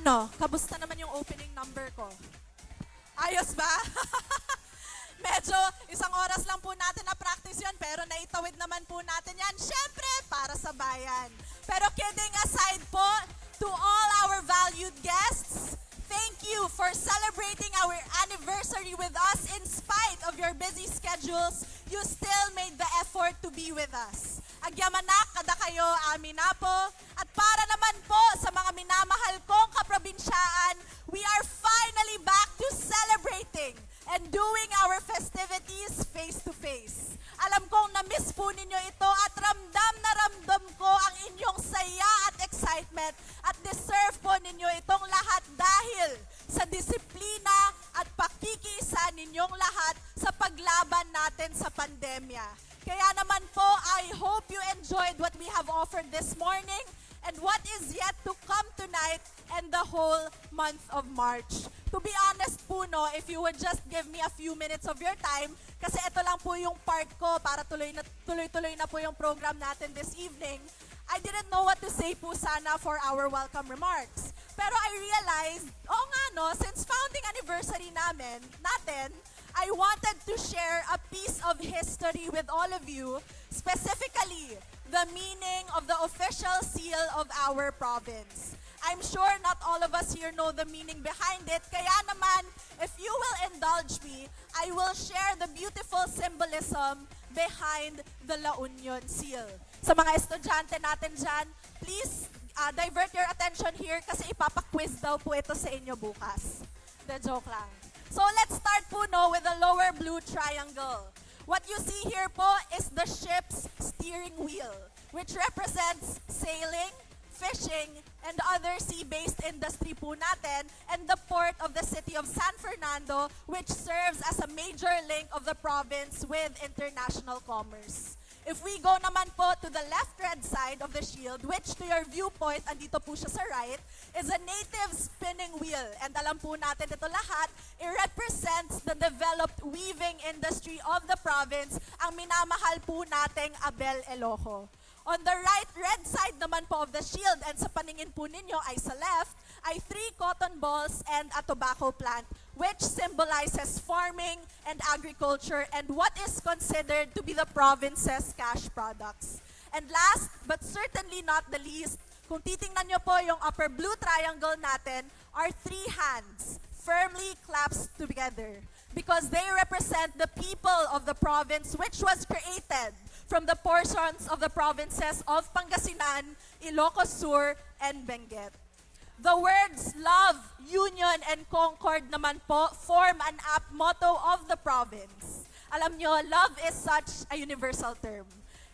Ano, kamusta naman yung opening number ko? Ayos ba? Medyo isang oras lang po natin na practice yun, pero naitawid naman po natin yan, syempre, para sa bayan. Pero kidding aside po, to all our valued guests, thank you for celebrating our anniversary with us. In spite of your busy schedules, you still made the effort to be with us. Agyamanak, kada kayo, amin na po. At para naman po sa mga minamahal kong kaprobinsyaan, we are finally back to celebrating and doing our festivities face-to-face. Alam kong na-miss po ninyo ito at ramdam na ramdam ko ang inyong saya at excitement at deserve po ninyo itong lahat dahil sa disiplina at pakikisa ninyong lahat sa paglaban natin sa pandemya. Kaya naman po, I hope you enjoyed what we have offered this morning and what is yet to come tonight and the whole month of March. To be honest po, no, if you would just give me a few minutes of your time, kasi ito lang po yung part ko para tuloy-tuloy na po yung program natin this evening, I didn't know what to say po sana for our welcome remarks. Pero I realized, oo nga no, since founding anniversary natin, I wanted to share a piece of history with all of you, specifically the meaning of the official seal of our province. I'm sure not all of us here know the meaning behind it, kaya naman, if you will indulge me, I will share the beautiful symbolism behind the La Union seal. Sa mga estudyante natin dyan, please divert your attention here kasi ipapa-quiz daw po ito sa inyo bukas. The joke lang. So let's start po no with the lower blue triangle. What you see here po is the ship's steering wheel, which represents sailing, fishing, and other sea-based industry po natin, and the port of the city of San Fernando, which serves as a major link of the province with international commerce. If we go naman po to the left red side of the shield, which to your viewpoint, andito po siya sa right, is a native spinning wheel. And alam po natin ito lahat, it represents the developed weaving industry of the province, ang minamahal po nating Abel Elojo. On the right red side naman po of the shield, and sa paningin po ninyo ay sa left, ay 3 cotton balls and a tobacco plant, which symbolizes farming and agriculture and what is considered to be the province's cash products. And last, but certainly not the least, kung titingnan nyo po yung upper blue triangle natin, are 3 hands firmly clasped together because they represent the people of the province which was created from the portions of the provinces of Pangasinan, Ilocos Sur, and Benguet. The words love, union, and concord naman po form an apt motto of the province. Alam nyo, love is such a universal term.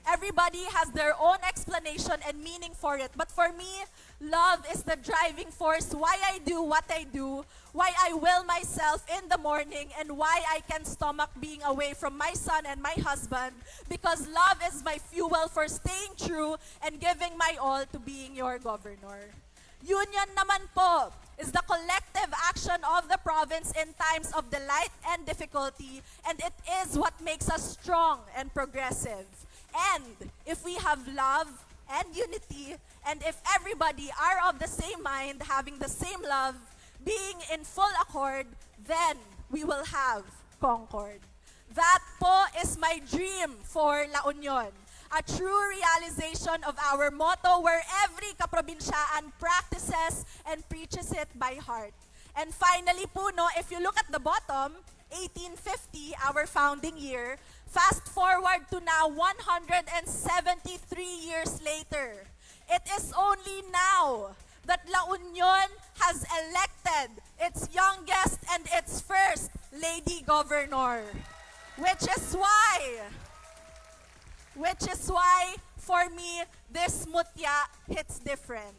Everybody has their own explanation and meaning for it. But for me, love is the driving force why I do what I do, why I will myself in the morning, and why I can stomach being away from my son and my husband, because love is my fuel for staying true and giving my all to being your governor. Union naman po is the collective action of the province in times of delight and difficulty, and it is what makes us strong and progressive. And if we have love and unity, and if everybody are of the same mind, having the same love, being in full accord, then we will have concord. That po is my dream for La Union. A true realization of our motto where every kaprobinsyaan practices and preaches it by heart. And finally po, no, if you look at the bottom, 1850, our founding year, fast forward to now 173 years later. It is only now that La Union has elected its youngest and its first lady governor. Which is why, for me, this Mutia hits different.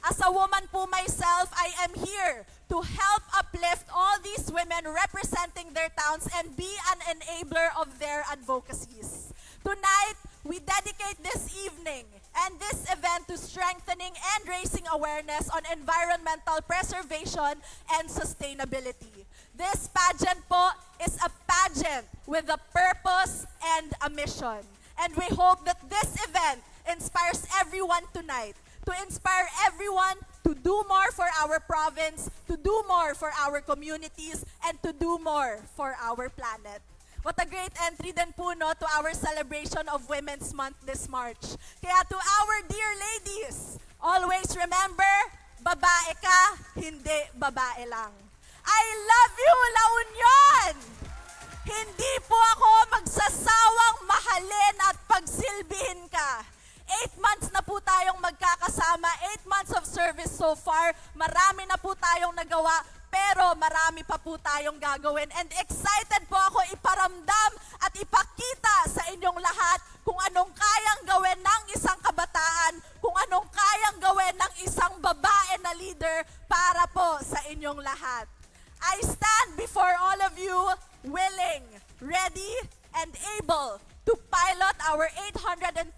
As a woman po myself, I am here to help uplift all these women representing their towns and be an enabler of their advocacies. Tonight, we dedicate this evening and this event to strengthening and raising awareness on environmental preservation and sustainability. This pageant po is a pageant with a purpose and a mission. And we hope that this event inspires everyone tonight to inspire everyone to do more for our province, to do more for our communities, and to do more for our planet. What a great entry din po no, to our celebration of Women's Month this March. Kaya to our dear ladies, always remember, babae ka, hindi babae lang. I love you, La Union! Hindi po ako magsasawang mahalin at pagsilbihin ka. 8 months na po tayong magkakasama, 8 months of service so far. Marami na po tayong nagawa, pero marami pa po tayong gagawin. And excited po ako iparamdam at ipakita sa inyong lahat kung anong kayang gawin ng isang kabataan, kung anong kayang gawin ng isang babae na leader para po sa inyong lahat. I stand before all of you willing, ready, and able to pilot our 800,000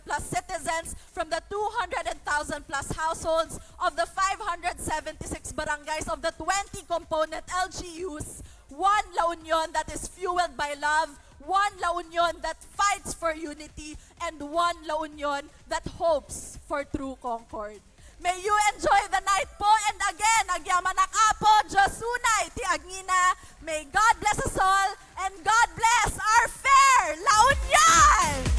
plus citizens from the 200,000 plus households of the 576 barangays of the 20 component LGUs, one La Union that is fueled by love, one La Union that fights for unity, and one La Union that hopes for true concord. May you enjoy the night po, and again, agyaman ako, Diyos unay, ti Agngina. May God bless us all, and God bless our fair La Union!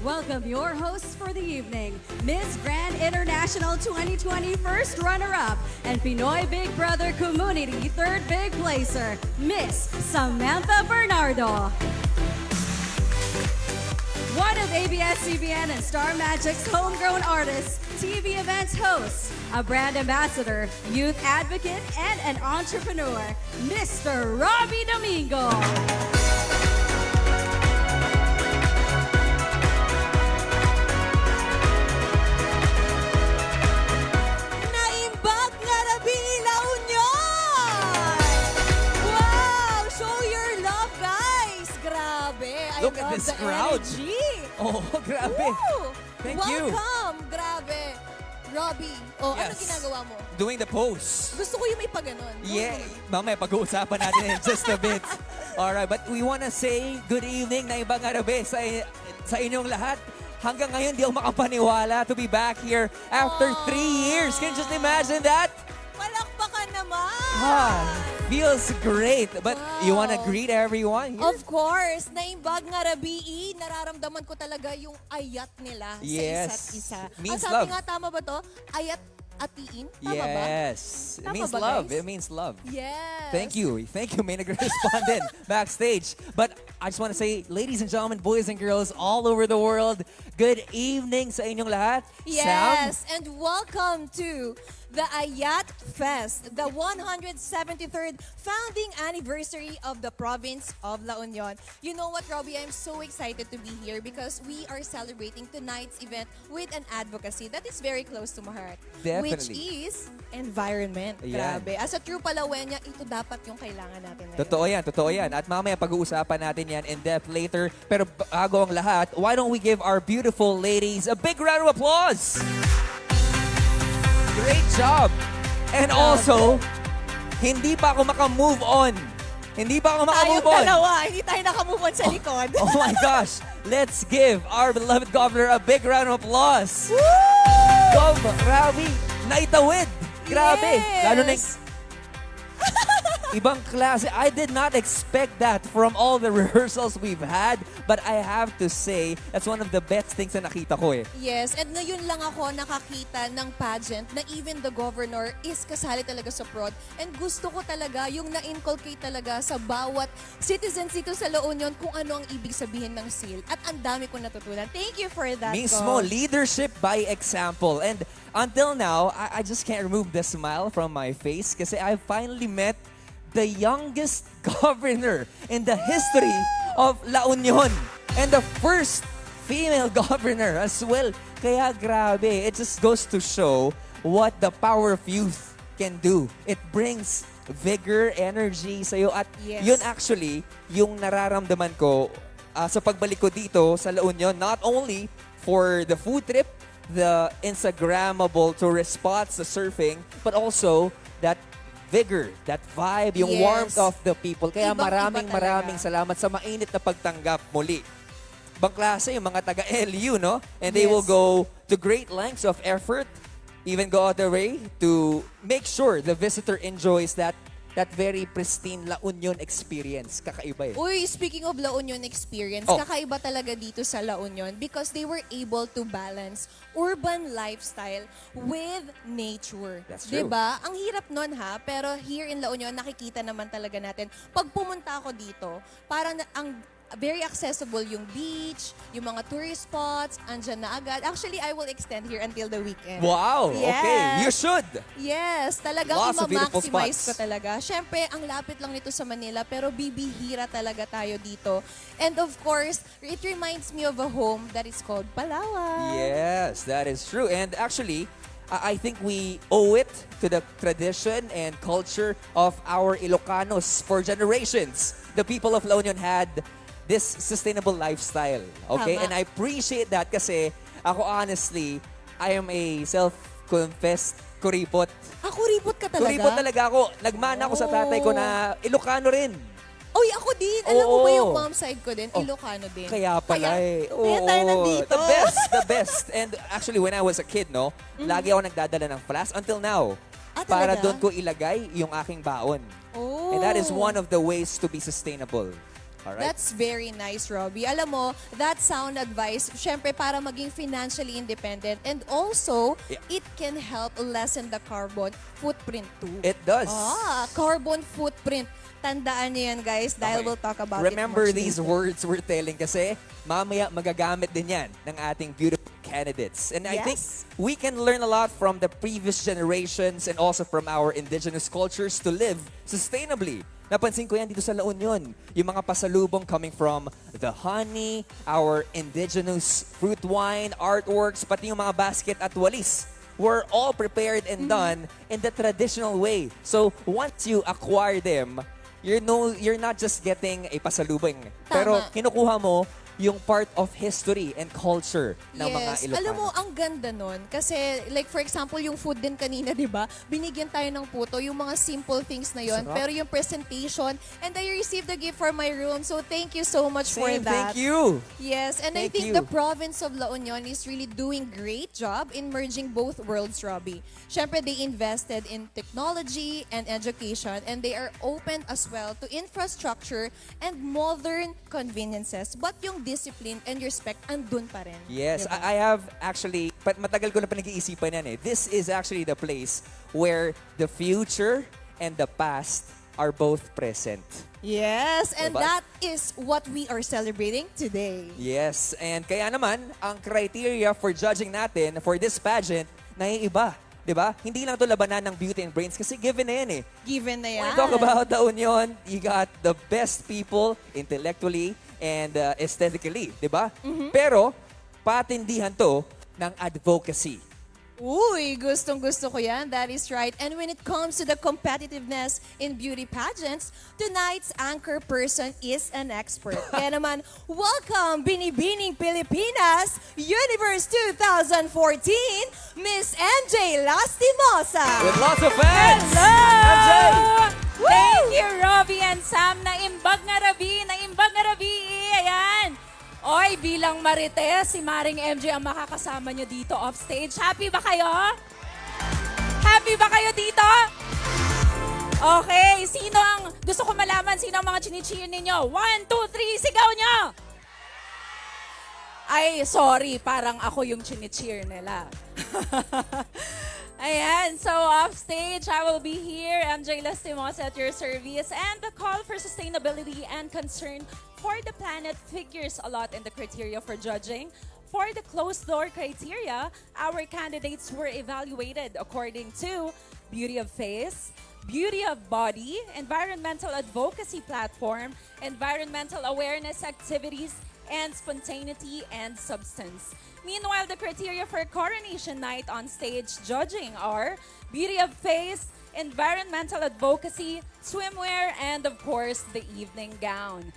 Welcome your hosts for the evening, Miss Grand International 2020 first runner-up and Pinoy Big Brother Community third big placer, Miss Samantha Bernardo. One of ABS-CBN and Star Magic's homegrown artists, TV events host, a brand ambassador, youth advocate, and an entrepreneur, Mr. Robbie Domingo. Naimbag this the crowd. energy. Oh, grabe. Woo! Thank you. Welcome! Grabe. Robbie, anong Yes. ginagawa mo? Doing the pose. Gusto ko yung may paganon. Yeah, mamaya pag-uusapan natin in just a bit. Alright, but we wanna say good evening na ibang arabe sa inyong lahat. Hanggang ngayon, di ako makapaniwala to be back here after 3 years. Can you just imagine that? Palakpakan naman! Feels great. But you wanna Wow. greet everyone here? Of course, naimbag nga Rabii, nararamdaman ko talaga yung ayat nila Yes. sa isa't isa. Means Ang sabi love. nga, tama ba to? Ayat atiin? Tama ba? Yes. It Tama means ba, love. guys? It means love. Yes. Thank you. Thank you, may nag-respondent backstage. But I just want to say, ladies and gentlemen, boys and girls all over the world, good evening sa inyong lahat. Yes, and welcome to the Ayat Fest, the 173rd founding anniversary of the province of La Union. You know what, Robbie? I'm so excited to be here because we are celebrating tonight's event with an advocacy that is very close to my heart. Which Definitely. is environment. Ayan. Grabe. As a true Palawenya, ito dapat yung kailangan natin ngayon. Totoo yan, totoo yan. At mamaya pag-uusapan natin yan in depth later. Pero bago ang lahat, why don't we give our beautiful ladies a big round of applause? Great job! And also, hindi pa ako maka-move on. Hindi pa ako maka-move Tayong on. dalawa, hindi tayo nakamove on sa likod. Oh my gosh! Let's give our beloved governor a big round of applause. Gov, grabe, naitawid. Grabe. Yes. Lalo na yung ibang klase. I did not expect that from all the rehearsals we've had. But I have to say, that's one of the best things na nakita ko eh. Yes, and ngayon lang ako nakakita ng pageant na even the governor is kasali talaga sa prod. And gusto ko talaga yung na-inculcate talaga sa bawat citizens dito sa La Union kung ano ang ibig sabihin ng seal. At ang dami ko natutunan. Thank you for that, Mismo, Gov. leadership by example. And until now, I just can't remove the smile from my face kasi I finally met the youngest governor in the history of La Union. And the first female governor as well. Kaya grabe, it just goes to show what the power of youth can do. It brings vigor, energy sa'yo. At Yes. yun actually, yung nararamdaman ko sa pagbalik ko dito sa La Union. Not only for the food trip, the Instagrammable tourist spots, the surfing, but also that vigor, that vibe, yung Yes. warmth of the people. Kaya Ibang-iba maraming talaga. salamat sa mainit na pagtanggap muli. Bang klase yung mga taga-LU, no? And they Yes. will go to great lengths of effort, even go out their way to make sure the visitor enjoys that very pristine La Union experience. Kakaiba eh. Uy, speaking of La Union experience, Oh. kakaiba talaga dito sa La Union because they were able to balance urban lifestyle with nature. That's true. Diba? Ang hirap nun ha, pero here in La Union, nakikita naman talaga natin. Pag pumunta ako dito, parang ang very accessible yung beach, yung mga tourist spots, andyan na agad. Actually, I will extend here until the weekend. Wow! Okay, you Yes. should! Yes, talagang Lots of beautiful ima-maximize spots. ko talaga. Siyempre, ang lapit lang nito sa Manila, pero bibihira talaga tayo dito. And of course, it reminds me of a home that is called Palawan. Yes, that is true. And actually, I think we owe it to the tradition and culture of our Ilocanos for generations. The people of La Union had this sustainable lifestyle. Okay? Tama. And I appreciate that kasi ako honestly, I am a self-confessed kuripot. Kuripot ka talaga? Kuripot talaga ako. Nagmana ako sa tatay ko na Ilocano rin. Uy, ako din. Alam mo ba Oo. yung mom side ko din? Oh, Ilocano din. Kaya pala eh. Kaya tayo nandito. The best, the best. And actually, when I was a kid, no, lagi ako nagdadala ng flask until now. Para talaga? doon ko ilagay yung aking baon. Oh. And that is one of the ways to be sustainable. Alright? That's very nice, Robbie. Alam mo, that sound advice, syempre para maging financially independent and also, Yeah. it can help lessen the carbon footprint too. It does. Carbon footprint. Tandaan niyo yan, guys, dahil Okay. we'll talk about Remember it much these later. words we're telling kasi mamaya magagamit din yan ng ating beautiful candidates. And I think Yes. we can learn a lot from the previous generations and also from our indigenous cultures to live sustainably. Napansin ko yan dito sa La Union. Yung mga pasalubong coming from the honey, our indigenous fruit wine, artworks, pati yung mga basket at walis were all prepared and done in the traditional way. So once you acquire them, you're not just getting a pasalubong. Pero kinukuha mo yung part of history and culture ng mga Ilocano. Alam mo, ang ganda nun. Kasi, like for example, yung food din kanina, di ba? Binigyan tayo ng puto, yung mga simple things na yon. Sarap. Pero yung presentation, and I received the gift for my room. So, thank you so much for Same, that. thank you. Yes, and I Thank think you. the province of La Union is really doing great job in merging both worlds, Robbie. Syempre, they invested in technology and education, and they are open as well to infrastructure and modern conveniences. But yung discipline and respect, andun pa rin. Yes, Diba? I have actually, matagal ko na pinag-iisipan yan eh. This is actually the place where the future and the past are both present. Yes, and Diba? that is what we are celebrating today. Yes, and kaya naman, ang criteria for judging natin for this pageant, naiiba. Diba? Hindi lang to labanan ng beauty and brains kasi given na yan eh. Given na When yan. we talk about La Union, you got the best people intellectually and aesthetically, di ba? Pero, patindihan to ng advocacy. Uy, gustong-gusto ko yan. That is right. And when it comes to the competitiveness in beauty pageants, tonight's anchor person is an expert. Kaya naman, welcome, Binibining Pilipinas Universe 2014, Miss MJ Lastimosa. With lots of fans! Hello! MJ! Thank you, Robbie and Sam. Naimbag nga rabi. Ayan. Oy, bilang Marites, si Maring MJ ang makakasama nyo dito offstage. Happy ba kayo? Happy ba kayo dito? Okay, gusto ko malaman, sino ang mga chinicheer ninyo? 1, 2, 3, sigaw nyo! Ay, sorry, parang ako yung chinicheer nila. Ayan, so off stage, I will be here, MJ Lastimosa at your service, and the call for sustainability and concern for the planet figures a lot in the criteria for judging. For the closed-door criteria, our candidates were evaluated according to beauty of face, beauty of body, environmental advocacy platform, environmental awareness activities, and spontaneity and substance. Meanwhile, the criteria for coronation night on stage judging are beauty of face, environmental advocacy, swimwear, and of course, the evening gown.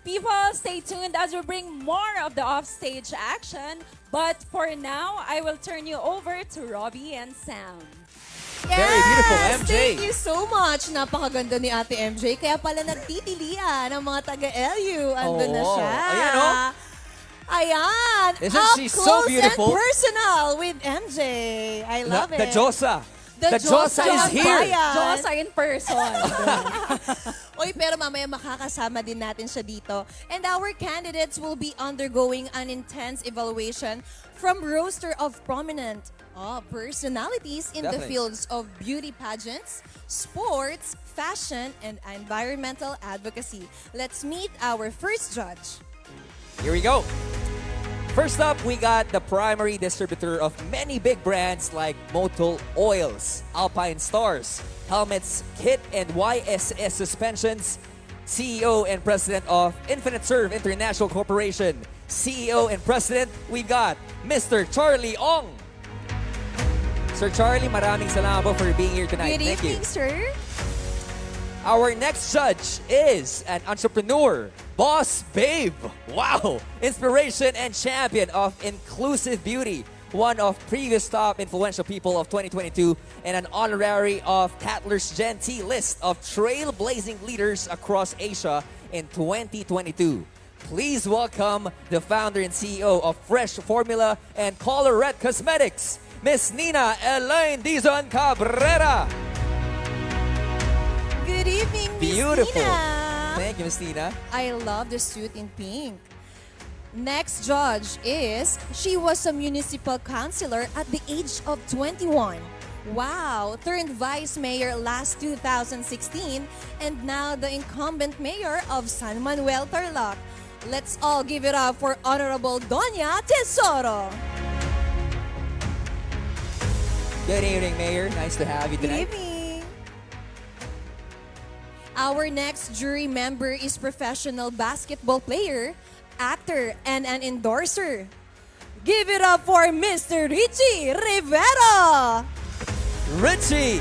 People, stay tuned as we bring more of the offstage action. But for now, I will turn you over to Robbie and Sam. Very beautiful, MJ. Thank you so much. Napakaganda ni Ate MJ. Kaya pala nagtitilian ng mga taga-LU. Andun na Oo. siya. Ayan, oh. Ayan. Isn't Up she so close beautiful? and personal with MJ. I love it. The Josa. The Josa is Josa here. Bayan. Josa in person. Oy, pero mamaya makakasama din natin siya dito. And our candidates will be undergoing an intense evaluation from roster of prominent personalities in the Definitely. fields of beauty pageants, sports, fashion, and environmental advocacy. Let's meet our first judge. Here we go. First up, we got the primary distributor of many big brands like Motul Oils, Alpine Stars, Helmets, Kit, and YSS Suspensions, CEO and President of Infinite Serve International Corporation. CEO and President, we got Mr. Charlie Ong. Sir Charlie, maraming salamat po for being here tonight. Good Thank you. evening, sir. Our next judge is an entrepreneur, boss babe, wow, inspiration and champion of inclusive beauty, one of previous top influential people of 2022, and an honorary of Tatler's Gen T list of trailblazing leaders across Asia in 2022. Please welcome the founder and CEO of Fresh Formula and Colorette Cosmetics, Miss Nina Elaine Dizon Cabrera. Good evening, Miss Beautiful. Nina. Thank you, Miss Nina. I love the suit in pink. Next judge is, she was a municipal councilor at the age of 21. Wow, turned vice mayor last 2016 and now the incumbent mayor of San Manuel, Tarlac. Let's all give it up for Honorable Doña Tesoro. Good evening, Mayor. Nice to have you Good tonight. evening. Our next jury member is professional basketball player, actor, and an endorser. Give it up for Mr. Richie Rivera. Richie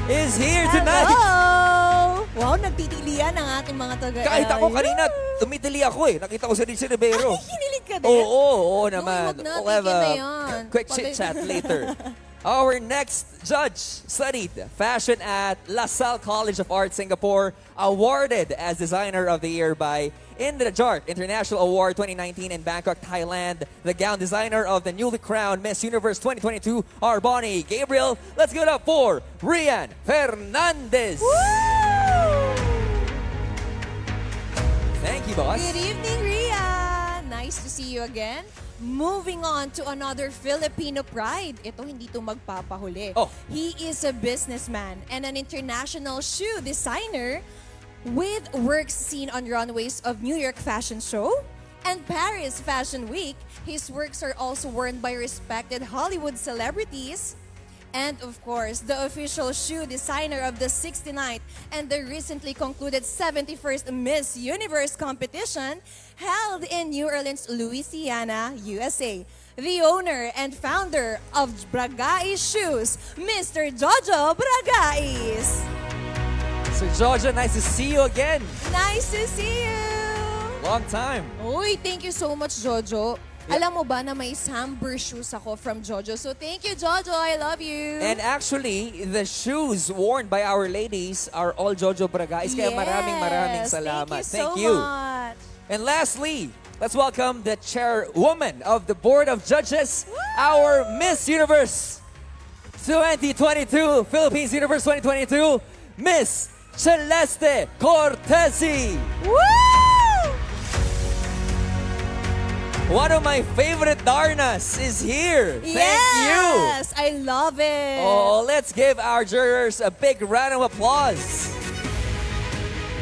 is here tonight. Hello. Wow, nagtitilian ang ating mga taga Kahit ako LU. kanina, tumitili ako eh. Nakita ko si Richie Rivero. Ay, kinilig ka din? Oo naman. Huwag na, We'll have tigil na a yan. quick Patay- chit-chat later. Our next judge studied fashion at LaSalle College of Art, Singapore, awarded as Designer of the Year by Indrajart International Award 2019 in Bangkok, Thailand. The gown designer of the newly crowned Miss Universe 2022, Arboni Gabriel. Let's give it up for Rian Fernandez. Thank you, boss. Good evening, Ria! Nice to see you again. Moving on to another Filipino pride. Ito, hindi to magpapahuli. Oh. He is a businessman and an international shoe designer with works seen on runways of New York Fashion Show and Paris Fashion Week. His works are also worn by respected Hollywood celebrities. And of course, the official shoe designer of the 69th and the recently concluded 71st Miss Universe competition held in New Orleans, Louisiana, USA. The owner and founder of Bragais Shoes, Mr. Jojo Bragais. So, Jojo, nice to see you again. Nice to see you! Long time. Uy, thank you so much, Jojo. Yeah. Alam mo ba na may Samber shoes ako from Jojo? So thank you, Jojo. I love you. And actually, the shoes worn by our ladies are all Jojo Bragais. Kaya maraming Yes, salamat. Thank you so much. And lastly, let's welcome the chairwoman of the Board of Judges, our Miss Universe 2022, Philippines Universe 2022, Miss Celeste Cortesi. Woo! One of my favorite Darnas is here. Thank you. Yes, I love it. Oh, let's give our jurors a big round of applause.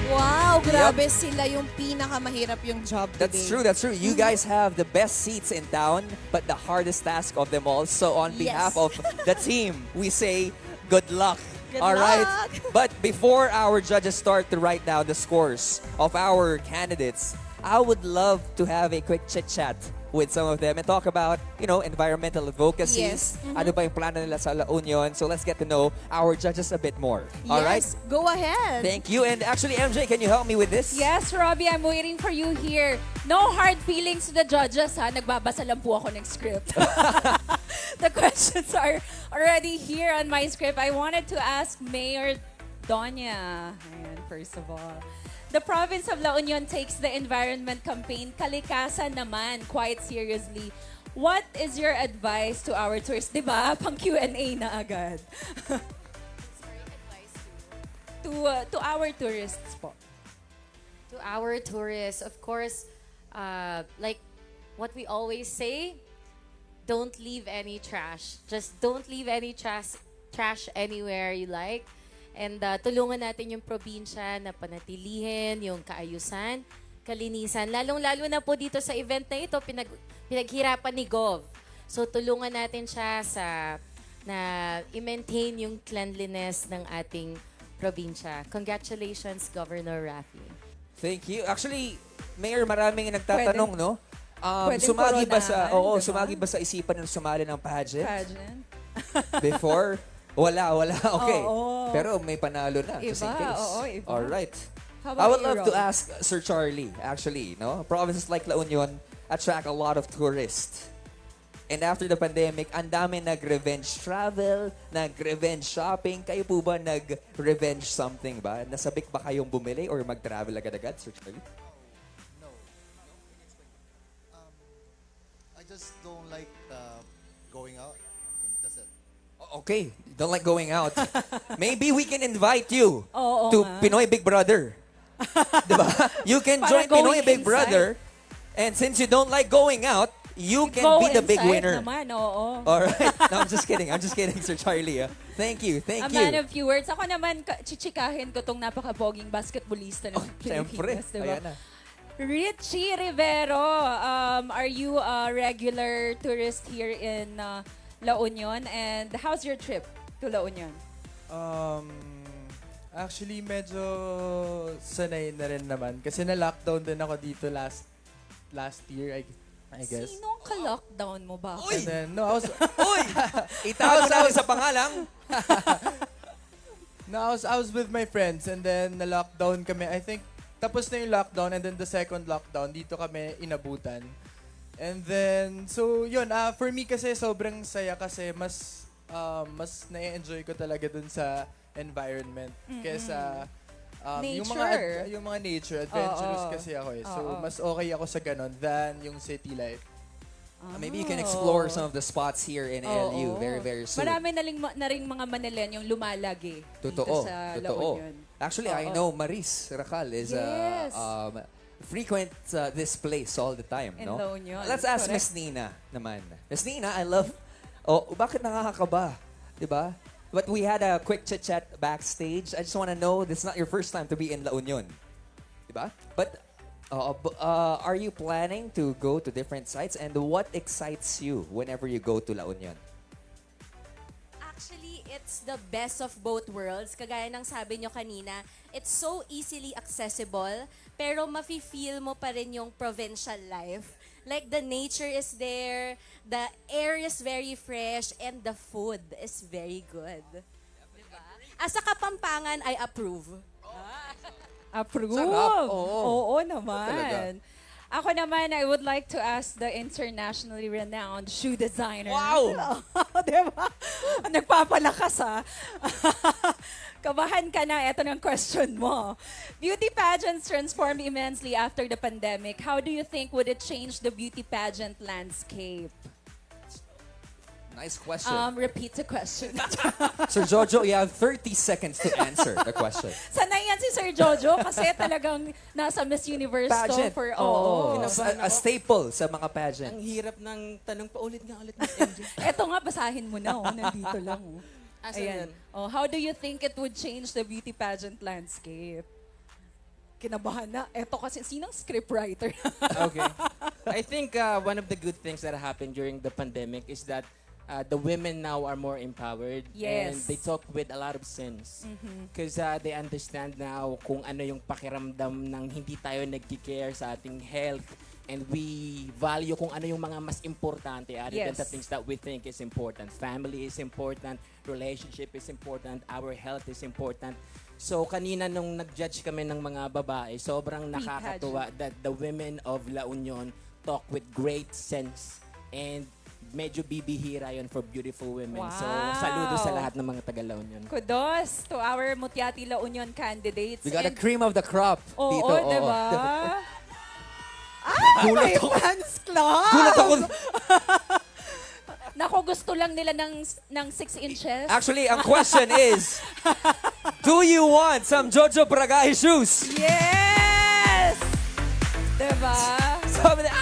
Wow, grabe sila yung pinakamahirap yung job today. That's true, that's true. You guys have the best seats in town, but the hardest task of them all. So on behalf Yes. of the team, we say good luck. Good All right. luck. But before our judges start to write down the scores of our candidates, I would love to have a quick chit-chat with some of them and talk about, environmental advocacy. Yes. Ano ba yung plano nila sa La Union? So let's get to know our judges a bit more. All right? Yes, go ahead. Thank you. And actually, MJ, can you help me with this? Yes, Robbie, I'm waiting for you here. No hard feelings to the judges, ha? Nagbabasa lang po ako ng script. The questions are already here on my script. I wanted to ask Mayor Doña, ayan, first of all. The province of La Union takes the environment campaign kalikasan naman quite seriously. What is your advice to our tourists? Diba? Pang Q&A na agad. To our tourists po. To our tourists, of course, like what we always say, don't leave any trash. Just don't leave any trash anywhere you like. And tulungan natin yung probinsya na panatilihin yung kaayusan, kalinisan. Lalong-lalo na po dito sa event na ito, pinaghirapan ni Gov. So tulungan natin siya na i-maintain yung cleanliness ng ating probinsya. Congratulations, Governor Rafi. Thank you. Actually, Mayor, maraming nagtatanong, no? Pwedeng Sumagi ba sa koronahan, diba? sumagi ba sa isipan ng sumali ng pageant? Pageant? Before? Wala. Okay. Oo. Pero may panalo na, just in Iba, case. oo, iba. All right. How I about would you, love to Rob? ask Sir Charlie, actually, no? Provinces like La Union attract a lot of tourists. And after the pandemic, ang dami nag-revenge travel, nag-revenge shopping. Kayo po ba nag-revenge something ba? Nasabik ba kayong bumili or mag-travel agad-agad, Sir Charlie? I just don't like going out. That's it. Okay, don't like going out. Maybe we can invite you Oo to nga. Pinoy Big Brother. Diba? You can Para join Pinoy going Big inside. Brother. And since you don't like going out, you can Go be the big inside winner. Naman, oo. All right. No, I'm just kidding. Sir Charlie. Thank you. A man you. of few words. Ako naman, chichikahin ko tong napaka-poging basketballista ng Siyempre. Pilipinas, diba? Ayan na. Richie Rivero, are you a regular tourist here in La Union? And how's your trip to La Union? Actually, medyo sanay na rin naman. Kasi na-lockdown din ako dito last year, I guess. Sino ang ka-lockdown mo ba? Uy! And then, no, I was... Uy! Itago natin sa pangalang. No, I was with my friends and then na-lockdown kami. I think tapos na yung lockdown and then the second lockdown, dito kami inabutan. And then, so yun, for me kasi sobrang saya kasi mas na-enjoy ko talaga dun sa environment kesa yung mga nature, adventurous kasi ako eh. So, mas okay ako sa ganon than yung city life. Maybe you can explore some of the spots here in ALU very, very soon. Marami na rin mga Manilenyong lumalagi dito Totoo, sa La totoo. Union. Actually, I know Maris Racal is Yes. frequent this place all the time, In no? La Union, Let's ask correct. Miss Nina naman. Miss Nina, I love... Oh, bakit nakakakaba? Diba? But we had a quick chit-chat backstage. I just want to know, this is not your first time to be in La Union. Diba? But are you planning to go to different sites? And what excites you whenever you go to La Union? Actually, it's the best of both worlds. Kagaya ng sabi nyo kanina, it's so easily accessible, pero mafe-feel mo pa rin yung provincial life. Like, the nature is there, the air is very fresh, and the food is very good. Diba? As a Kapampangan, I approve. Approve. Sarap, Oo naman. Talaga. Ako naman, I would like to ask the internationally renowned shoe designer. Wow! Diba? Nagpapalakas ha. Kabahan ka na, eto ng question mo. Beauty pageants transformed immensely after the pandemic. How do you think would it change the beauty pageant landscape? Nice question. Repeat the question. Sir Jojo, you have 30 seconds to answer the question. Sanay yan si Sir Jojo kasi talagang nasa Miss Universe to Pageant. for... Oo. Kinabahan A ako. staple sa mga pageant. Ang hirap ng tanong pa ulit nga ulit, Miss MJ. Eto nga, basahin mo na. Nandito lang. Asan Ayan. yan? Oh, how do you think it would change the beauty pageant landscape? Kinabahan na. Eto kasi, sinong scriptwriter? Okay. I think one of the good things that happened during the pandemic is that the women now are more empowered. Yes. And they talk with a lot of sense. Because they understand now kung ano yung pakiramdam ng hindi tayo nagki-care sa ating health. And we value kung ano yung mga mas importante other than the Yes. things that we think is important. Family is important, relationship is important, our health is important. So kanina nung nag-judge kami ng mga babae, sobrang nakakatuwa that the women of La Union talk with great sense and medyo bibihira yun for beautiful women. So saludo sa lahat ng mga taga La Union. Kudos to our Mutia Ti La Union candidates. We got a And- cream of the crop Oo, dito. diba? Gulat May ako. fans club! Gulat ako. Naku, gusto lang nila ng 6 inches. Actually, ang question is, do you want some Jojo Bragay shoes? Yes! Diba? Sabi na,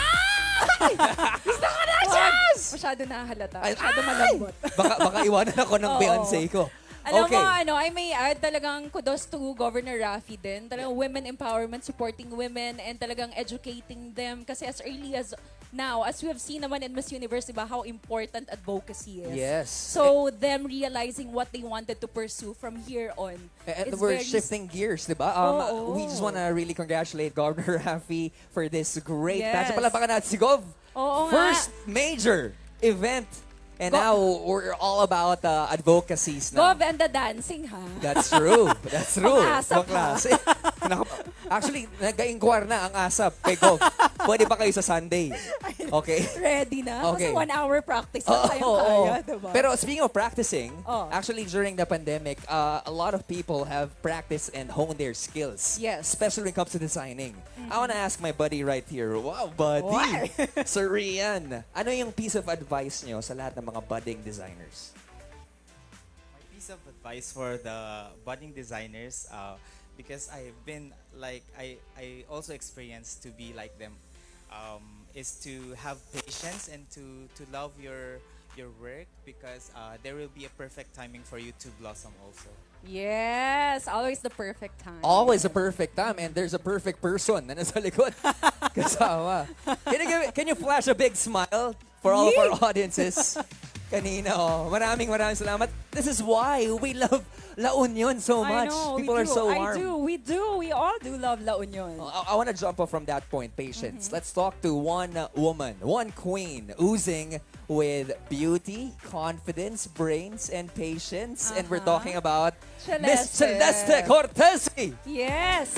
Masyado nahalata. Ay, Masyado malambot. baka iwanan ako ng Oo. Beyoncé ko. Alam Okay. mo, I may add talagang kudos to Governor Raffy din. Talagang women empowerment, supporting women, and talagang educating them. Kasi as early as now, as we have seen naman in Miss Universe, diba, how important advocacy is. Yes. So, them realizing what they wanted to pursue from here on. And is we're very shifting gears, di ba? Oo. We just want to really congratulate Governor Raffy for this great Yes. pageant. Palapakan natin si Gov. Oo nga. First major event. And now, we're all about advocacies now. Gov and the dancing, ha? That's true. That's true. Pang-asap, Ibang klase. Actually, nag-inquire na ang ASAP kay Gov. Pwede pa kayo sa Sunday. Okay? Ready na? Okay. Kasi 1 hour practice na kayang Oo, oo. kaya, diba? Pero speaking of practicing, Oh. actually during the pandemic, a lot of people have practiced and honed their skills. Yes. Especially when it comes to designing. I want to ask my buddy right here. Wow, buddy! Sir Rian, ano yung piece of advice nyo sa lahat ng mga budding designers? My piece of advice for the budding designers, because I've been like I also experienced to be like them, is to have patience and to love your work, because there will be a perfect timing for you to blossom also. Yes, always the perfect time. Always a perfect time, and there's a perfect person na nasa likod. Kasama. Can you flash a big smile for all of our audiences? Kanina, maraming salamat. This is why we love La Union so I much. know, People we are do. so warm. We all do love La Union. I want to jump off from that point, patience. Let's talk to one woman, one queen, oozing with beauty, confidence, brains, and patience. And we're talking about Miss Celeste Cortesi. Yes.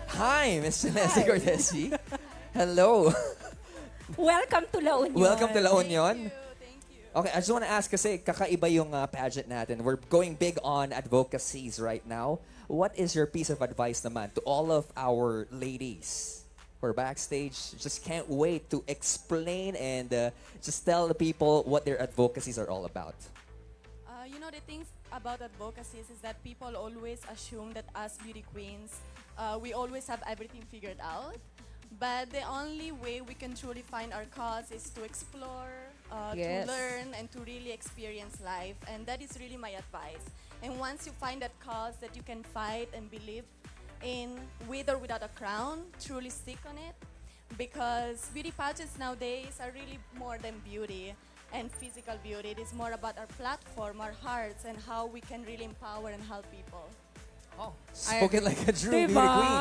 Hi, Miss Celeste Cortesi. Hello. Welcome to La Union. Welcome to La Union. Okay, I just want to ask kasi kakaiba yung pageant natin. We're going big on advocacies right now. What is your piece of advice naman to all of our ladies who are backstage? Just can't wait to explain and just tell the people what their advocacies are all about. You know, the things about advocacies is that people always assume that us beauty queens, we always have everything figured out. But the only way we can truly find our cause is to explore, Yes. to learn, and to really experience life. And that is really my advice. And once you find that cause that you can fight and believe in, with or without a crown, truly stick on it. Because beauty pageants nowadays are really more than beauty and physical beauty. It is more about our platform, our hearts, and how we can really empower and help people. Spoken like a true beauty Diba? queen.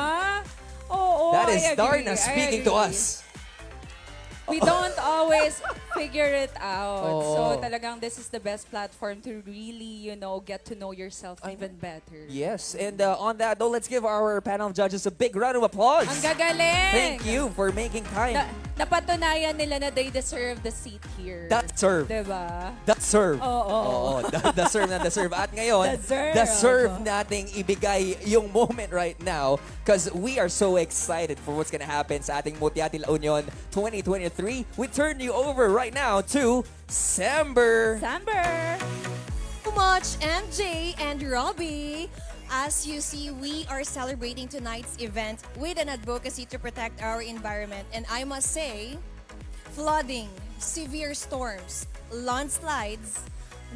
Oo, That is I agree, Darna I speaking to agree. us. We don't always figure it out. Oo. So talagang this is the best platform to really, get to know yourself even better. Yes, and on that though, let's give our panel of judges a big round of applause. Ang gagaling! Thank you for making time. Napatunayan nila na they deserve the seat here. That serve. Diba? That serve. Oo. The serve na the serve. At ngayon, Deserve. the serve nating ibigay yung moment right now because we are so excited for what's gonna happen sa ating Mutia Ti La Union 2023. We turn you over right now to Samber. Samber! So much, MJ and Robbie. As you see, we are celebrating tonight's event with an advocacy to protect our environment. And I must say, flooding, severe storms, landslides,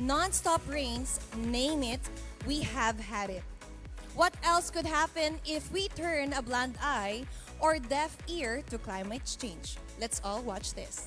non-stop rains, name it, we have had it. What else could happen if we turn a blind eye or deaf ear to climate change? Let's all watch this.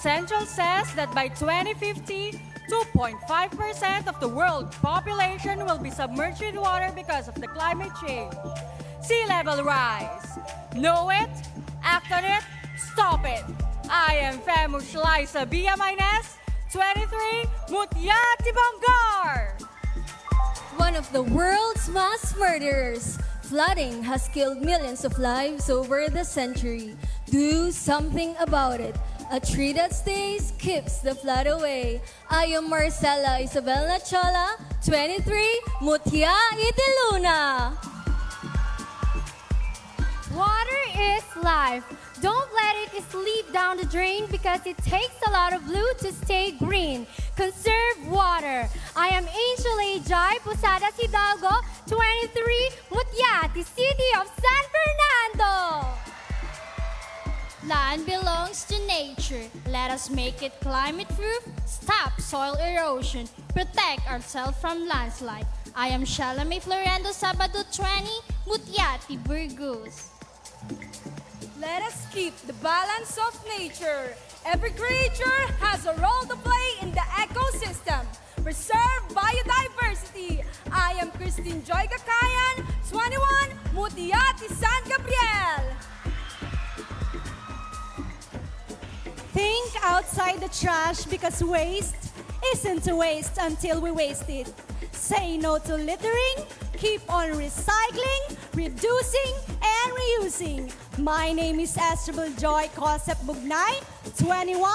Central says that by 2050, 2.5% of the world population will be submerged in water because of the climate change. Sea level rise. Know it, act on it, stop it. I am famous Liza Bia Maynes, 23, Mutia Ti Bangar. One of the world's mass murderers. Flooding has killed millions of lives over the century. Do something about it. A tree that stays keeps the flood away. I am Marcela Isabel Nachola, 23, Mutia Ti La Union. Water is life. Don't let it slip down the drain because it takes a lot of blue to stay green. Conserve water. I am Angel A. Jai Posadas Hidalgo, 23, Mutia Ti, City of San Fernando. Land belongs to nature. Let us make it climate-proof, stop soil erosion, protect ourselves from landslide. I am Shalame Florendo Sabado 20, Mutia Ti Burgos. Let us keep the balance of nature. Every creature has a role to play in the ecosystem. Preserve biodiversity. I am Christine Joy Gakayan, 21, Mutia Ti San Gabriel. Think outside the trash because waste isn't a waste until we waste it. Say no to littering, keep on recycling, reducing, and reusing. My name is Esther Joy Concept Bugnay, 21,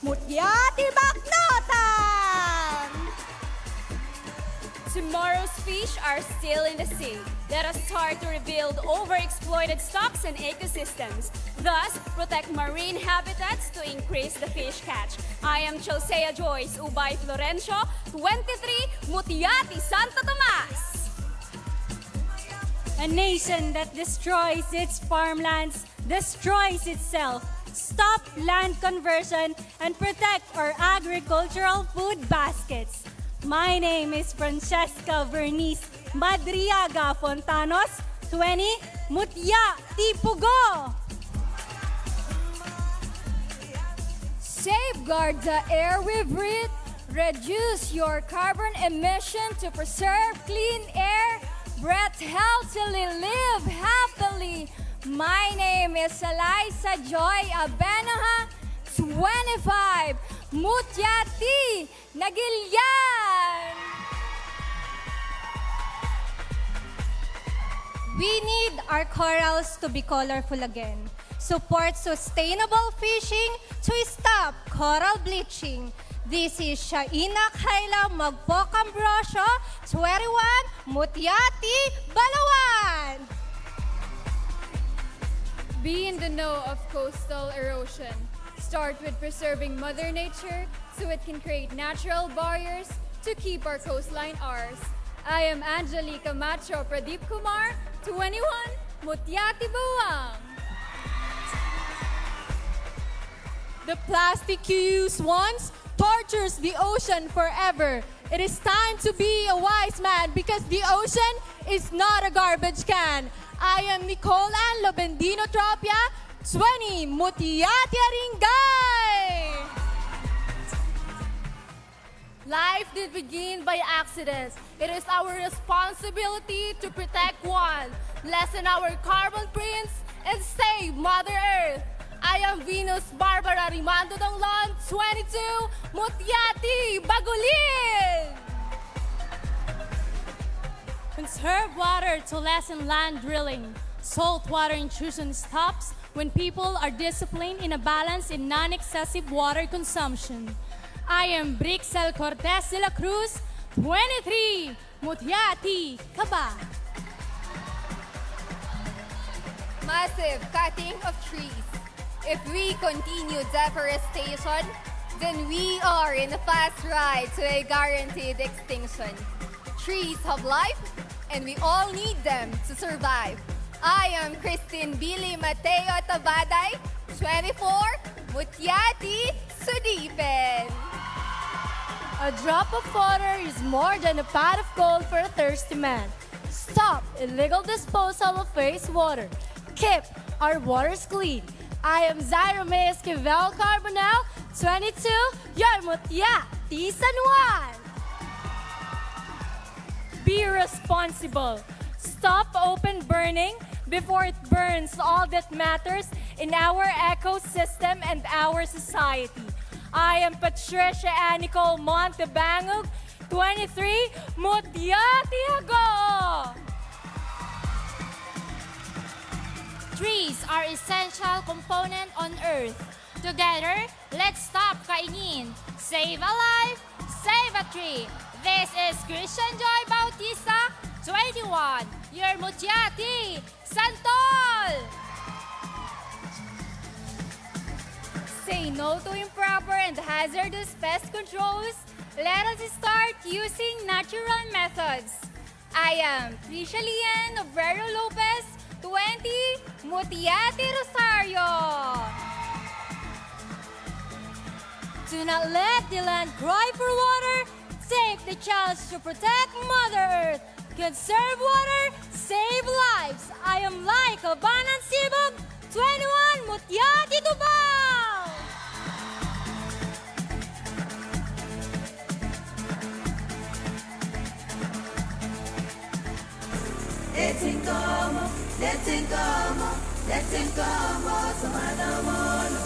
Mutia Ti Baknotan! Tomorrow's fish are still in the sea. Let us start to rebuild overexploited stocks and ecosystems. Thus, protect marine habitats to increase the fish catch. I am Chosea Joyce Ubay Florencio, 23, Mutia Ti Santo Tomas. A nation that destroys its farmlands destroys itself. Stop land conversion and protect our agricultural food baskets. My name is Francesca Vernice Madriaga Fontanos, 20, Mutia Ti Pugo. Safeguard the air we breathe. Reduce your carbon emission to preserve clean air. Breathe healthily, live happily. My name is Eliza Joy Abenaha, 25, Mutia Ti Nagilian. We need our corals to be colorful again. Support sustainable fishing to stop coral bleaching. This is Shaina Kayla Magpocambrosio, 21, Mutia Ti Balawan. Be in the know of coastal erosion. Start with preserving Mother Nature so it can create natural barriers to keep our coastline ours. I am Angelica Macho Pradeep Kumar, 21, Mutia Ti Buwang. The plastic you used once tortures the ocean forever. It is time to be a wise man because the ocean is not a garbage can. I am Nicole Ann Lobendino Tropia, 20, Mutia Ti Aringay. Life did begin by accident. It is our responsibility to protect one, lessen our carbon prints, and save Mother Earth. I am Venus Barbara Rimando Donglon, 22, Mutia Ti Bagulin! Conserve water to lessen land drilling. Saltwater intrusion stops when people are disciplined in a balance in non-excessive water consumption. I am Brixel Cortez de la Cruz, 23, Mutia Ti Kaba. Massive cutting of trees. If we continue deforestation, then we are in a fast ride to a guaranteed extinction. Trees have life, and we all need them to survive. I am Christine Billy Mateo Tabaday, 24, Mutia Ti Sudipen. A drop of water is more than a pot of gold for a thirsty man. Stop illegal disposal of wastewater. Keep our waters clean. I am Zyra May Esquivel Carbonell, 22, your Mutia Ti La Union. Be responsible. Stop open burning before it burns all that matters in our ecosystem and our society. I am Patricia Nicole Montebangog, 23, Mutia Ti La. Trees are essential component on Earth. Together, let's stop kainin. Save a life, save a tree. This is Christian Joy Bautista, 21, your Mutia Ti Santol! Say no to improper and hazardous pest controls. Let us start using natural methods. I am Tricia Lian Obrero Lopez, 20, Mutia Ti Rosario. Do not let the land cry for water. Take the chance to protect Mother Earth. Conserve water, save lives. I am like Albanan Sibog, 21, Mutia Ti Tubao. Letting go, samana mono.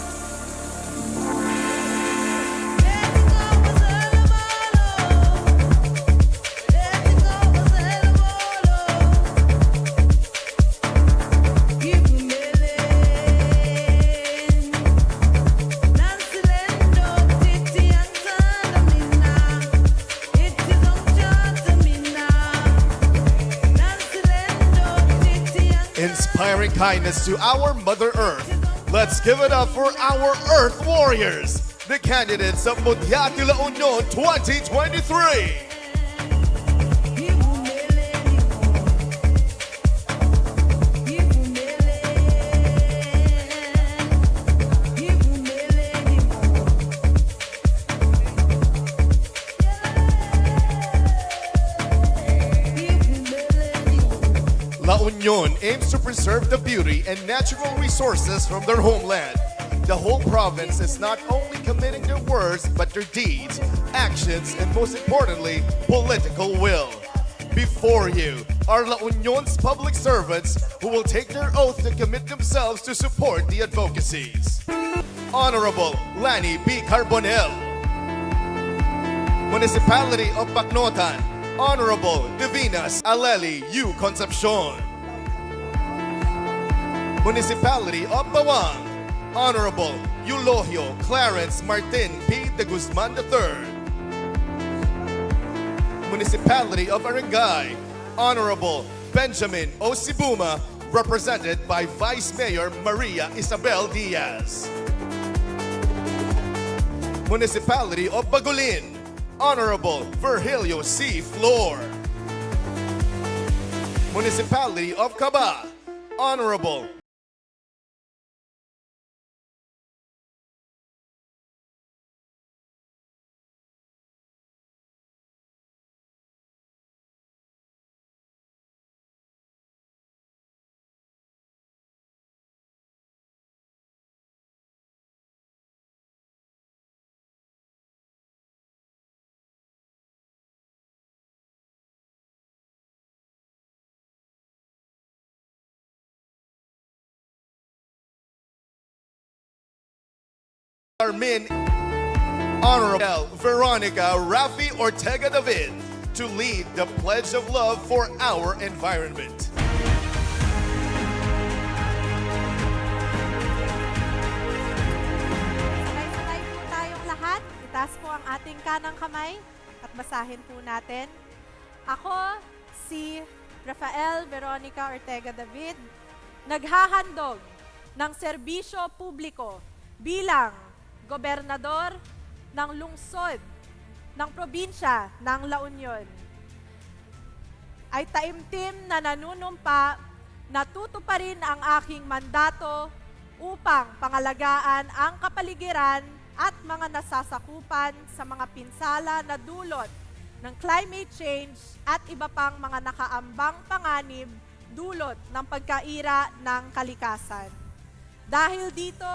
Inspiring kindness to our Mother Earth. Let's give it up for our Earth Warriors, the candidates of Mutia Ti La Union 2023. La Union aims to preserve the beauty and natural resources from their homeland. The whole province is not only committing their words, but their deeds, actions, and most importantly, political will. Before you are La Union's public servants who will take their oath to commit themselves to support the advocacies. Honorable Lani B. Carbonell. Municipality of Bacnotan, Honorable Divinas Aleli U. Concepcion. Municipality of Bawang, Honorable Eulogio Clarence Martin P. de Guzman III. Municipality of Arengay, Honorable Benjamin O. Sibuma, represented by Vice Mayor Maria Isabel Diaz. Municipality of Bagulin, Honorable Virgilio C. Flor. Municipality of Caba, Honorable Armin, Honorable Veronica Rafi Ortega David, to lead the Pledge of Love for our environment. Sabay-sabay po tayong lahat. Itaas po ang ating kanang kamay at basahin po natin. Ako, si Rafael Veronica Ortega David, naghahandog ng serbisyo publiko bilang gobernador ng lungsod ng probinsya ng La Union. Ay taimtim na nanunumpa na tutuparin ang aking mandato upang pangalagaan ang kapaligiran at mga nasasakupan sa mga pinsala na dulot ng climate change at iba pang mga nakaambang panganib dulot ng pagkaira ng kalikasan. Dahil dito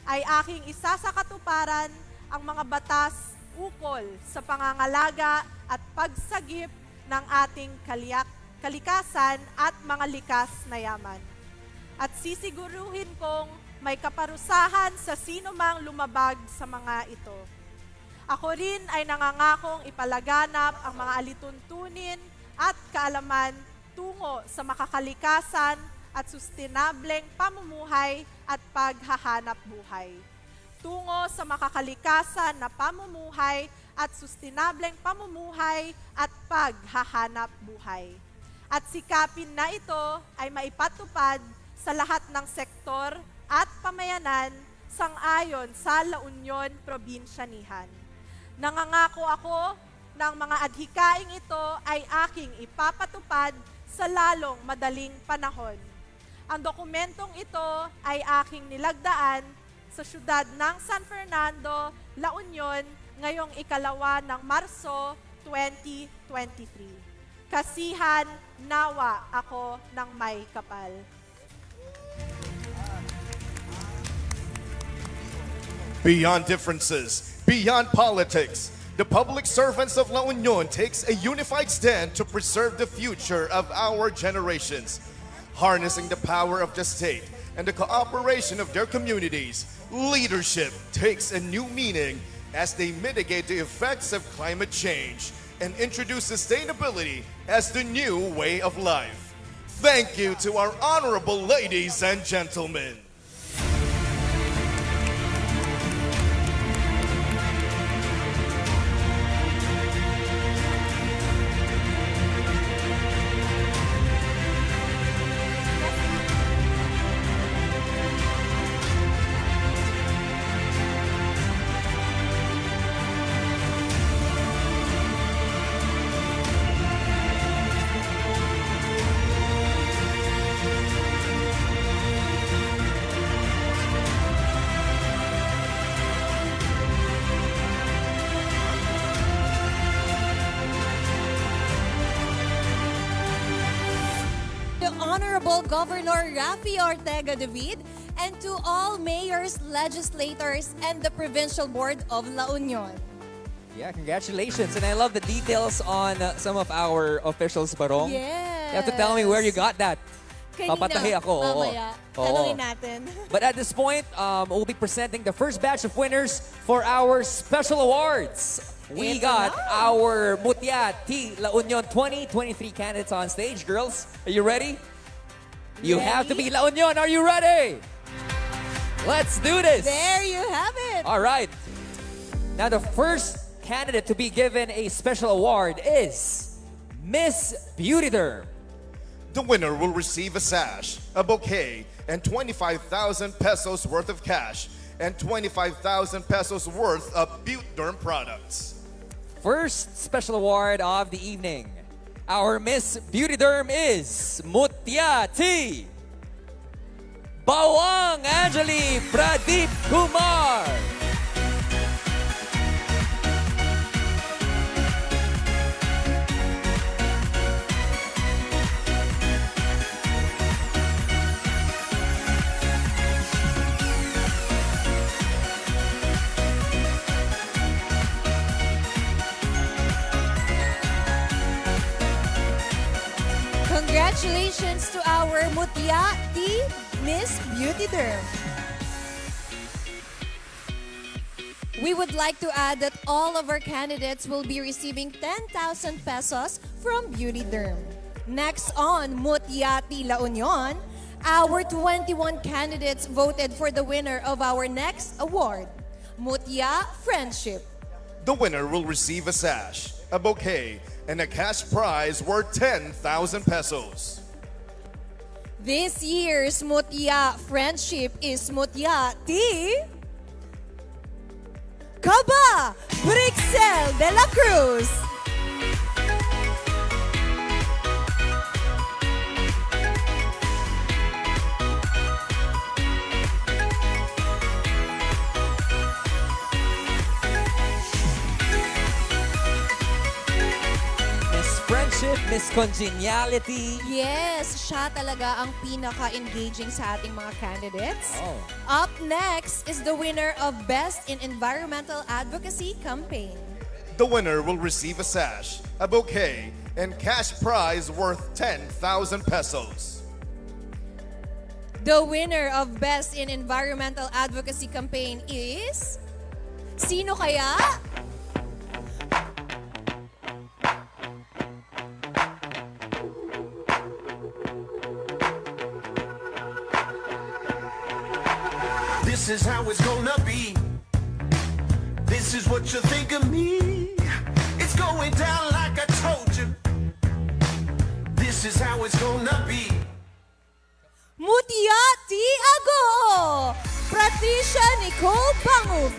ay aking isasakatuparan ang mga batas ukol sa pangangalaga at pagsagip ng ating kalikasan at mga likas na yaman. At sisiguruhin kong may kaparusahan sa sino mang lumabag sa mga ito. Ako rin ay nangangakong ipalaganap ang mga alituntunin at kaalaman tungo sa makakalikasan at sustainableng pamumuhay at paghahanap buhay. Tungo sa makakalikasan na pamumuhay at sustainableng pamumuhay at paghahanap buhay. At sikapin na ito ay maipatupad sa lahat ng sektor at pamayanan sang-ayon sa La Union Probinsyanihan. Nangangako ako ng mga adhikaing ito ay aking ipapatupad sa lalong madaling panahon. Ang dokumentong ito ay aking nilagdaan sa siyudad ng San Fernando, La Union, ngayong 2 ng Marso 2023. Kasihan, nawa ako ng may kapal. Beyond differences, beyond politics, the public servants of La Union takes a unified stand to preserve the future of our generations. Harnessing the power of the state and the cooperation of their communities, leadership takes a new meaning as they mitigate the effects of climate change and introduce sustainability as the new way of life. Thank you to our honorable ladies and gentlemen. The Honorable Governor Rafi Ortega David, and to all mayors, legislators, and the Provincial Board of La Union. Yeah, congratulations. And I love the details on some of our officials, Barong. Yes. You have to tell me where you got that. Kanina, Papatahi ako. oo. mamaya. Oo. Tanungin natin. But at this point, we'll be presenting the first batch of winners for our special awards. We Ito got na. our Mutia Ti La Union 2023 candidates on stage. Girls, are you ready? You have to be La Union. Are you ready? Let's do this. There you have it. All right. Now, the first candidate to be given a special award is Miss Beauty Derm. The winner will receive a sash, a bouquet, and 25,000 pesos worth of cash and 25,000 pesos worth of Beauty Derm products. First special award of the evening. Our Miss Beauty Derm is Mutia Ti Bawang Angeli Pradeep Kumar. Congratulations to our Mutia Ti Miss Beauty Derm. We would like to add that all of our candidates will be receiving 10,000 pesos from Beauty Derm. Next on Mutia Ti La Union, our 21 candidates voted for the winner of our next award, Mutia Friendship. The winner will receive a sash, a bouquet, and a cash prize worth 10,000 pesos. This year's Mutia Friendship is Mutia Ti Kaba Brixel de la Cruz. friendship, Miss Congeniality. Yes, siya talaga ang pinaka-engaging sa ating mga candidates. Oh. Up next is the winner of Best in Environmental Advocacy Campaign. The winner will receive a sash, a bouquet, and cash prize worth 10,000 pesos. The winner of Best in Environmental Advocacy Campaign is... Sino kaya? This is how it's gonna be. This is what you think of me. It's going down like I told you. This is how it's gonna be. Mutia Ti Ago! Patricia Nicole Pangub.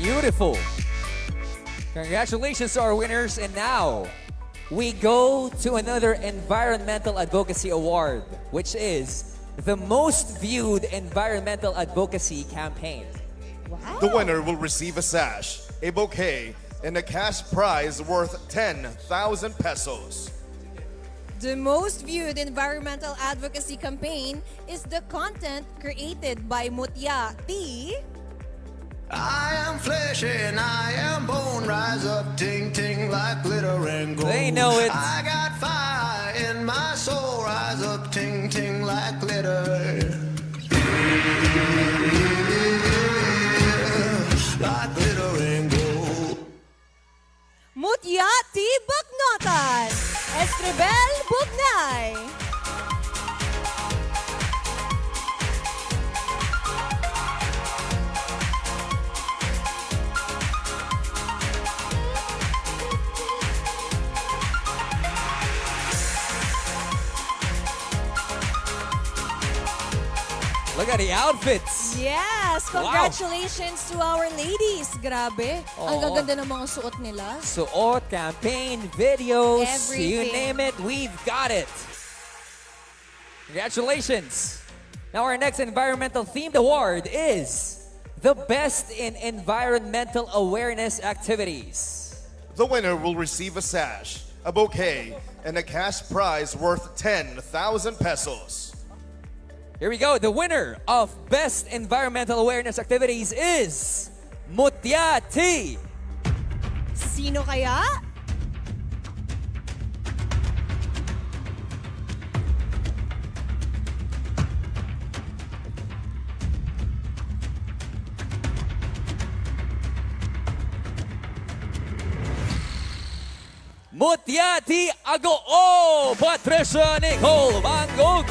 Beautiful. Congratulations to our winners. And now, we go to another Environmental Advocacy Award, which is the most viewed environmental advocacy campaign. Wow. The winner will receive a sash, a bouquet, and a cash prize worth 10,000 pesos. The most viewed environmental advocacy campaign is the content created by Mutia Ti. I am flesh and I am bone. Rise up, ting ting like glitter and gold. They know it. I got fire in my soul. Rise up, ting ting like glitter. Like glitter and gold. Mutia Ti Bagnotan. Estribel Bugnay. Look at the outfits. Yes! Congratulations to our ladies. Grabe. Ang Oo. gaganda ng mga suot nila. Suot, campaign, videos, you Everything. name it, we've got it. Congratulations. Now our next environmental themed award is the Best in Environmental Awareness Activities. The winner will receive a sash, a bouquet, and a cash prize worth 10,000 pesos. Here we go. The winner of Best Environmental Awareness Activities is Mutia Ti. Sino kaya? Mutia Ti Ago. Oh, Patricia Nicole Mangog.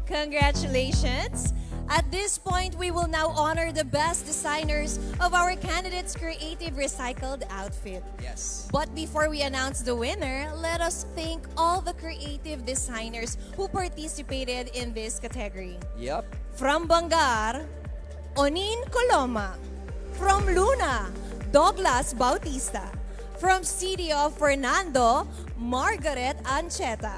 Congratulations! At this point, we will now honor the best designers of our candidates' creative recycled outfit. Yes. But before we announce the winner, let us thank all the creative designers who participated in this category. Yep. From Bangar, Onin Coloma. From Luna, Douglas Bautista. From City of Fernando, Margaret Ancheta.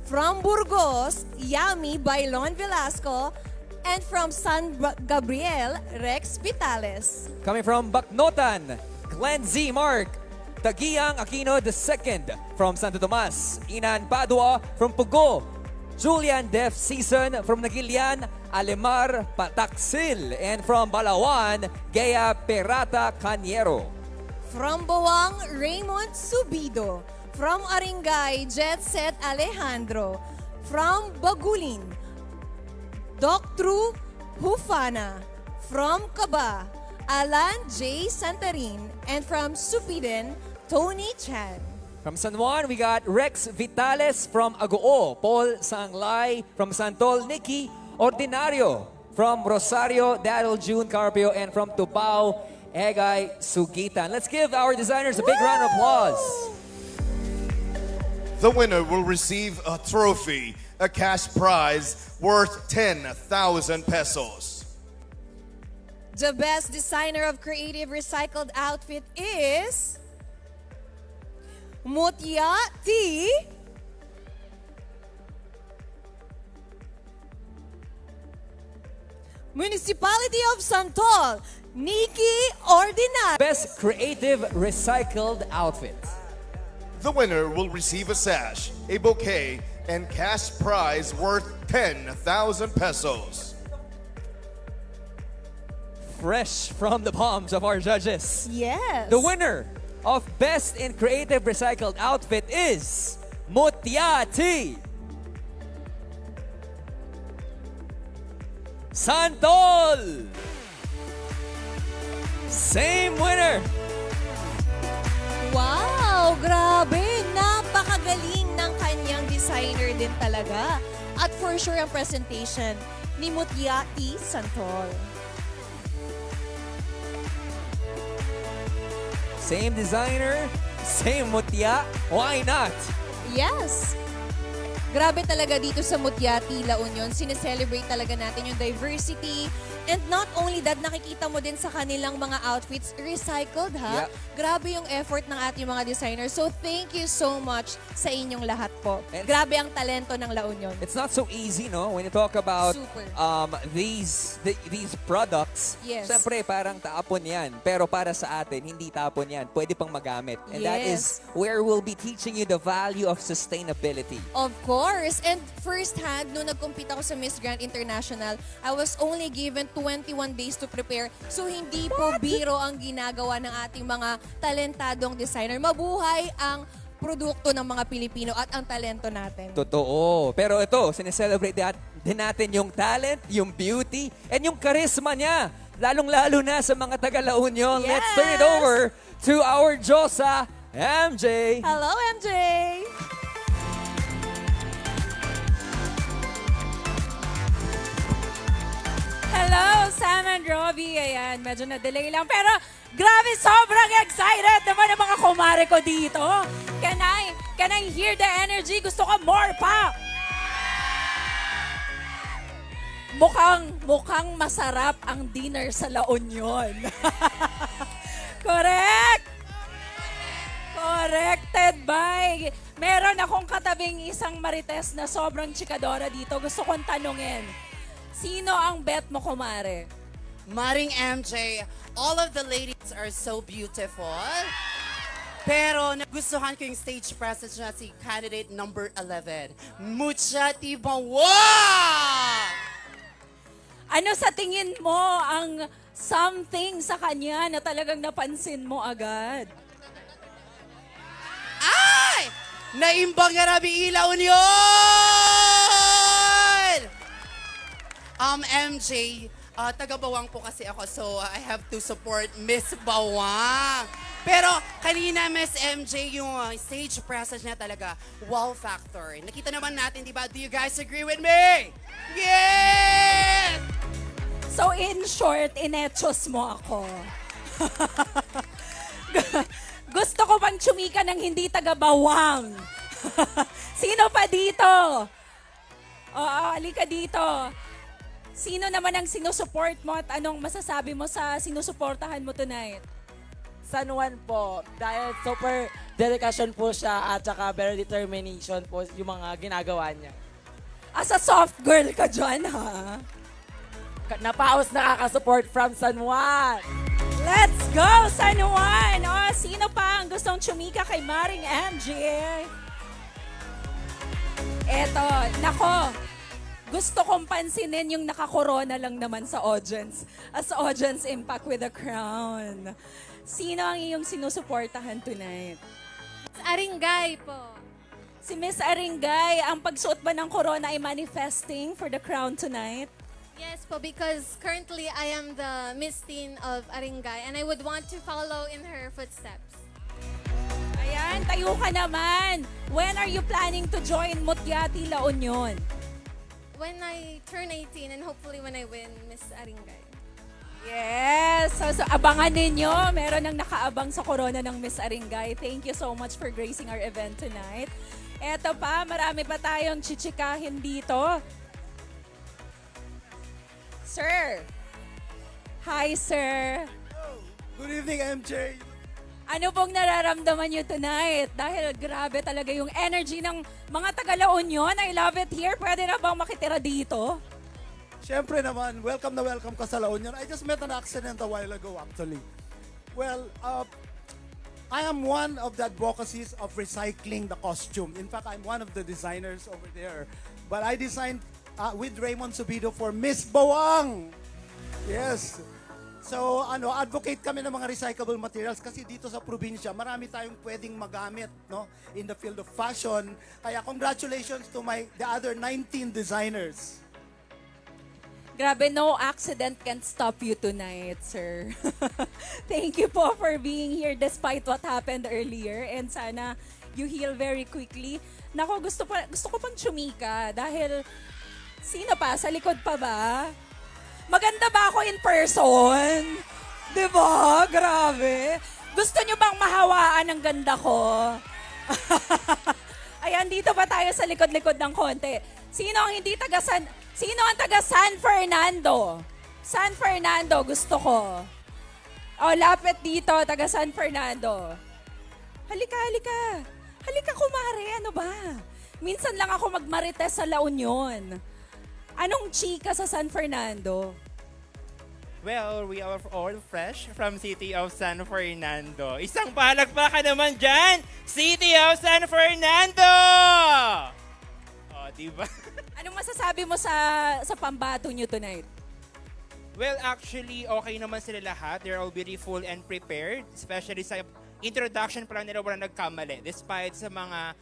From Burgos, Yami Bailon Velasco. And from San Gabriel, Rex Vitales. Coming from Bacnotan, Glenn Z. Mark. Tagiang Aquino II from Santo Tomas. Inan Padua from Pugo. Julian Def Season from Nagilian. Alemar Pataksil. And from Balawan, Gea Perata Caniero. From Bawang, Raymond Subido. From Aringay, Jet Set Alejandro. From Bagulin, Dr. Hufana. From Kaba, Alan J. Santarin. And from Supiden, Tony Chan. From San Juan, we got Rex Vitales from Agoo. Paul Sanglay from Santol. Nikki Ordinario from Rosario, Daryl June Carpio, and from Tubao, Egay Sugitan. Let's give our designers a big round of applause. The winner will receive a trophy, a cash prize worth 10,000 pesos. The best designer of creative recycled outfit is Mutia Ti Municipality of Santol, Nikki Ordinary. Best creative recycled outfit. The winner will receive a sash, a bouquet, and cash prize worth 10,000 pesos. Fresh from the palms of our judges. Yes. The winner of Best in Creative Recycled Outfit is Mutia Ti Santol. Same winner. Wow, grabe. Napakagaling ng kanyang designer din talaga. At for sure ang presentation ni Mutia Ti Santol. Same designer, same Mutia. Why not? Yes. Grabe talaga dito sa Mutia Ti La Union. Sineselebrate talaga natin yung diversity. And not only that, nakikita mo din sa kanilang mga outfits, recycled ha? Yeah. Grabe yung effort ng ating mga designers. So thank you so much sa inyong lahat po. Grabe ang talento ng La Union. It's not so easy, no? When you talk about Super. these products, Yes. syempre parang tapon yan. Pero para sa atin, hindi tapon yan. Pwede pang magamit. And that is where we'll be teaching you the value of sustainability. Of course. And firsthand, nung nag-compete ako sa Miss Grand International, I was only given 21 days to prepare. So hindi po biro ang ginagawa ng ating mga talentadong designer. Mabuhay ang produkto ng mga Pilipino at ang talento natin. Totoo. Pero ito, sineselebrate din natin yung talent, yung beauty, and yung charisma niya. Lalong-lalo na sa mga taga-La Union. Yes! Let's turn it over to our Diyosa, MJ. Hello, MJ! Hello, Sam and Robbie. Ayan, medyo na-delay lang. Pero grabe, sobrang excited naman ang mga kumare ko dito. Can I hear the energy? Gusto ko more pa. Mukhang masarap ang dinner sa La Union. Correct! Corrected by... Meron akong katabing isang marites na sobrang chikadora dito. Gusto kong tanungin. Sino ang bet mo, kumare? Maring MJ, all of the ladies are so beautiful. Pero nagustuhan ko yung stage presence na si candidate number 11, Mutia Ti La Union! Ano sa tingin mo ang something sa kanya na talagang napansin mo agad? Ay! Naimbang nga Rabi La Union! MJ, taga-Bawang po kasi ako, so I have to support Miss Bawang. Pero kanina, Miss MJ, yung stage presence niya talaga, wow factor. Nakita naman natin, di ba? Do you guys agree with me? Yes! So in short, inechos mo ako. Gusto ko pang chumika ng hindi taga-Bawang. Sino pa dito? Oo, halika dito. Sino naman ang sinusupport mo at anong masasabi mo sa sinusuportahan mo tonight? San Juan po. Dahil super dedication po siya at saka very determination po yung mga ginagawa niya. As a soft girl ka dyan, ha? Napaos nakaka-support from San Juan. Let's go, San Juan! O, sino pa ang gustong chumika kay Maring MJ? Eto, nako. Gusto kong pansinin yung nakakorona lang naman sa audience. As audience impact with a crown. Sino ang iyong sinusuportahan tonight? Aringay po. Si Miss Aringay, ang pagsuot ba ng corona ay manifesting for the crown tonight? Yes po, because currently I am the Miss Teen of Aringay and I would want to follow in her footsteps. Ayan, tayo ka naman. When are you planning to join Mutia Ti La Union? when I turn 18 and hopefully when I win Miss Aringay. Yes! So abangan ninyo. Meron nang nakaabang sa corona ng Miss Aringay. Thank you so much for gracing our event tonight. Eto pa, marami pa tayong chichikahin dito. Sir! Hi, sir! Good evening, MJ. Ano pong nararamdaman nyo tonight? Dahil grabe talaga yung energy ng mga taga-La Union. I love it here. Pwede na bang makitira dito? Siyempre naman, welcome na welcome ka sa La Union. I just met an accident a while ago actually. Well, I am one of the advocacies of recycling the costume. In fact, I'm one of the designers over there. But I designed with Raymond Subido for Miss Bawang. Yes. So, advocate kami ng mga recyclable materials kasi dito sa probinsya, marami tayong pwedeng magamit, no, in the field of fashion. Kaya congratulations to the other 19 designers. Grabe, no accident can stop you tonight, sir. Thank you po for being here despite what happened earlier and sana you heal very quickly. Nako, gusto ko pang chumika dahil sino pa? Sa likod pa ba? Maganda ba ako in person? Diba? Grabe. Gusto nyo bang mahawaan ang ganda ko? Ayan, dito pa tayo sa likod-likod ng konti. Sino ang taga San Fernando? San Fernando, gusto ko. Oh, lapit dito, taga San Fernando. Halika. Halika, kumare, ano ba? Minsan lang ako magmarites sa La Union. Anong chika sa San Fernando? Well, we are all fresh from City of San Fernando. Isang palakpakan naman dyan! City of San Fernando! Oh, diba? Anong masasabi mo sa pambato nyo tonight? Well, actually, okay naman sila lahat. They're all beautiful and prepared. Especially sa introduction pa lang nila walang nagkamali. Despite sa mga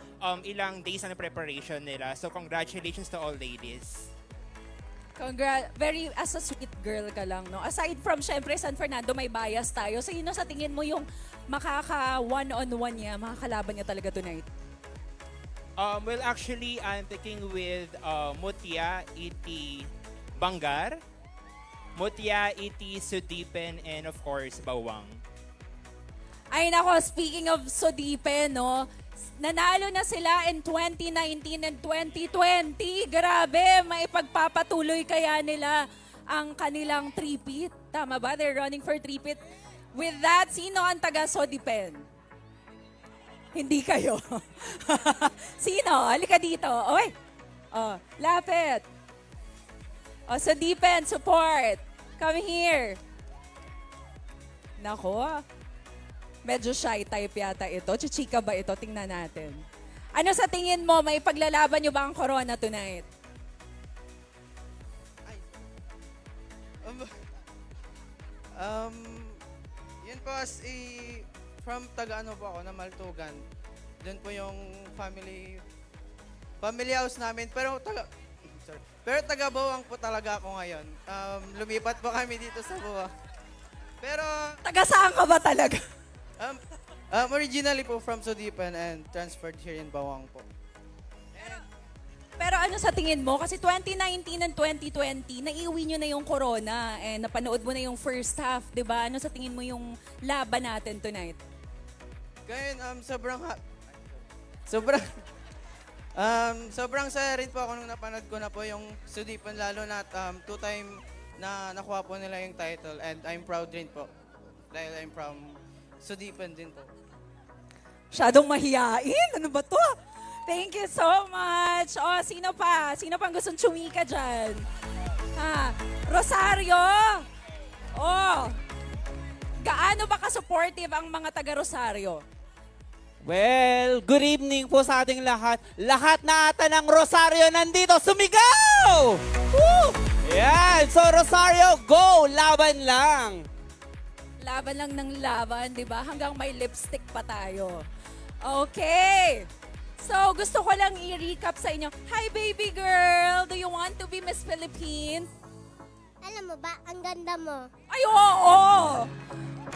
ilang days na preparation nila. So, congratulations to all ladies. Very, as a sweet girl ka lang, no? Aside from, syempre, San Fernando, may bias tayo. Sino sa tingin mo yung makaka-one-on-one niya, makakalaban niya talaga tonight? Well, actually, I'm picking with Mutia Ti Bangar, Mutia Ti Sudipen, and of course, Bawang. Ay nako, speaking of Sudipen, no? Nanalo na sila in 2019 and 2020. Grabe, maipagpapatuloy kaya nila ang kanilang three-peat. Tama ba? They're running for three-peat. With that, sino ang taga Sudipen? Hindi kayo. Sino? Halika dito. Oy! Oh, lapit. Oh, Sudipen, support. Come here. Nako. Medyo shy type yata ito. Chichika ba ito? Tingnan natin. Ano sa tingin mo? May paglalaban nyo ba ang corona tonight? Yun po from Taga-ano po ako, na Maltugan. Doon po yung family house namin. Pero taga-Bawang po talaga ako ngayon. Lumipat po kami dito sa Buwa. Pero taga saan ka ba talaga? Originally po from Sudipan and transferred here in Bawang po. Pero ano sa tingin mo? Kasi 2019 and 2020, naiuwi nyo na yung corona and napanood mo na yung first half, di ba? Ano sa tingin mo yung laban natin tonight? Ngayon, sobrang saya rin po ako nung napanood ko na po yung Sudipan, lalo na two-time na nakuha po nila yung title, and I'm proud rin po dahil I'm from Sudipan din po. Masyadong mahiyain. Ano ba to? Thank you so much. O, sino pa? Sino pang gustong chumika dyan? Rosario! Oh, gaano ba ka-supportive ang mga taga-Rosario? Well, good evening po sa ating lahat. Lahat na ata ng Rosario nandito. Sumigaw! Woo! Yan! So, Rosario, go! Laban lang! Laban lang ng laban, di ba? Hanggang may lipstick pa tayo. Okay! So, gusto ko lang i-recap sa inyo. Hi, baby girl! Do you want to be Miss Philippines? Alam mo ba, ang ganda mo. Ay, oo!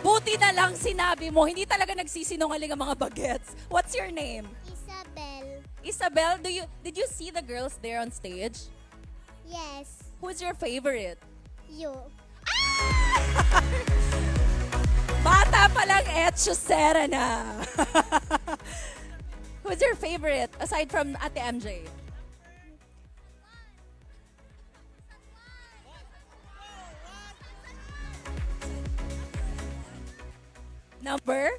Buti na lang sinabi mo. Hindi talaga nagsisinungaling ang mga bagets. What's your name? Isabel. Isabel, did you see the girls there on stage? Yes. Who's your favorite? You. Bata pa lang etchosera na. Who's your favorite aside from Ate MJ? Number?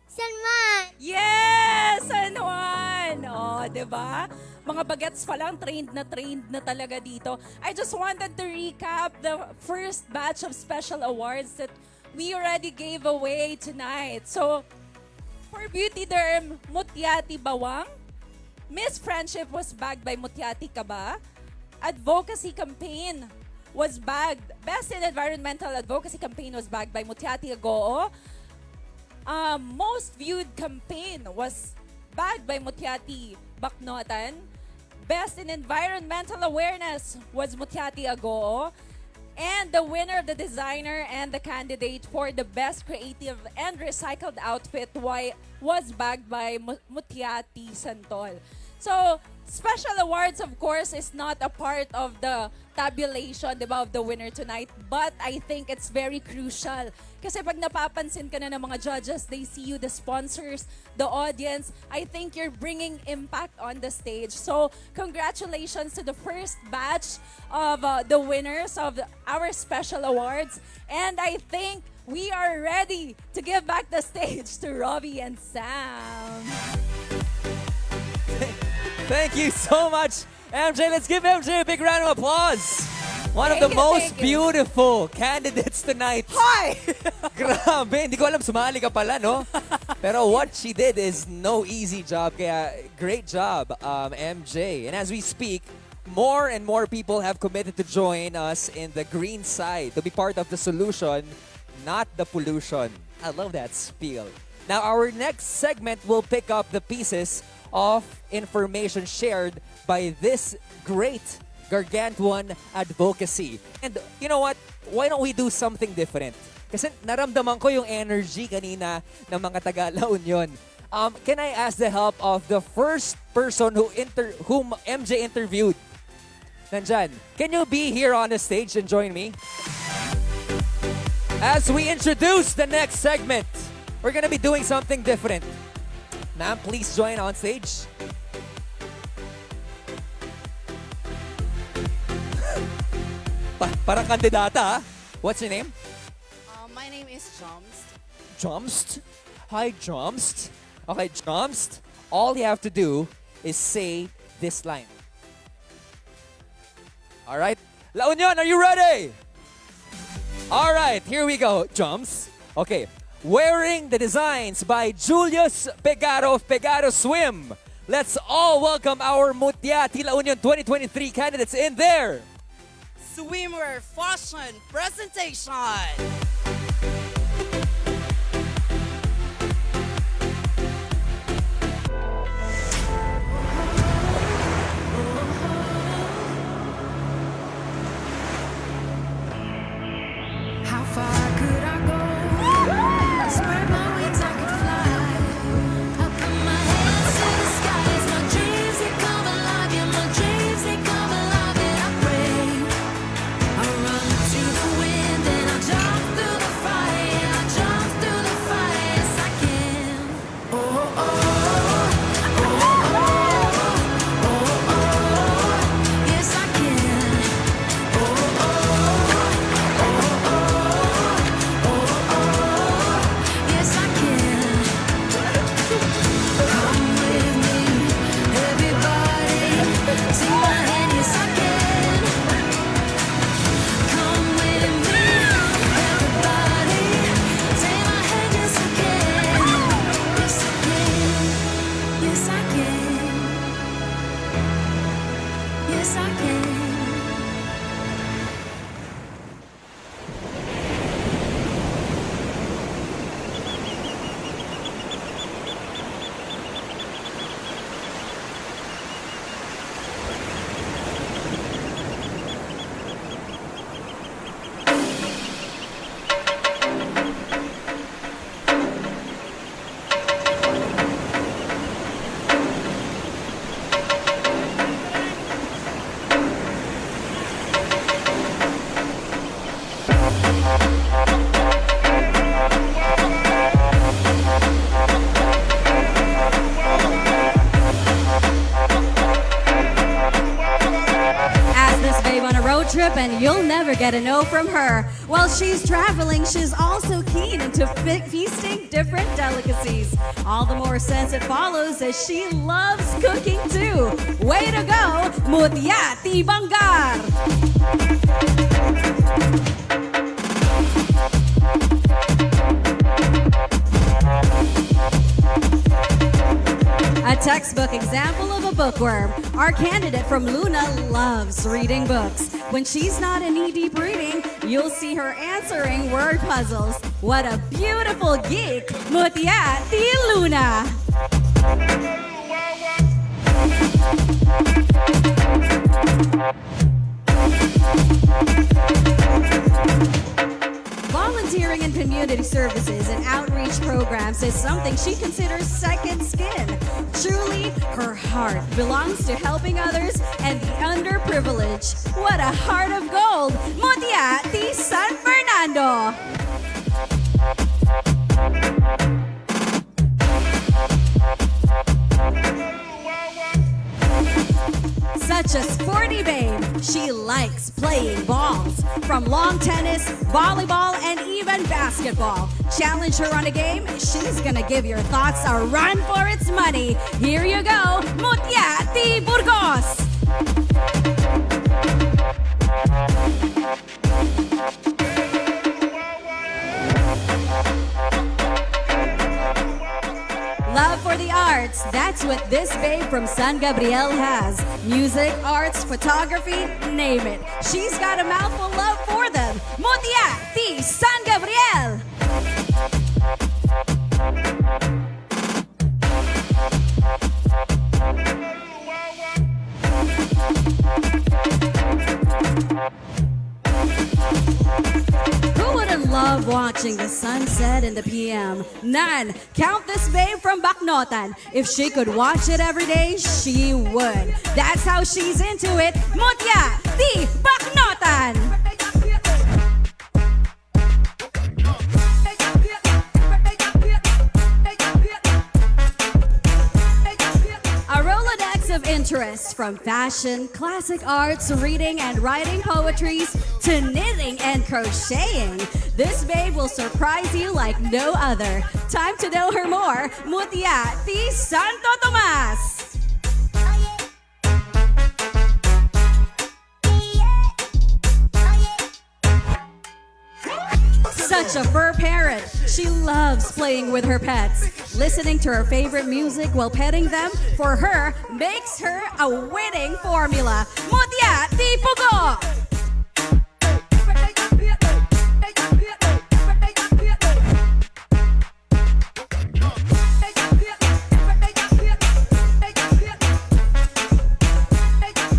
Salman. Yes! San Juan! Oh, di ba? Mga bagets pa lang, trained na talaga dito. I just wanted to recap the first batch of special awards that we already gave away tonight. So, for Beauty Derm, Mutia Ti Bawang. Miss Friendship was bagged by Mutia Ti Kaba. Advocacy Campaign was bagged. Best in Environmental Advocacy Campaign was bagged by Mutia Ti Agoo. Most viewed campaign was bagged by Mutia Ti Baknotan. Best in Environmental Awareness was Mutia Ti Agoo. And the winner of the designer and the candidate for the best creative and recycled outfit was bagged by Mutia Ti Santol. So, special awards, of course, is not a part of the tabulation, di ba, of the winner tonight. But I think it's very crucial. Kasi pag napapansin ka na ng mga judges, they see you, the sponsors, the audience. I think you're bringing impact on the stage. So, congratulations to the first batch of the winners of our special awards. And I think we are ready to give back the stage to Robbie and Sam. Thank you so much, MJ. Let's give MJ a big round of applause. One of the most beautiful candidates tonight. Hi! Grabe, hindi ko alam sumali ka pala, no? Pero what she did is no easy job. Kaya great job, MJ. And as we speak, more and more people have committed to join us in the green side, to be part of the solution, not the pollution. I love that spiel. Now, our next segment will pick up the pieces of information shared by this great gargantuan advocacy. And you know what? Why don't we do something different? Kasi naramdaman ko yung energy kanina ng mga taga La Union. Can I ask the help of the first person whom MJ interviewed? Nandyan. Can you be here on the stage and join me? As we introduce the next segment, we're gonna be doing something different. Ma'am, please join on stage. Parang kandidata, ha? What's your name? My name is Jomst. Jomst? Hi, Jomst. Okay, Jomst, all you have to do is say this line. All right? La Union, are you ready? All right, here we go, Jomst. Okay. Wearing the designs by Julius Pegaro of Pegaro Swim. Let's all welcome our Mutia Ti La Union 2023 candidates in there. Swimwear fashion presentation. How far could I go? Spread my wings, I could fly. Up in my hands to the skies. My dreams, they come alive. Yeah, my dreams, they come alive. And I pray. I run to the wind and I jump through never get a no from her. While she's traveling, she's also keen into feasting different delicacies. All the more sense it follows as she loves cooking too. Way to go, Mutia Ti A textbook example of a bookworm. Our candidate from Luna loves reading books. When she's not in knee-deep reading, you'll see her answering word puzzles. What a beautiful geek, Mutia Ti Luna. Volunteering in community services and outreach programs is something she considers second skin. Truly, her heart belongs to helping others and the underprivileged. What a heart of gold! Mutia Ti San Fernando! Such a sporty babe. She likes playing balls. From lawn tennis, volleyball, and even basketball. Challenge her on a game, she's gonna give your thoughts a run for its money. Here you go, Mutia Ti Burgos! Love for the arts, that's what this babe from San Gabriel has. Music, arts, photography, name it. She's got a mouthful of love for them. Mutia Ti San Gabriel! Who wouldn't love watching the sunset in the PM? None. Count this babe from Bacnotan. If she could watch it every day, she would. That's how she's into it. Mutia Ti Bacnotan! A Rolodex of interests from fashion, classic arts, reading and writing poetries, to knitting and crocheting. This babe will surprise you like no other. Time to know her more. Mutia Ti Santo Tomas! Such a fur parrot. She loves playing with her pets. Listening to her favorite music while petting them, for her, makes her a winning formula. Mutia Ti Pugo!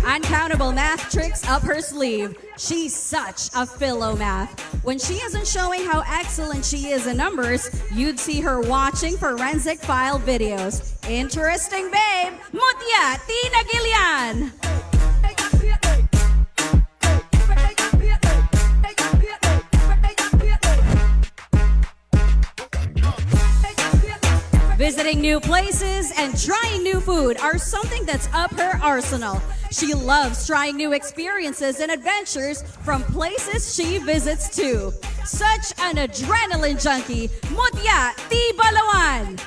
Uncountable math tricks up her sleeve. She's such a philomath. When she isn't showing how excellent she is in numbers, you'd see her watching forensic file videos. Interesting babe, Mutia Ti Nagilian. Visiting new places and trying new food are something that's up her arsenal. She loves trying new experiences and adventures from places she visits too. Such an adrenaline junkie, Mutia Ti Balawan.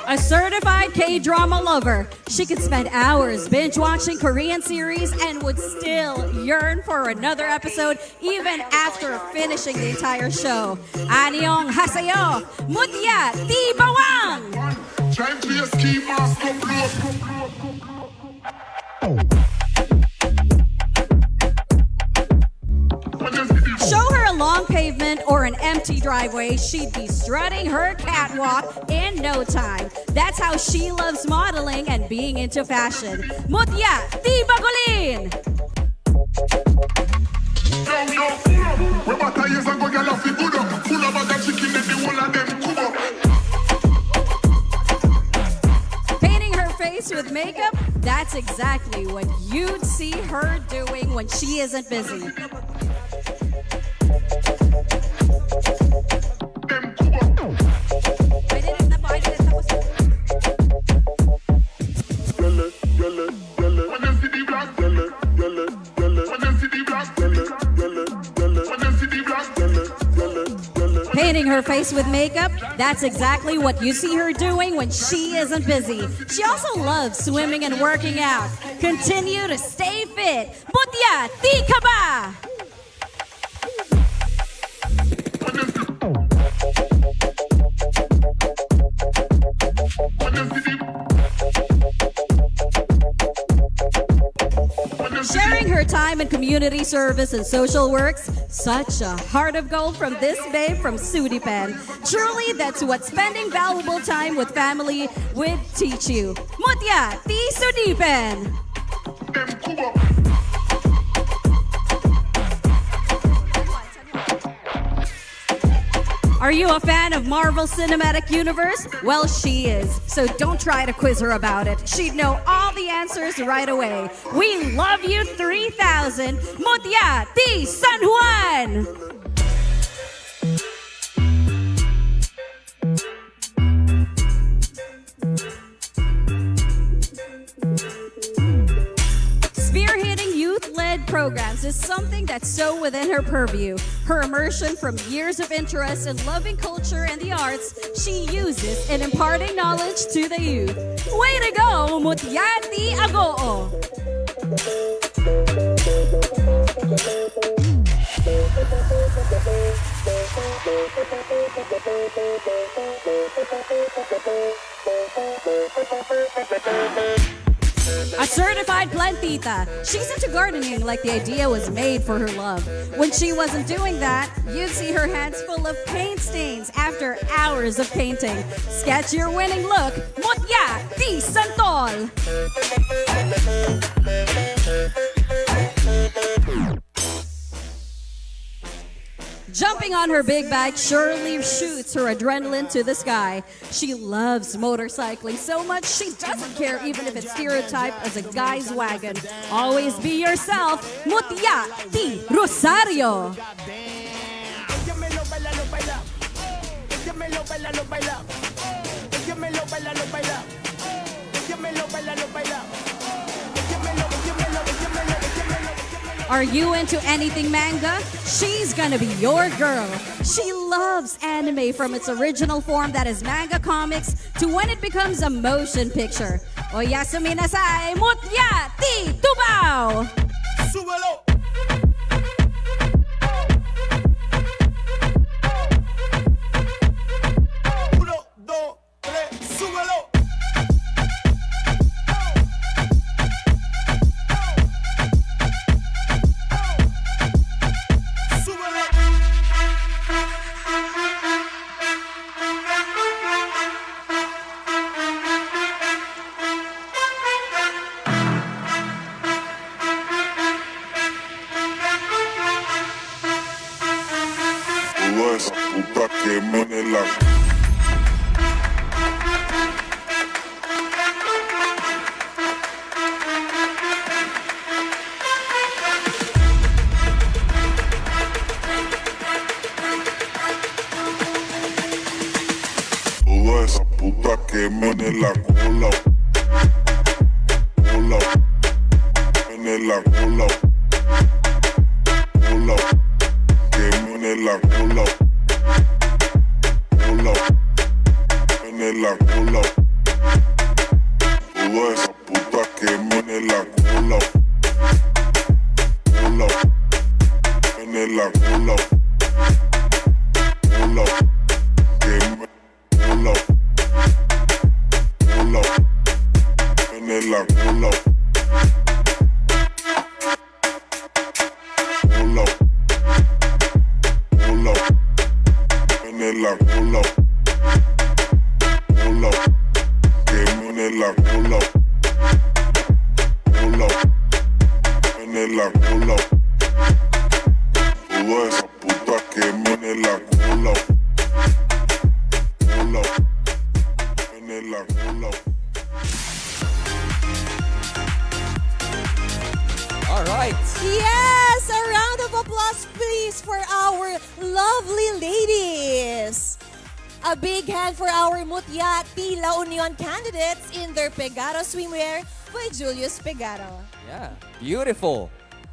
A certified K-drama lover, she could spend hours binge-watching Korean series and would still yearn for another episode even after finishing the entire show. Annyeong haseyo, Mutia Ti Bawang! Show her a long pavement or an empty driveway, she'd be strutting her catwalk in no time. That's how she loves modeling and being into fashion. Mutia Ti Bagolin! Painting her face with makeup, that's exactly what you'd see her doing when she isn't busy. face with makeup? That's exactly what you see her doing when she isn't busy. She also loves swimming and working out. Continue to stay fit. Mutia Ti Ba! Sharing her time in community service and social works, such a heart of gold from this babe from Sudipan. Truly, that's what spending valuable time with family would teach you. Mutia Ti Sudipan! Are you a fan of Marvel Cinematic Universe? Well, she is. So don't try to quiz her about it. She'd know all the answers right away. We love you 3000. Mutia Ti San Juan! Spearheading youth-led programs is something that's so within her purview. Her immersion from years of interest in loving culture and the arts, she uses in imparting knowledge to the youth. Way to go, Mutia Ti Agoo! A certified plantita. She's into gardening like the idea was made for her love. When she wasn't doing that, you'd see her hands full of paint stains after hours of painting. Sketch your winning look. Mutia Ti Santol. Jumping on her big bike surely shoots her adrenaline to the sky. She loves motorcycling so much she doesn't care even if it's stereotyped as a guy's wagon. Always be yourself. Mutia Ti Rosario. Are you into anything manga? She's gonna be your girl. She loves anime from its original form that is manga comics to when it becomes a motion picture. Oyasumi nasai, Mutia Ti Tubao! Puta que me la toda esa puta que me la cola, cola, me la cola, cola, que me la cola. La cola, toda esa puta que me la cola, cola, me la cola, cola, que me cola, cola, me la cola, cola, cola, me la cola. La cola, cola, en la cola, toda esa puta que me la cola, cola, en la cola. All right. Yes! A round of applause, please, for our lovely ladies. A big hand for our Mutia Ti La Union candidates in their Pegaro swimwear by Julius Pegaro. Yeah, beautiful.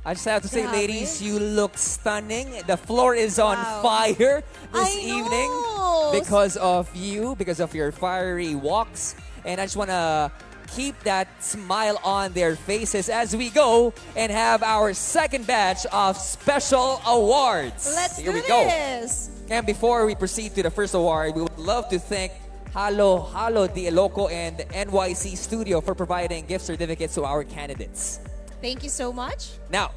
I just have to say, Grabe. ladies, you look stunning. The floor is on Wow. fire this I evening know. because of you, because of your fiery walks. And I just want to keep that smile on their faces as we go and have our second batch of special awards. Let's Here do we go. this. And before we proceed to the first award, we would love to thank Halo Di Iloco and NYC Studio for providing gift certificates to our candidates. Thank you so much. Now,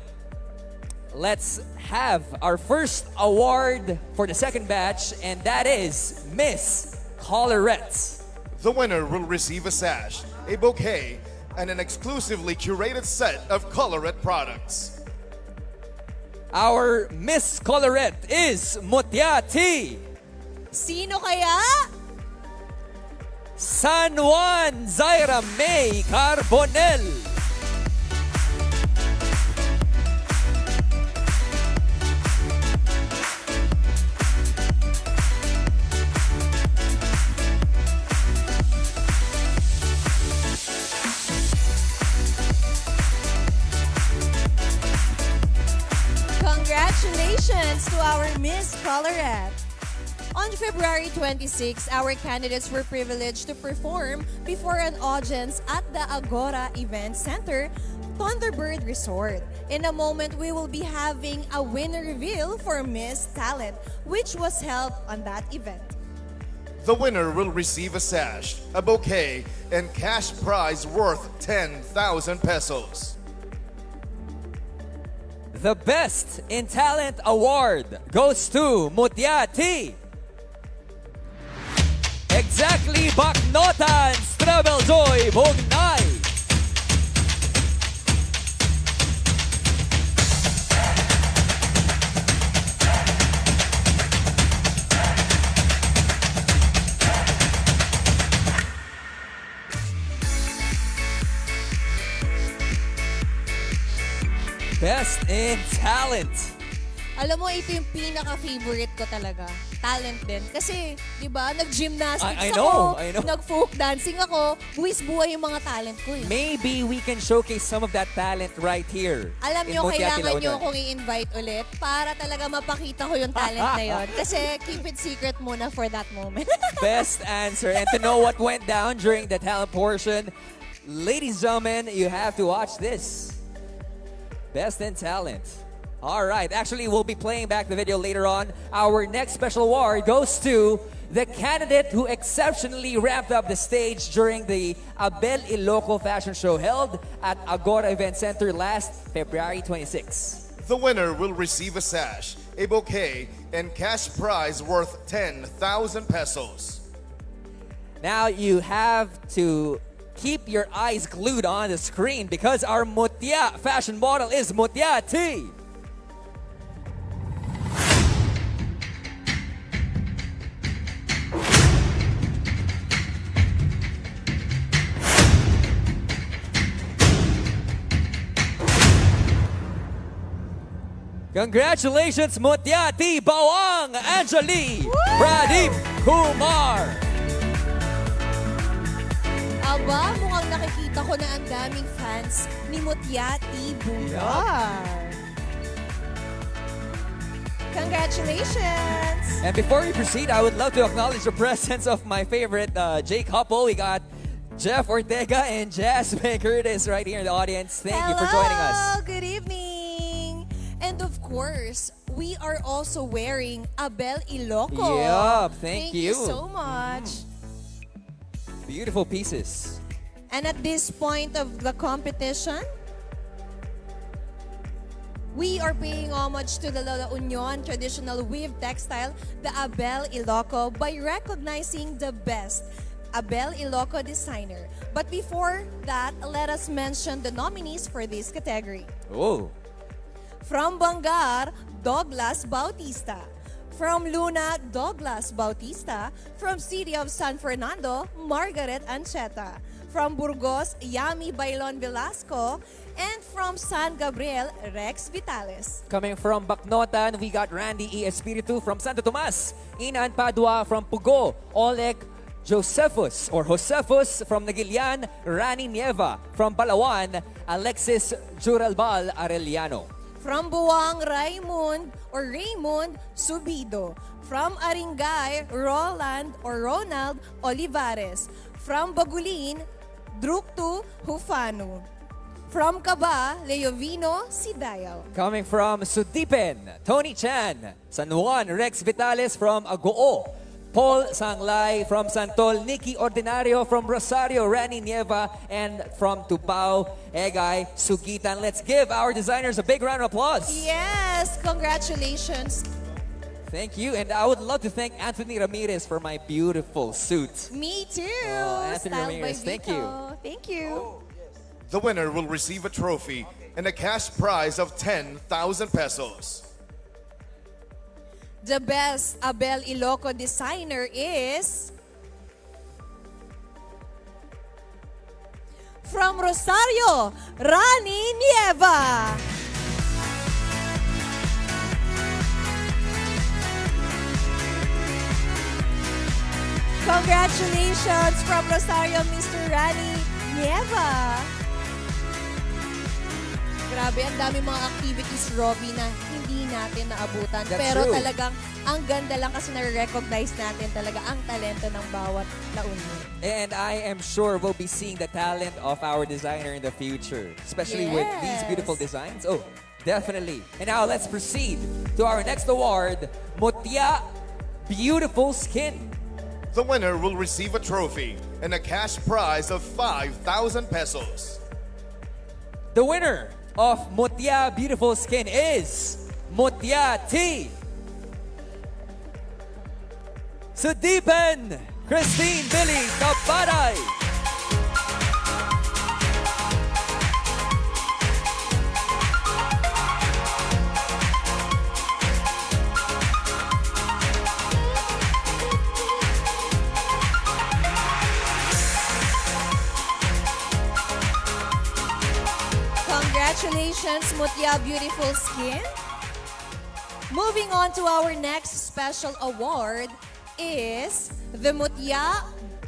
let's have our first award for the second batch, and that is Miss Colorette. The winner will receive a sash, a bouquet, and an exclusively curated set of Colorette products. Our Miss Colorette is Mutia Ti Sino kaya? San Juan Zaira May Carbonel. Congratulations to our Miss Colorette. On February 26, our candidates were privileged to perform before an audience at the Agora Event Center, Thunderbird Resort. In a moment, we will be having a winner reveal for Miss Talent, which was held on that event. The winner will receive a sash, a bouquet, and cash prize worth 10,000 pesos. The Best in Talent Award goes to Mutia Ti. Exactly Baknotan Travel Joy Bugnay. Best in Talent. Alam mo, ito yung pinaka-favorite ko talaga. Talent din. Kasi, di ba, nag-gymnastics I know, ako, I know. nag-folk dancing ako, buwis-buhay yung mga talent ko eh. Maybe we can showcase some of that talent right here. Alam in nyo, Mutia Ti La kailangan nyo Union. akong i-invite ulit para talaga mapakita ko yung talent na yon. Kasi keep it secret muna for that moment. Best answer. And to know what went down during the talent portion, ladies and gentlemen, you have to watch this. Best in Talent. All right. Actually, we'll be playing back the video later on. Our next special award goes to the candidate who exceptionally ramped up the stage during the Abel Iloco fashion show held at Agora Event Center last February 26. The winner will receive a sash, a bouquet, and cash prize worth 10,000 pesos. Now you have to keep your eyes glued on the screen because our Mutia fashion model is Mutia Ti. Congratulations, Mutia Ti Bawang Anjali Pradeep Kumar. Aba, mukhang nakikita ko na ang daming fans ni Mutia Ti Bumar. Congratulations! And before we proceed, I would love to acknowledge the presence of my favorite J couple. We got Jeff Ortega and Jasmine Curtis right here in the audience. Thank you for joining us. Hello! Good evening! And of course, we are also wearing Abel Iloco. Yeah, thank you you. so much. Beautiful pieces. And at this point of the competition, we are paying homage to the La Union traditional weave textile, the Abel Iloco, by recognizing the best Abel Iloco designer. But before that, let us mention the nominees for this category. Oh. From Bangar, Douglas Bautista. From Luna, Douglas Bautista. From City of San Fernando, Margaret Ancheta. From Burgos, Yami Bailon Velasco. And from San Gabriel, Rex Vitales. Coming from Baknotan, we got Randy E. Espiritu from Santo Tomas. Inan Padua from Pugo. Oleg Josephus from Nagilian. Rani Nieva from Palawan. Alexis Juralbal Arellano. From Buwang, Raymond Subido. From Aringay, Roland or Ronald Olivares. From Bagulin, Druktu Hufano. From Caba, Leovino Sidayaw. Coming from Sudipen, Tony Chan. San Juan, Rex Vitales from Agoo. Paul Sanglay from Santol, Nikki Ordinario from Rosario, Rani Nieva, and from Tubao, Egay Sugitan. Let's give our designers a big round of applause. Yes, congratulations. Thank you, and I would love to thank Anthony Ramirez for my beautiful suit. Me too. Anthony Styled by Ramirez, thank you. Vito. Thank you. The winner will receive a trophy and a cash prize of 10,000 pesos. The best Abel Iloco designer is from Rosario, Rani Nieva. Congratulations from Rosario, Mr. Rani Nieva. Grabe, ang dami mga activities, Robby, na hindi natin naabutan. That's Pero true. talagang ang ganda lang kasi na-recognize natin talaga ang talento ng bawat La Union. And I am sure we'll be seeing the talent of our designer in the future, especially with these beautiful designs. Oh, definitely. And now let's proceed to our next award, Mutia Beautiful Skin. The winner will receive a trophy and a cash prize of 5,000 pesos. The winner of Mutia Beautiful Skin is Mutia Ti Sudipan Christine Billy Kaparay. Congratulations, Mutia Beautiful Skin. Moving on to our next special award is the Mutia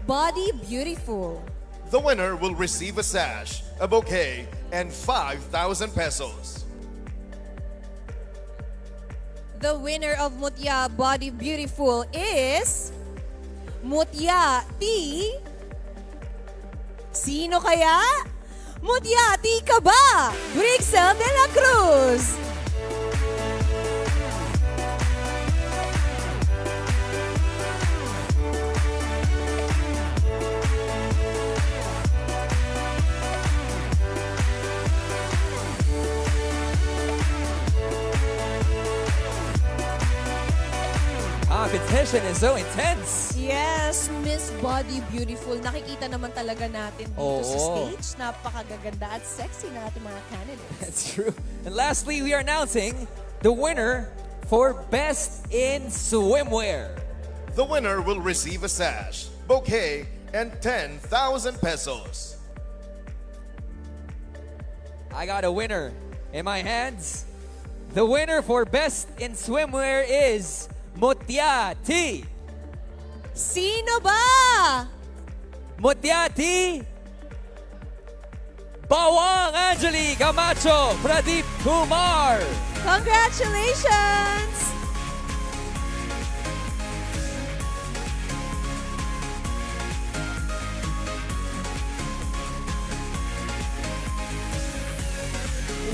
Body Beautiful. The winner will receive a sash, a bouquet, and 5,000 pesos. The winner of Mutia Body Beautiful is Mutia Ti. Sino kaya? Mutia Ti ka ba? Brixel de la Cruz. Competition is so intense. Yes, Miss Body Beautiful. Nakikita naman talaga natin dito sa stage. Napakagaganda at sexy na ating mga candidates. That's true. And lastly, we are announcing the winner for Best in Swimwear. The winner will receive a sash, bouquet, and 10,000 pesos. I got a winner in my hands. The winner for Best in Swimwear is Mutia Ti. Sino ba? Mutia Ti Bawang Angeli Camacho Pradeep Kumar. Congratulations!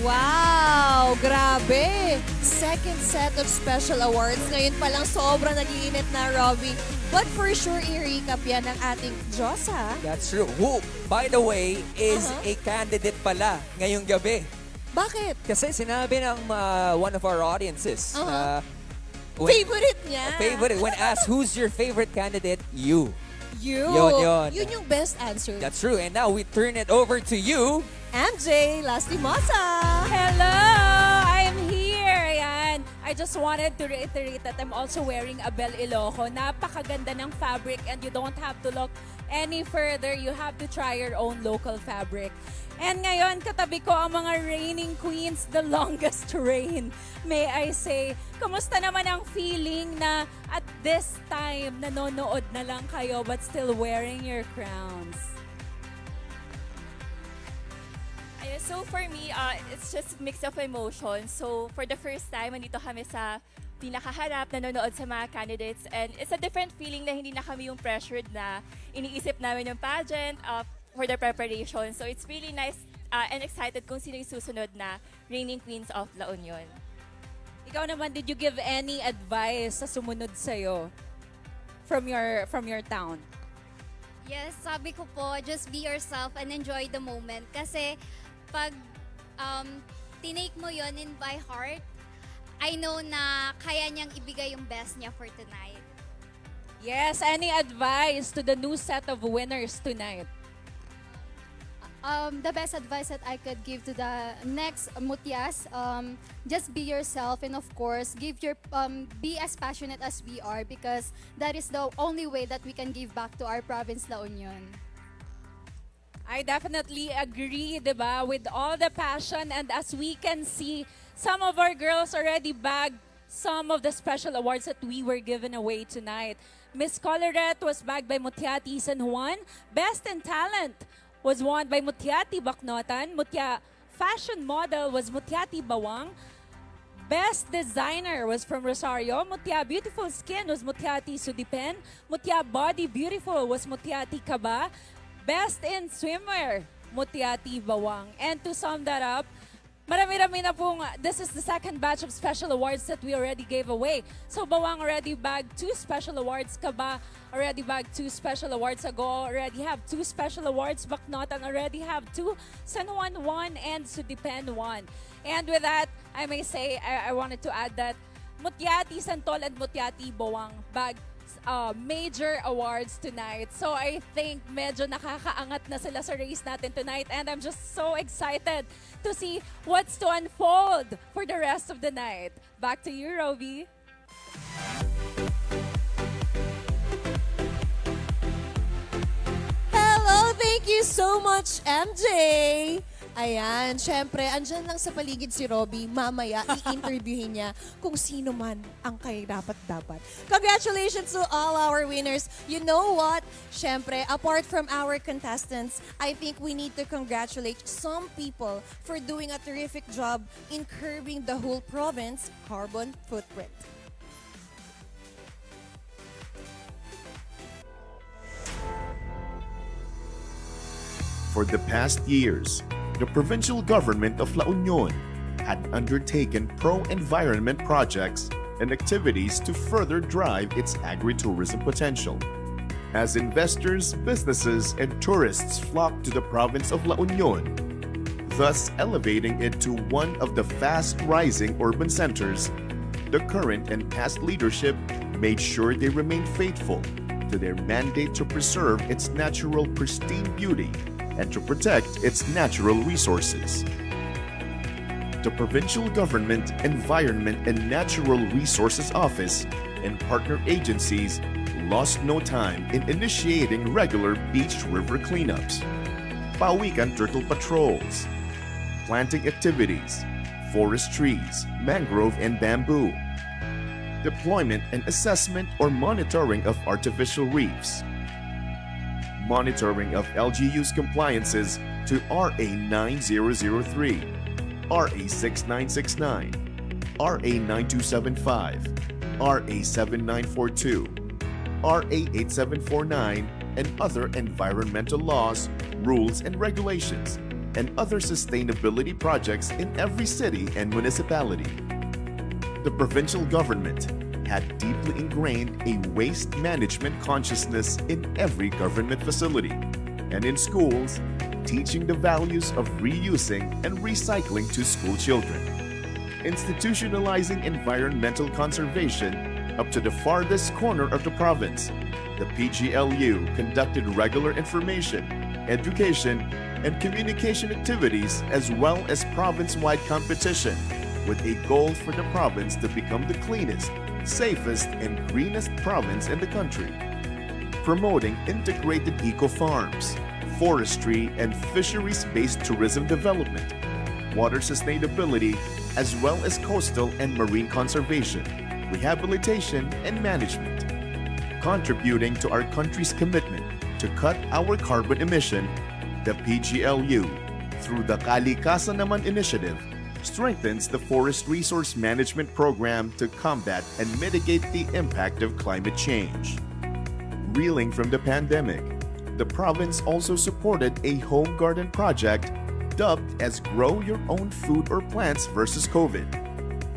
Wow! Grabe! Second set of special awards. Ngayon pa lang sobrang nag-iinit na, Robby. But for sure, i-recap yan ng ating Diyos, ha? That's true. Who, by the way, is a candidate pala ngayong gabi. Bakit? Kasi sinabi ng one of our audiences na Favorite niya. favorite. When asked, who's your favorite candidate? You. You. Yun. Yun yung best answer. That's true. And now we turn it over to you. MJ Lastimosa. Hello! I am here. Ayan. I just wanted to reiterate that I'm also wearing a Bel Iloco. Napakaganda ng fabric and you don't have to look any further. You have to try your own local fabric. And ngayon, katabi ko ang mga reigning queens, the longest reign. May I say, kamusta naman ang feeling na at this time, nanonood na lang kayo but still wearing your crowns? So for me, it's just mix of emotions. So for the first time, nandito kami sa pinakaharap, nanonood sa mga candidates, and it's a different feeling na hindi na kami yung pressured na iniisip namin yung pageant for the preparation. So it's really nice and excited kung sino yung susunod na reigning queens of La Union. Ikaw naman, did you give any advice sa sumunod sa'yo from your town? Yes, sabi ko po, just be yourself and enjoy the moment. Kasi pag tinake mo yon in by heart, I know na kaya niyang ibigay yung best niya for tonight. Yes, any advice to the new set of winners tonight? The best advice that I could give to the next Mutias, just be yourself, and of course, be as passionate as we are, because that is the only way that we can give back to our province, La Union. I definitely agree, diba, with all the passion, and as we can see, some of our girls already bagged some of the special awards that we were given away tonight. Miss Colorette was bagged by Mutia Ti San Juan. Best in Talent was won by Mutia Ti Bacnotan. Fashion Model was Mutia Ti Bawang. Best Designer was from Rosario. Mutia Beautiful Skin was Mutia Ti Sudipen. Mutia Body Beautiful was Mutia Ti Kaba. Best in Swimwear, Mutia Ti Bawang. And to sum that up, marami-rami na pong, this is the second batch of special awards that we already gave away. So Bawang already bagged 2 special awards. Kaba already bagged 2 special awards. Ago already have 2 special awards. Bacnotan already have 2. San Juan 1 and Sudipen 1. And with that, I may say, I wanted to add that Mutia Ti Santol and Mutia Ti Bawang bagged major awards tonight. So I think medyo nakakaangat na sila sa race natin tonight, and I'm just so excited to see what's to unfold for the rest of the night. Back to you, Roby. Hello! Thank you so much, MJ! Ayan, syempre, andyan lang sa paligid si Robbie. Mamaya, i-interviewin niya kung sino man ang kay dapat-dapat. Congratulations to all our winners. You know what? Syempre, apart from our contestants, I think we need to congratulate some people for doing a terrific job in curbing the whole province carbon footprint. For the past years, the provincial government of La Union had undertaken pro-environment projects and activities to further drive its agritourism potential. As investors, businesses, and tourists flocked to the province of La Union, thus elevating it to one of the fast-rising urban centers, the current and past leadership made sure they remained faithful to their mandate to preserve its natural pristine beauty and to protect its natural resources. The Provincial Government Environment and Natural Resources Office and partner agencies lost no time in initiating regular beach river cleanups, pawikan turtle patrols, planting activities, forest trees, mangrove and bamboo, deployment and assessment or monitoring of artificial reefs, monitoring of LGU's compliances to RA 9003, RA 6969, RA 9275, RA 7942, RA 8749, and other environmental laws, rules, and regulations, and other sustainability projects in every city and municipality. The provincial government had deeply ingrained a waste management consciousness in every government facility and in schools, teaching the values of reusing and recycling to school children, institutionalizing environmental conservation up to the farthest corner of the province. The PGLU conducted regular information, education, and communication activities as well as province-wide competition with a goal for the province to become the cleanest, safest, and greenest province in the country. Promoting integrated eco-farms, forestry and fisheries-based tourism development, water sustainability, as well as coastal and marine conservation, rehabilitation, and management. Contributing to our country's commitment to cut our carbon emission, the PGLU through the Kalikasan Naman initiative, strengthens the Forest Resource Management Program to combat and mitigate the impact of climate change. Reeling from the pandemic, the province also supported a home garden project dubbed as Grow Your Own Food or Plants versus COVID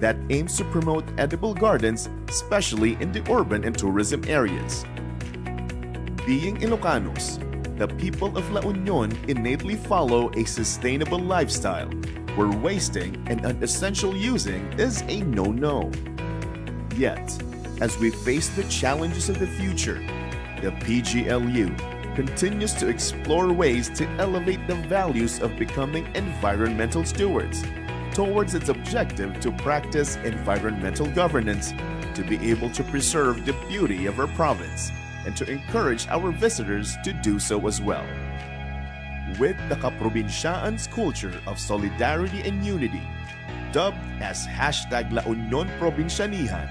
that aims to promote edible gardens, especially in the urban and tourism areas. Being Ilocanos, the people of La Union innately follow a sustainable lifestyle where wasting and unessential using is a no-no. Yet, as we face the challenges of the future, the PGLU continues to explore ways to elevate the values of becoming environmental stewards towards its objective to practice environmental governance, to be able to preserve the beauty of our province, and to encourage our visitors to do so as well. With the Kaprobinsyaan's culture of solidarity and unity, dubbed as #La Union Provincianihan,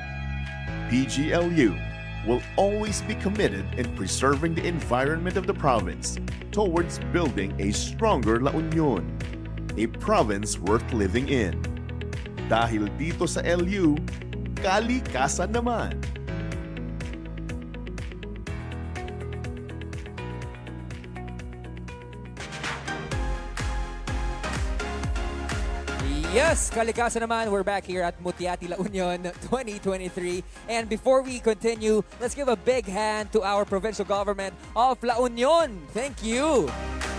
PGLU will always be committed in preserving the environment of the province towards building a stronger La Union, a province worth living in. Dahil dito sa LU, kalikasan naman. Yes, kalikasan naman. We're back here at Mutia Ti La Union 2023. And before we continue, let's give a big hand to our provincial government of La Union. Thank you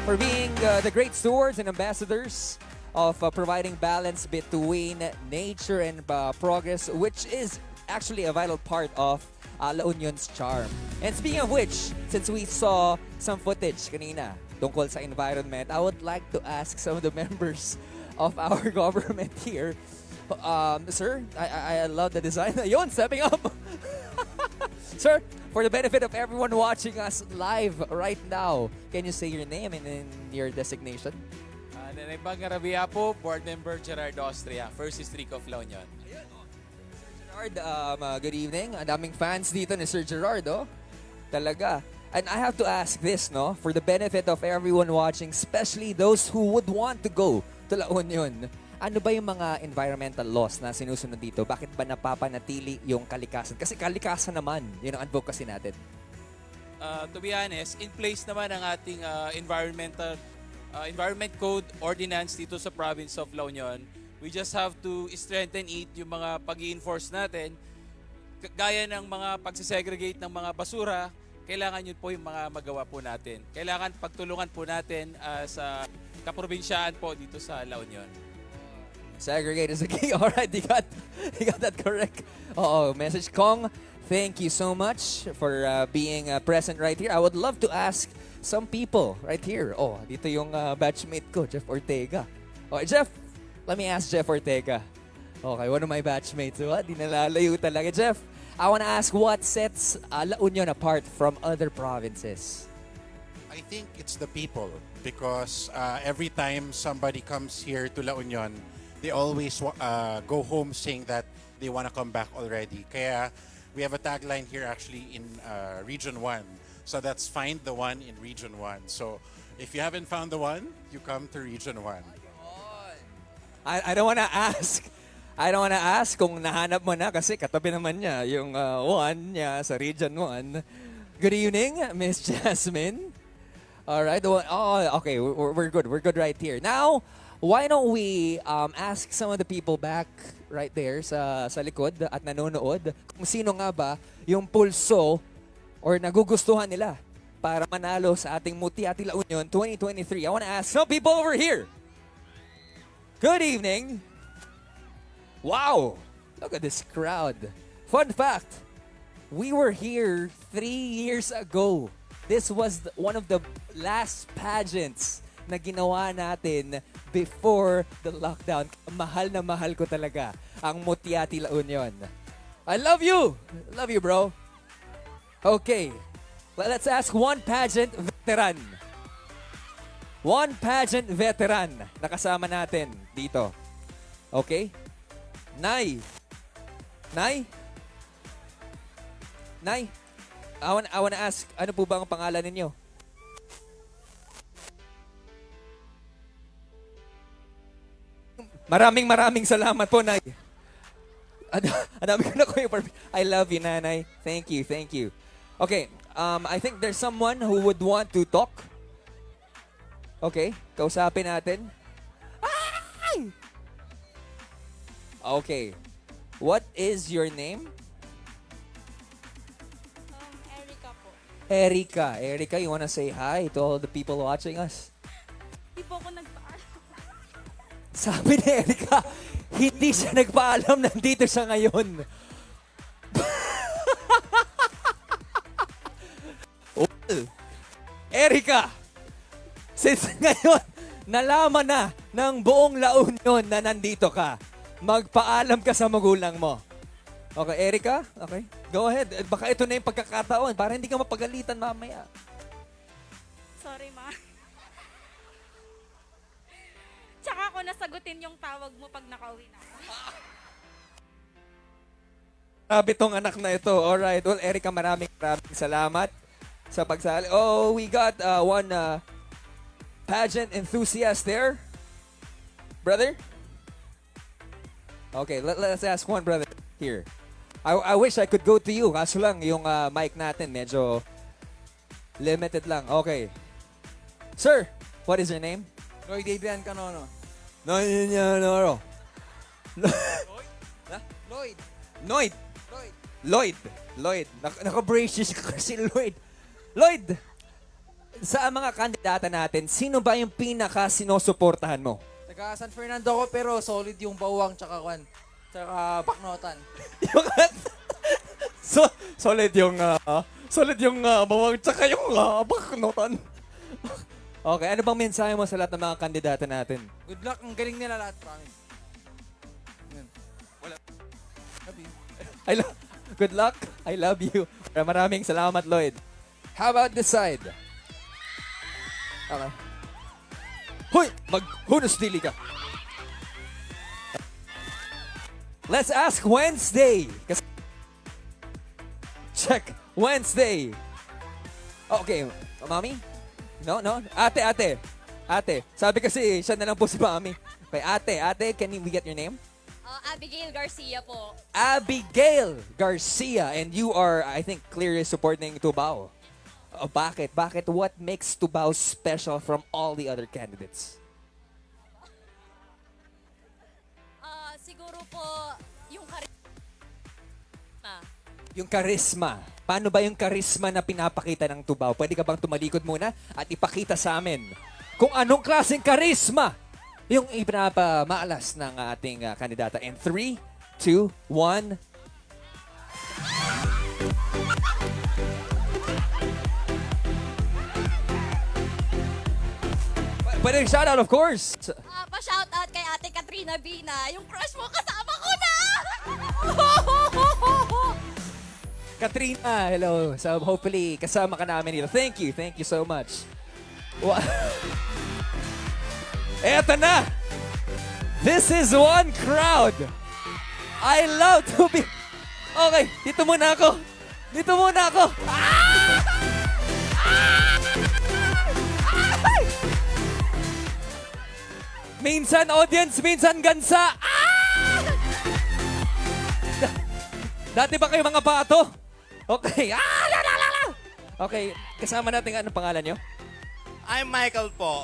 for being the great stewards and ambassadors of providing balance between nature and progress, which is actually a vital part of La Union's charm. And speaking of which, since we saw some footage kanina tungkol sa environment, I would like to ask some of the members of our government here. Sir, I love the design. Yon, stepping up. Sir, for the benefit of everyone watching us live right now, can you say your name and your designation? Nanay Bangarabia po, Board Member Gerard Austria, First District of La Union. Gerard, good evening. Ang daming fans dito ni Sir Gerard, oh. Talaga. And I have to ask this, no? For the benefit of everyone watching, especially those who would want to go to La Union, ano ba yung mga environmental laws na sinusunod dito? Bakit ba napapanatili yung kalikasan? Kasi kalikasan naman, yun ang advocacy natin. To be honest, in place naman ang ating environment code ordinance dito sa province of La Union. We just have to strengthen it, yung mga pag-i-enforce natin. Gaya ng mga pagsisegregate ng mga basura, kailangan yun po yung mga magawa po natin. Kailangan pagtulungan po natin sa kaprobinsyaan po dito sa La Union. Segregate is the key. Alright, you got that correct. Message Kong, thank you so much for being present right here. I would love to ask some people right here. Dito yung batchmate ko, Jeff Ortega. Okay, Jeff, let me ask Jeff Ortega. Okay, one of my batchmates. Di nalalayo talaga. Jeff, I want to ask what sets La Union apart from other provinces? I think it's the people because every time somebody comes here to La Union, they always go home saying that they want to come back already. Kaya we have a tagline here actually in Region 1. So that's find the one in Region 1. So if you haven't found the one, you come to Region 1. I don't want to ask. I don't want to ask kung nahanap mo na kasi katabi naman niya yung one niya sa Region 1. Good evening, Miss Jasmine. All right. Okay. We're good. We're good right here. Now, why don't we ask some of the people back right there sa likod at nanonood kung sino nga ba yung pulso or nagugustuhan nila para manalo sa ating Mutia Ti La Union 2023. I want to ask some people over here. Good evening. Wow. Look at this crowd. Fun fact, we were here 3 years ago. This was one of the last pageants na ginawa natin before the lockdown. Mahal na mahal ko talaga ang Mutia Ti La Union. I love you! Love you, bro. Okay. Well, let's ask one pageant veteran. One pageant veteran na kasama natin dito. Okay? Nay. Nay? Nay? I wanna ask, ano po ba ang pangalan ninyo? Maraming salamat po, Nay. Ang dami ko na ko I love you, Nanay. Thank you, thank you. Okay, I think there's someone who would want to talk. Okay, kausapin natin. Ay! Okay. What is your name? Erica po. Erica. Erica, you wanna say hi to all the people watching us? Di po ako nagpaalam. Sabi ni Erica, hindi siya nagpaalam, nandito siya ngayon. Well, Erica, since ngayon, nalaman na ng buong La Union na nandito ka, magpaalam ka sa magulang mo. Okay, Erica? Okay, go ahead. Baka ito na yung pagkakataon para hindi ka mapagalitan mamaya. Sorry, ma. Tsaka ako nasagutin yung tawag mo pag nakauwi na ako. Grabe tong anak na ito. Alright. Well, Erica, maraming salamat sa pagsali. Oh, we got one pageant enthusiast there. Brother? Okay, let's ask one brother here. I wish I could go to you. Kaso lang, yung mic natin medyo limited lang. Okay. Sir, what is your name? Lloyd Adrian Canono. No. Lloyd. Lloyd. Lloyd. Naka-brace si Lloyd. Lloyd, sa mga kandidata natin, sino ba yung pinaka-sinusuportahan mo? Taga San Fernando ko pero solid yung bawang tsaka baknotan. Solid yung bawang tsaka yung baknotan. Okay, ano bang mensahe mo sa lahat ng mga kandidata natin? Good luck, ang galing nila lahat, promise. Yan. Wala. Good luck. I love you. Maraming salamat, Lloyd. How about this side? Okay. Hoy! Maghunos dili ka. Let's ask Wednesday. Check. Wednesday. Okay. Mami? No? Ate. Sabi kasi siya na lang po si Mami. Okay, ate, can we get your name? Abigail Garcia po. Abigail Garcia. And you are, I think, clearly supporting Tubao. Oh, bakit? What makes Tubao special from all the other candidates? Siguro po yung charisma. Yung charisma. Paano ba yung charisma na pinapakita ng Tubao? Pwede ka bang tumalikod muna at ipakita sa amin kung anong klaseng charisma yung ipinapamaalas ng ating kandidata. In 3, 2, 1... Pwede shoutout, of course. Pa-shoutout kay Ate Katrina Bina. Yung crush mo, kasama ko na! Katrina, hello. So hopefully, kasama ka namin dito. Thank you so much. Eto na! This is one crowd. I love to be... Okay, dito muna ako. Minsan audience, minsan gansa. Dati ba kayo mga bato? Okay. Okay, kasama natin, anong pangalan nyo? I'm Michael po.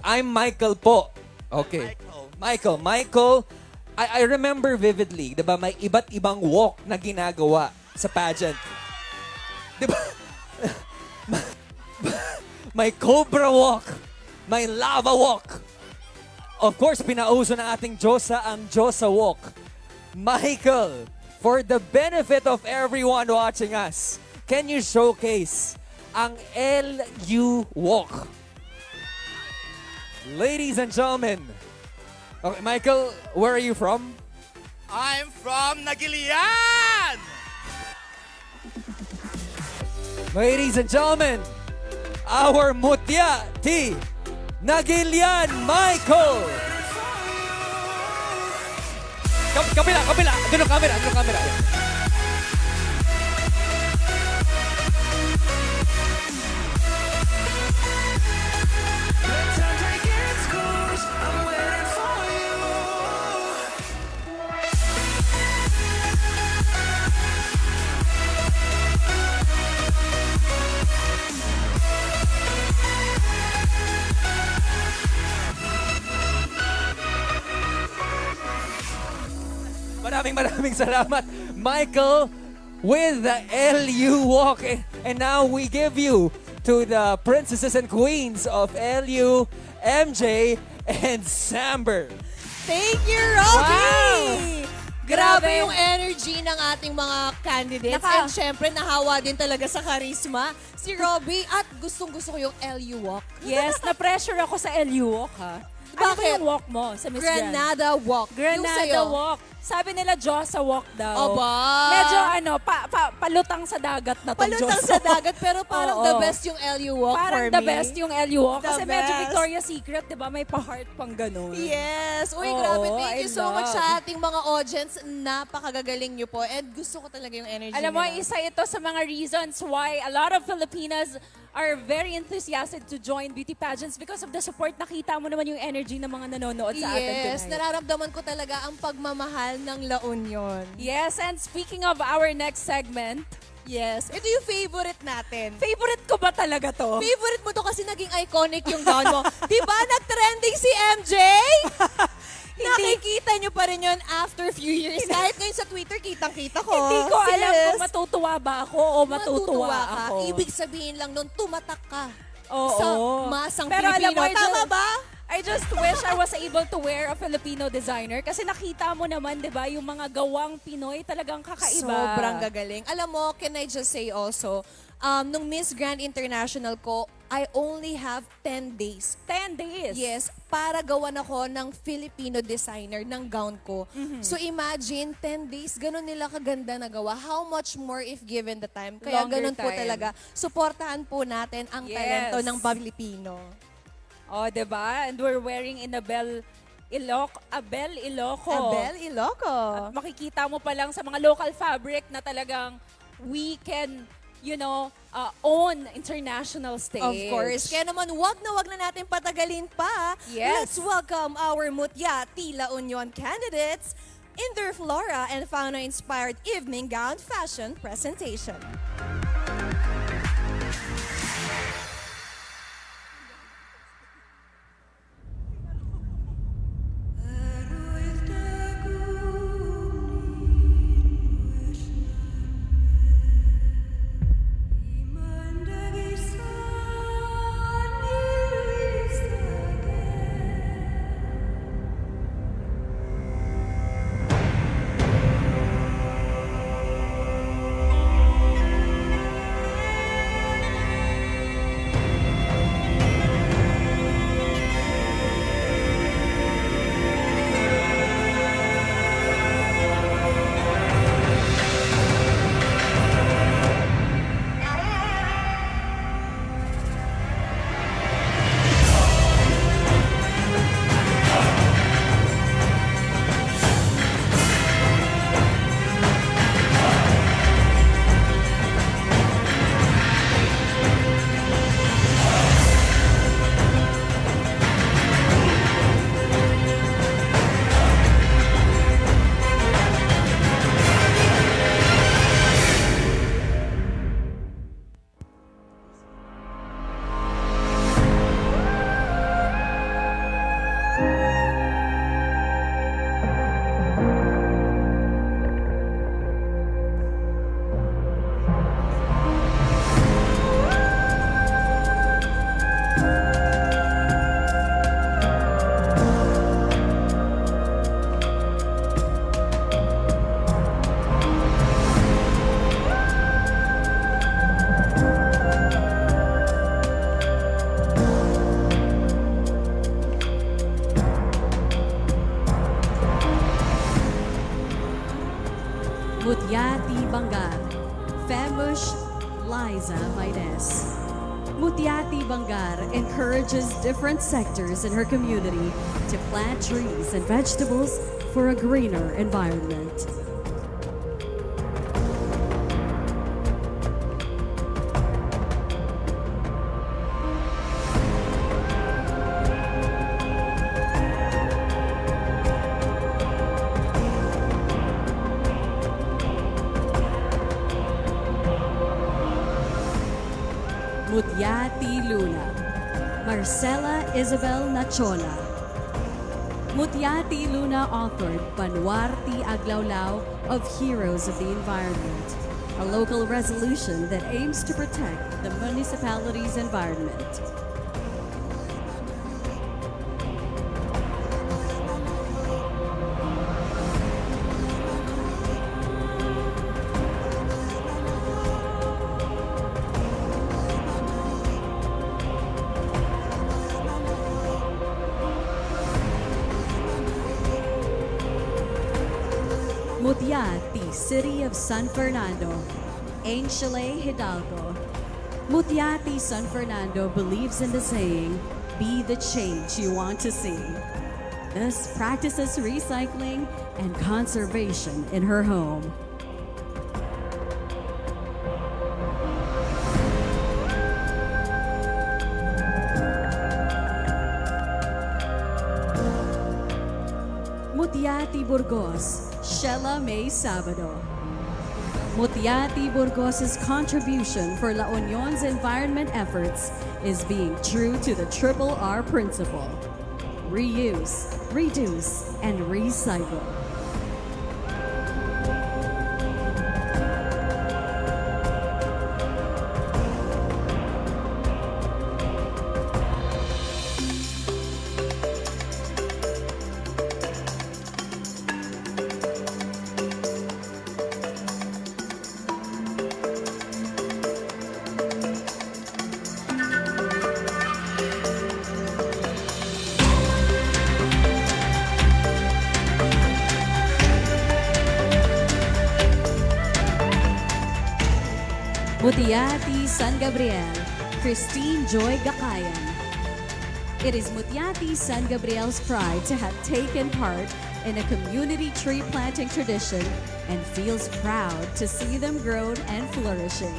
I'm Michael po. Okay. Michael, I remember vividly, 'di ba, may iba't ibang walk na ginagawa sa pageant. 'Di ba? May cobra walk, may lava walk. Of course, pinauso ng ating Diyosa ang Diyosa walk. Michael, for the benefit of everyone watching us, can you showcase ang LU walk? Ladies and gentlemen. Okay, Michael, where are you from? I'm from Nagilian! Ladies and gentlemen, our Mutia Ti Nagilian Michael! Kabila! Doon ang camera. maraming salamat, Michael, with the LU Walk. And now we give you to the princesses and queens of LU, MJ, and Samber. Thank you, Robby! Wow! Grabe yung energy ng ating mga candidates. Naka- And syempre, nahawa din talaga sa charisma si Robby. At gustong-gusto ko yung LU Walk. Yes, na-pressure ako sa LU Walk, ha? Ano ba Bakit? yung walk mo sa Miss Grand? Granada Walk. Yung Granada sa'yo. Walk. Sabi nila Josa Walk daw. Aba! Medyo palutang sa dagat na tong Palutang Josa sa dagat, pero parang Oo. the best yung LU Walk Parang for the me. best yung LU Walk. The Kasi medyo best. Victoria's Secret, di ba? May pa-heart pang ganun. Yes! Uy, Oo, grabe. Thank I you so much love. sa ating mga audience. Napakagagaling nyo po. And gusto ko talaga yung energy Alam mo, nila. isa ito sa mga reasons why a lot of Filipinas are very enthusiastic to join beauty pageants because of the support. Nakita mo naman yung energy ng mga nanonood sa atin tonight. Yes, nararamdaman ko talaga ang pagmamahal ng La Union. Yes, and speaking of our next segment, Yes, ito yung favorite natin. favorite ko ba talaga to? Favorite mo to kasi naging iconic yung gown mo. Di ba nag-trending si MJ? Nakikita nyo pa rin yun after few years. Kahit ngayon sa Twitter, kitang-kita ko. Hindi ko alam Sis, kung matutuwa ba ako o matutuwa ka. ako. Ibig sabihin lang nun, tumatak ka Oo. sa masang Pero alam Pilipino. mo, Tama ba? I just wish I was able to wear a Filipino designer kasi nakita mo naman, di ba, yung mga gawang Pinoy talagang kakaiba. Sobrang gagaling. Alam mo, can I just say also, nung Miss Grand International ko, I only have 10 days. 10 days? Yes, para gawan ako ng Filipino designer ng gown ko. So imagine, 10 days, ganun nila kaganda na gawa. How much more if given the time? Kaya Longer ganun po time. talaga. Suportahan po natin ang Yes. talento ng Pilipino. Oh, di ba? And we're wearing in Abel Ilocos. Abel Iloco. At makikita mo pa lang sa mga local fabric na talagang we can, own international stage. Of course. Kaya naman, wag na natin patagalin pa. Yes. Let's welcome our Mutia Ti La Union candidates in their Flora and Fauna-inspired evening gown fashion presentation. Mutia Ti Bangar, Femush Liza Mides. Mutia Ti Bangar encourages different sectors in her community to plant trees and vegetables for a greener environment. Mutia Ti Luna, Marcela Isabel Nachola. Mutia Ti Luna authored Banwarti Aglawlaw of Heroes of the Environment, a local resolution that aims to protect the municipality's environment. Mutia Ti, City of San Fernando, Angele Hidalgo. Mutia Ti San Fernando believes in the saying, "Be the change you want to see." Thus practices recycling and conservation in her home. Mutia Ti Burgos, Sheila May Sabado. Mutia Ti Burgos' contribution for La Union's environment efforts is being true to the triple R principle: reuse, reduce, and recycle. Mutia Ti San Gabriel, Christine Joy Gakayan. It is Mutia Ti San Gabriel's pride to have taken part in a community tree planting tradition and feels proud to see them grown and flourishing.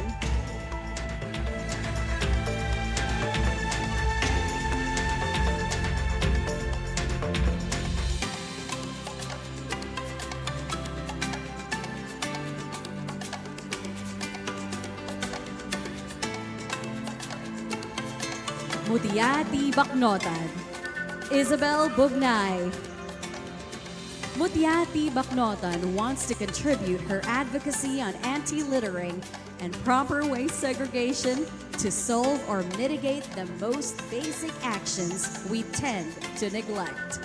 Mutia Ti Bacnotan, Isabel Bugnay. Mutia Ti Bacnotan wants to contribute her advocacy on anti-littering and proper waste segregation to solve or mitigate the most basic actions we tend to neglect.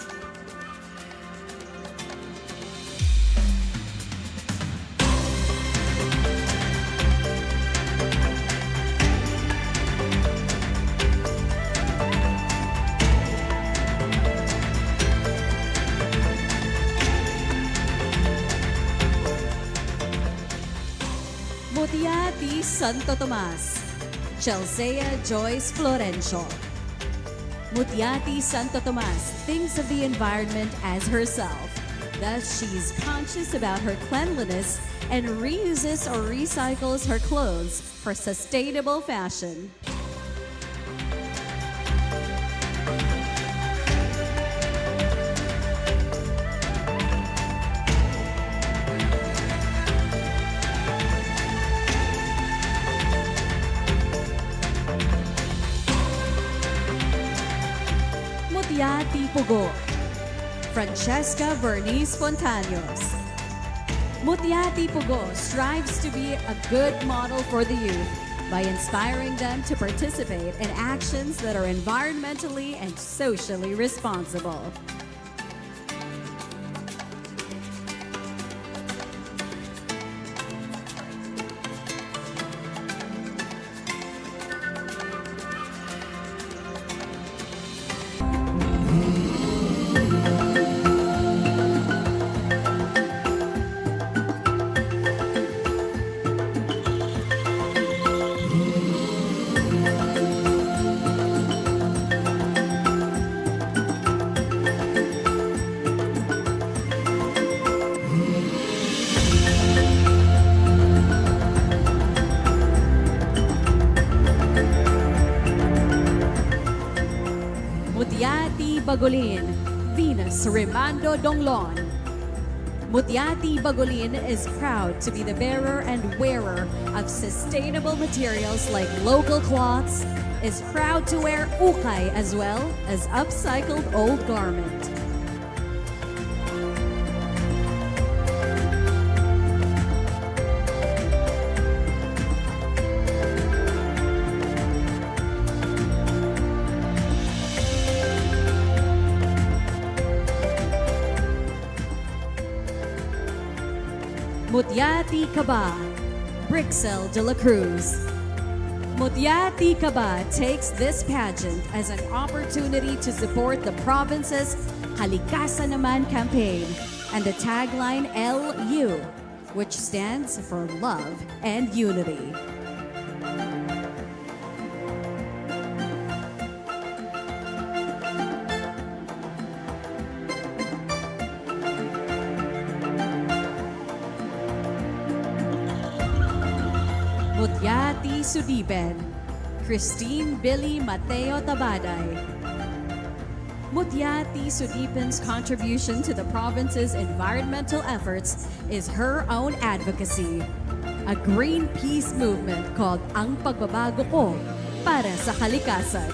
Mutia Ti Santo Tomas, Chelsea Joyce Florencio. Mutia Ti Santo Tomas thinks of the environment as herself. Thus, she's conscious about her cleanliness and reuses or recycles her clothes for sustainable fashion. Mutia Ti Pugo, Francesca Bernice Fontanos. Mutia Ti Pugo strives to be a good model for the youth by inspiring them to participate in actions that are environmentally and socially responsible. Mutia Ti Bagolin, Venus Rimando Donglon. Mutia Ti Bagolin is proud to be the bearer and wearer of sustainable materials like local cloths, is proud to wear ukay as well as upcycled old garment. Mutia Ti Brixel de la Cruz. Mutia Ti takes this pageant as an opportunity to support the province's Kalikasan Naman campaign and the tagline LU, which stands for Love and Unity. Mutia Ti Sudiben, Christine Billy Mateo Tabaday. Mutia Ti Sudiben's contribution to the province's environmental efforts is her own advocacy, a Greenpeace movement called Ang Pagbabago Ko para sa Kalikasan.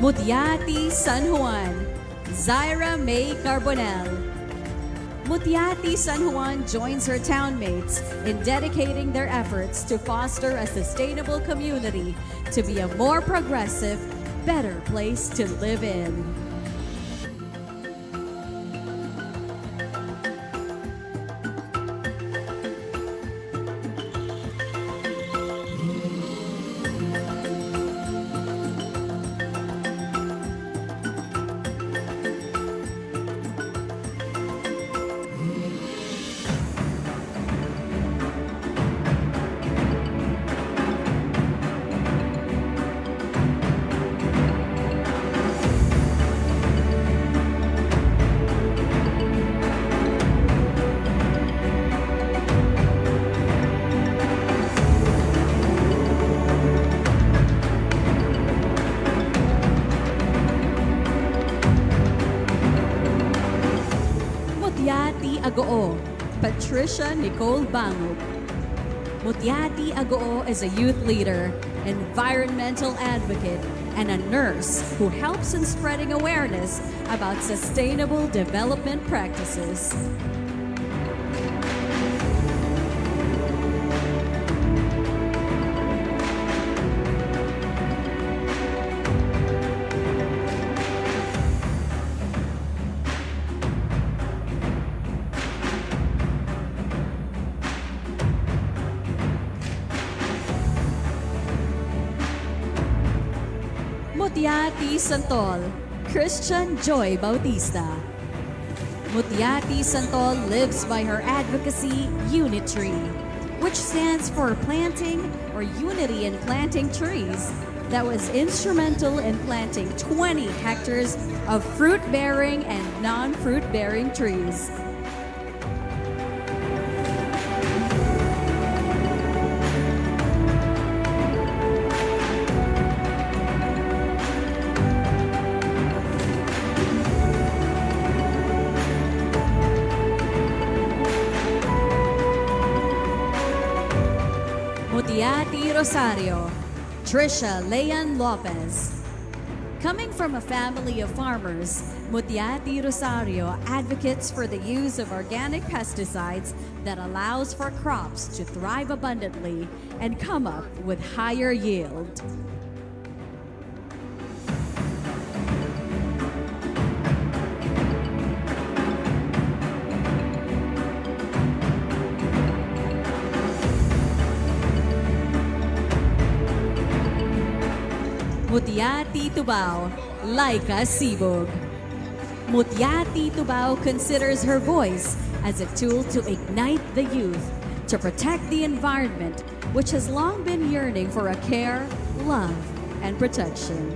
Mutia Ti San Juan, Zaira May Carbonell. Mutia Ti San Juan joins her townmates in dedicating their efforts to foster a sustainable community to be a more progressive, better place to live in. Mutia Ti Agoo, Patricia Nicole Bangog. Mutia Ti Agoo is a youth leader, environmental advocate, and a nurse who helps in spreading awareness about sustainable development practices. Mutia Ti Santol, Christian Joy Bautista. Mutia Ti Santol lives by her advocacy, Unitree, which stands for planting or unity in planting trees, that was instrumental in planting 20 hectares of fruit-bearing and non-fruit-bearing trees. Mutia Ti Rosario, Trisha Leon Lopez. Coming from a family of farmers, Mutia Ti Rosario advocates for the use of organic pesticides that allows for crops to thrive abundantly and come up with higher yield. Mutia Ti Tubao, Laika Sibog. Mutia Ti Tubao considers her voice as a tool to ignite the youth, to protect the environment, which has long been yearning for a care, love, and protection.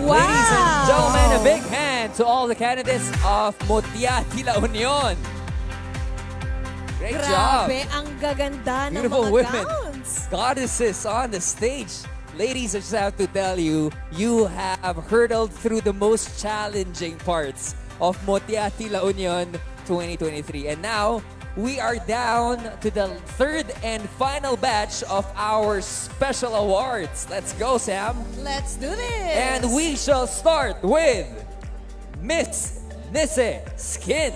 Ladies and gentlemen, a big hand to all the candidates of Mutia Ti La Union. Great job. Grabe, ang gaganda ng Beautiful mga women. gowns. Goddesses on the stage. Ladies, I just have to tell you, you have hurdled through the most challenging parts of Mutia Ti La Union 2023. And now, we are down to the third and final batch of our special awards. Let's go, Sam. Let's do this. And we shall start with Miss Nisse Skin.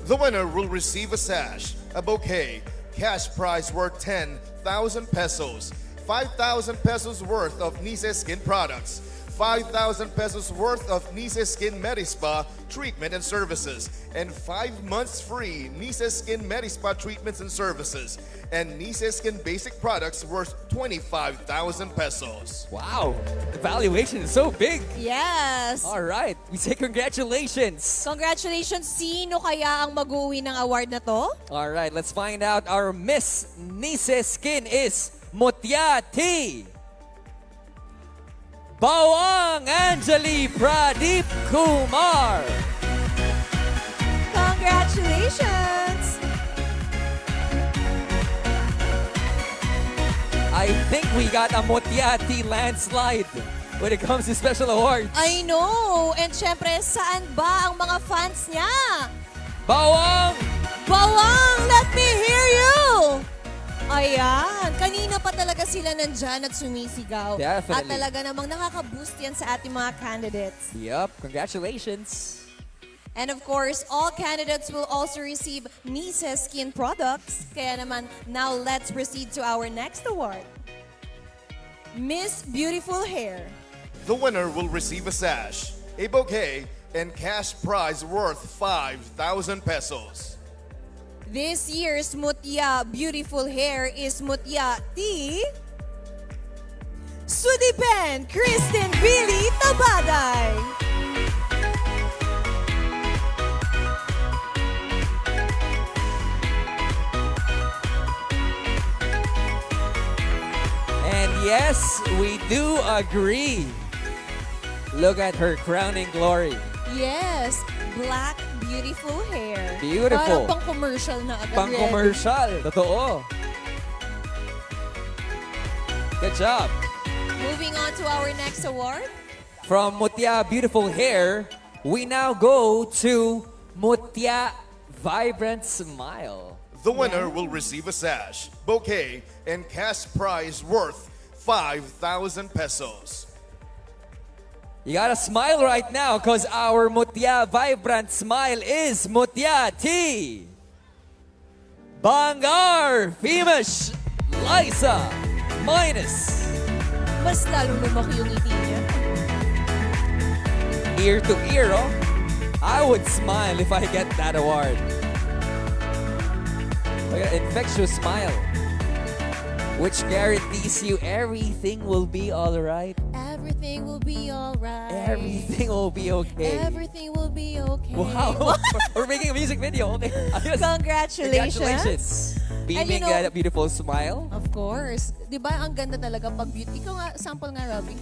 The winner will receive a sash, a bouquet, cash prize worth 10,000 pesos, 5,000 pesos worth of Nisse Skin products, 5,000 pesos worth of Nisse Skin Medispa treatment and services, and 5 months free Nisse Skin Medispa treatments and services, and Nisse Skin basic products worth 25,000 pesos. Wow, the valuation is so big. Yes. All right, we say congratulations. Congratulations. Sino kaya ang mag-uwi ng award na to? All right, let's find out. Our Miss Nisse Skin is Mutia Ti Bawang Anjali Pradeep Kumar. Congratulations. I think we got a Mutia Ti landslide when it comes to special awards. I know. And syempre, saan ba ang mga fans niya? Bawang! Bawang, let me hear you! Ayan, kanina pa talaga sila nandyan at sumisigaw. Definitely. At talaga namang nakaka-boost yan sa ating mga candidates. Yup, congratulations. And of course, all candidates will also receive Nisse Skin products. Kaya naman, now let's proceed to our next award. Miss Beautiful Hair. The winner will receive a sash, a bouquet, and cash prize worth 5,000 pesos. This year's Mutia Beautiful Hair is Mutia Ti Sudipen Kristen Billy Tabaday. And yes, we do agree. Look at her crowning glory. Yes, black beautiful hair. Beautiful. Parang pang-commercial na agad. Pang-commercial. Totoo. Good job. Moving on to our next award. From Mutia Beautiful Hair, we now go to Mutia Vibrant Smile. The winner will receive a sash, bouquet, and cash prize worth 5,000 pesos. You gotta smile right now because our Mutia Vibrant Smile is Mutia Ti Bangar Femish Liza Minus. Mas lalong lumaki yung ngiti niya. Ear to ear, oh. I would smile if I get that award. Like an infectious smile, which guarantees you everything will be alright. Everything will be alright. Everything will be okay. Everything will be okay. Wow, we're making a music video. Okay. Ayos. Congratulations. Congratulations. Beaming And you know, that beautiful smile. Of course. Di ba ang ganda talaga pag beauty? Ikaw nga, sample nga, Robby.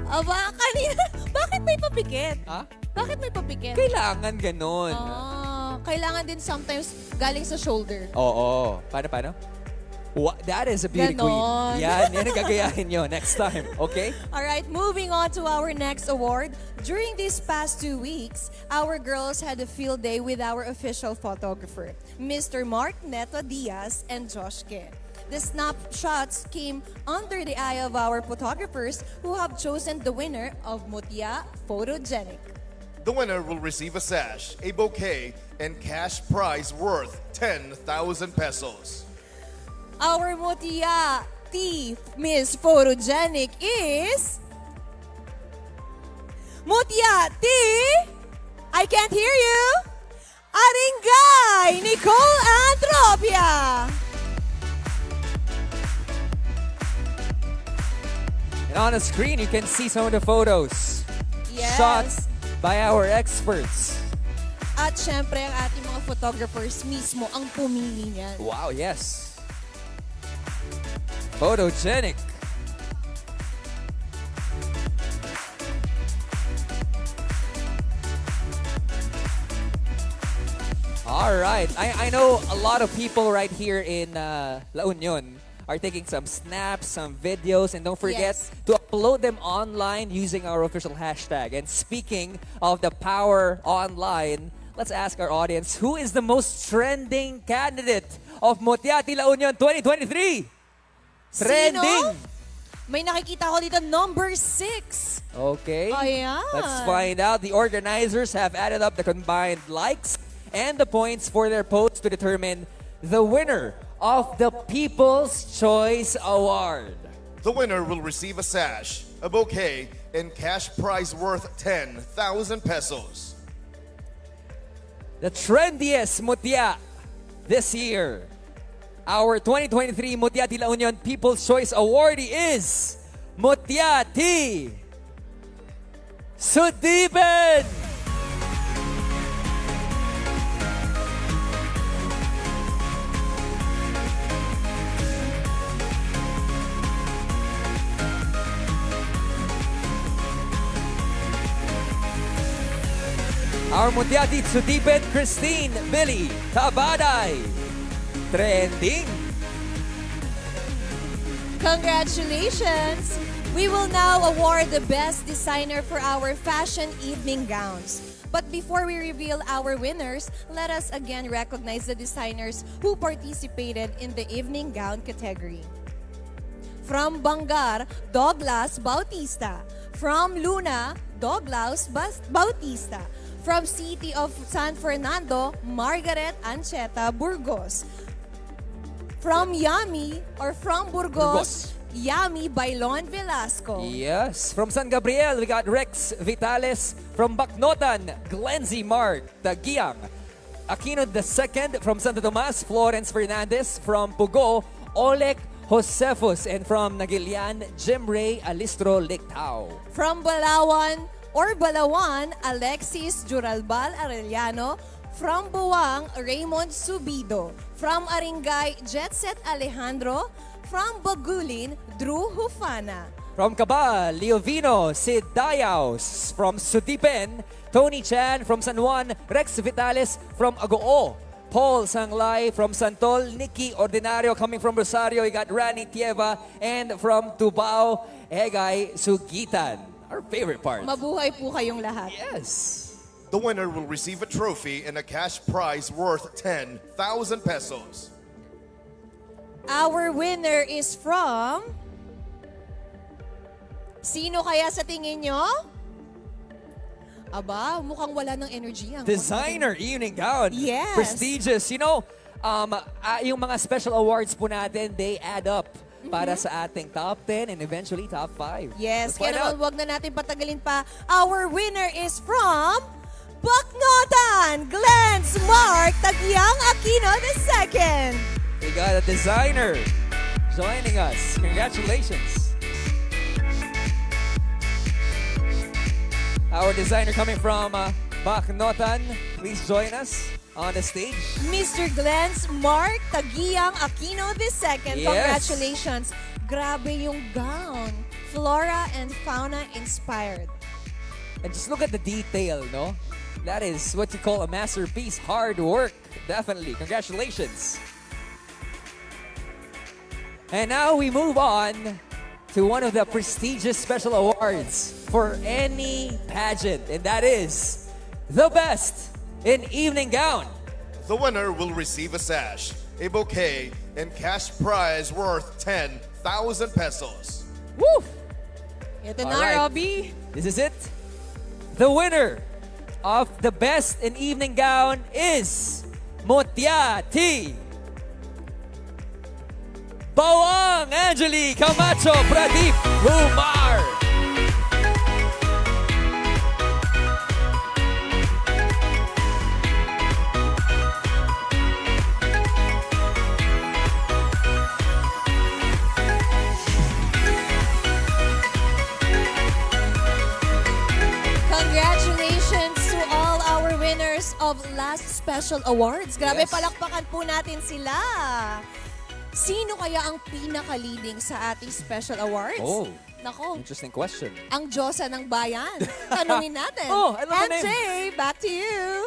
Aba, kanina, bakit may papikit? Ha? Bakit may papikit? Kailangan ganun. Kailangan din sometimes galing sa shoulder. Oo. Paano? That is a beauty queen. Ganon. Yan ang gagayahin nyo next time. Okay? All right, moving on to our next award. During these past 2 weeks, our girls had a field day with our official photographer, Mr. Mark Neto Diaz and Josh Ke. The snapshots came under the eye of our photographers who have chosen the winner of Mutia Photogenic. The winner will receive a sash, a bouquet, and cash prize worth 10,000 pesos. Our Mutia Ti Miss Photogenic is... Mutia Ti! I can't hear you! Aringay Nicole Antropia! And on the screen, you can see some of the photos. Yes. Shots by our experts. At syempre, ang ating mga photographers mismo ang pumili niyan. Wow, yes. Photogenic. All right. I know a lot of people right here in La Union are taking some snaps, some videos, and don't forget Yes. to upload them online using our official hashtag. And speaking of the power online, let's ask our audience, who is the most trending candidate of Mutia Ti La Union 2023? Trending! May nakikita ko dito, number 6. Okay. Ayan. Let's find out. The organizers have added up the combined likes and the points for their posts to determine the winner of the People's Choice Award. The winner will receive a sash, a bouquet, and cash prize worth 10,000 pesos. The trendiest Mutia this year. Our 2023 Mutia Ti La Union People's Choice Awardee is Mutia Ti Sudiben! Our Mutia Ti Sudiben Christine Billy Tabaday. Trending. Congratulations! We will now award the best designer for our fashion evening gowns. But before we reveal our winners, let us again recognize the designers who participated in the evening gown category. From Bangar, Douglas Bautista. From Luna, Douglas Bautista. From City of San Fernando, Margaret Ancheta Burgos. From Yami or from Burgos, Yami Bailon Velasco. Yes. From San Gabriel, we got Rex Vitales. From Bacnotan, Glenzy Mark Tagiang. Aquino II. From Santo Tomas, Florence Fernandez. From Pugo, Oleg Josefus. And from Nagilian, Jim Ray Alistro Lictao. From Balawan, Alexis Juralbal Arellano. From Buwang, Raymond Subido. From Aringay, Jetset Alejandro. From Bagulin, Drew Hufana. From Cabal, Leovino Sid Dayaos. From Sudipen, Tony Chan. From San Juan, Rex Vitales. From Agoo, Paul Sanglay. From Santol, Nikki Ordinario. Coming from Rosario, we got Rani Tieva. And from Tubao, Egay Sugitan. Our favorite part. Mabuhay po kayong lahat. Yes. The winner will receive a trophy and a cash prize worth 10,000 pesos. Our winner is from... Sino kaya sa tingin nyo? Aba, mukhang wala ng energy. Designer evening gown. Yes. Prestigious. You know, yung mga special awards po natin, they add up para sa ating top 10 and eventually top 5. Yes, Let's find kaya naman out. wag na natin patagalin pa. Our winner is from Bacnotan, Glenn's Mark Tagyang Aquino II. We got a designer joining us. Congratulations. Our designer coming from Bacnotan, please join us on the stage. Mr. Glenn's Mark Tagyang Aquino II. Yes. Congratulations. Grabe yung gown. Flora and fauna inspired. And just look at the detail, no? That is what you call a masterpiece. Hard work. Definitely. Congratulations. And now we move on to one of the prestigious special awards for any pageant, and that is the Best in Evening Gown. The winner will receive a sash, a bouquet, and cash prize worth 10,000 pesos. Woo! Ito na, Alright. Robbie. This is it. The winner of the Best in Evening Gown is Mutia Ti Bawang Angeli Camacho Pradeep Umar. Congratulations to all our winners of last special awards. Grabe, Yes. palakpakan po natin sila. Sino kaya ang pinaka-leading sa ating special awards? Oh, Nako, interesting question. ang Diyosa ng Bayan. Tanungin natin. Oh, I love the MJ, name. back to you.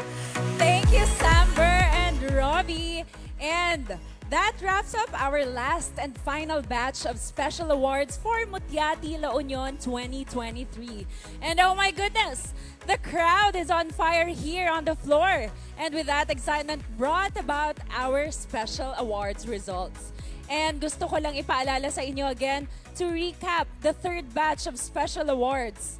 Thank you, Samber and Robbie. And that wraps up our last and final batch of special awards for Mutia Ti La Union 2023. And oh my goodness, the crowd is on fire here on the floor. And with that excitement brought about our special awards results. And gusto ko lang ipaalala sa inyo again to recap the third batch of special awards.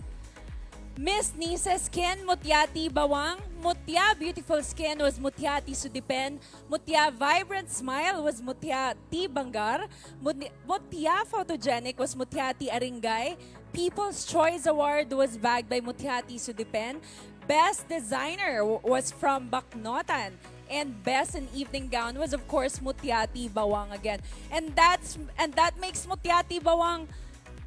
Miss Nisa Skin, Mutia Ti Bawang. Mutia Beautiful Skin was Mutia Ti Sudipen. Mutia Vibrant Smile was Mutia Ti Bangar. Mutia Photogenic was Mutia Ti Aringay. People's Choice Award was bagged by Mutia Ti Sudipen. Best Designer was from Baknotan. And Best in Evening Gown was of course Mutia Ti Bawang again. And that makes Mutia Ti Bawang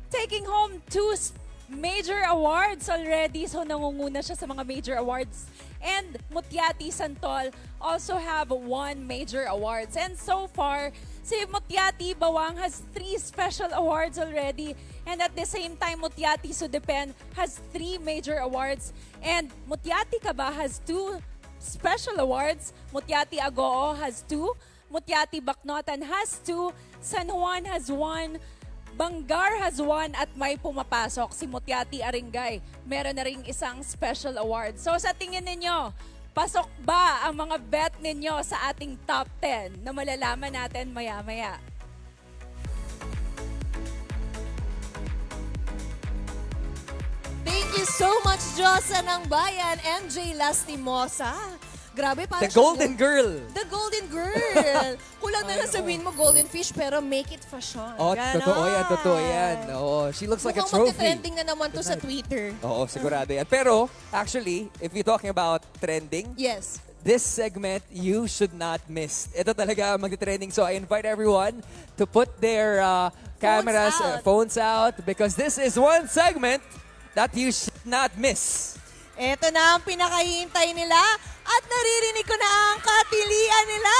taking home 2 major awards already. So nangunguna siya sa mga major awards. And Mutia Ti Santol also have 1 major awards. And so far, si Mutia Ti Bawang has 3 special awards already. And at the same time, Mutia Ti Sudipen has 3 major awards. And Mutia Ti Kaba has 2 special awards. Mutia Ti Agoo has 2. Mutia Ti Baknotan has 2. San Juan has 1. Bangar has 1 at may pumapasok si Mutia Ti Aringay. Meron na ring isang special award. So sa tingin ninyo, pasok ba ang mga bet ninyo sa ating top 10 na malalaman natin maya-maya? Thank you so much, Diyosa ng Bayan, MJ Lastimosa. Grabe, parang The Golden Girl. The Golden Girl. Kulang na lang sabihin mo golden fish, pero make it fashion. Oh, Ganon. totoo yan. Oo, she looks like a Mukhang trophy. magte-trending na naman to sa Twitter. Oo, sigurado yan. Pero, actually, if you're talking about trending, Yes. this segment you should not miss. Ito talaga magte-trending. So I invite everyone to put their cameras, phones out, because this is one segment that you should not miss. Ito na ang pinakahihintay nila at naririnig ko na ang kapilian nila.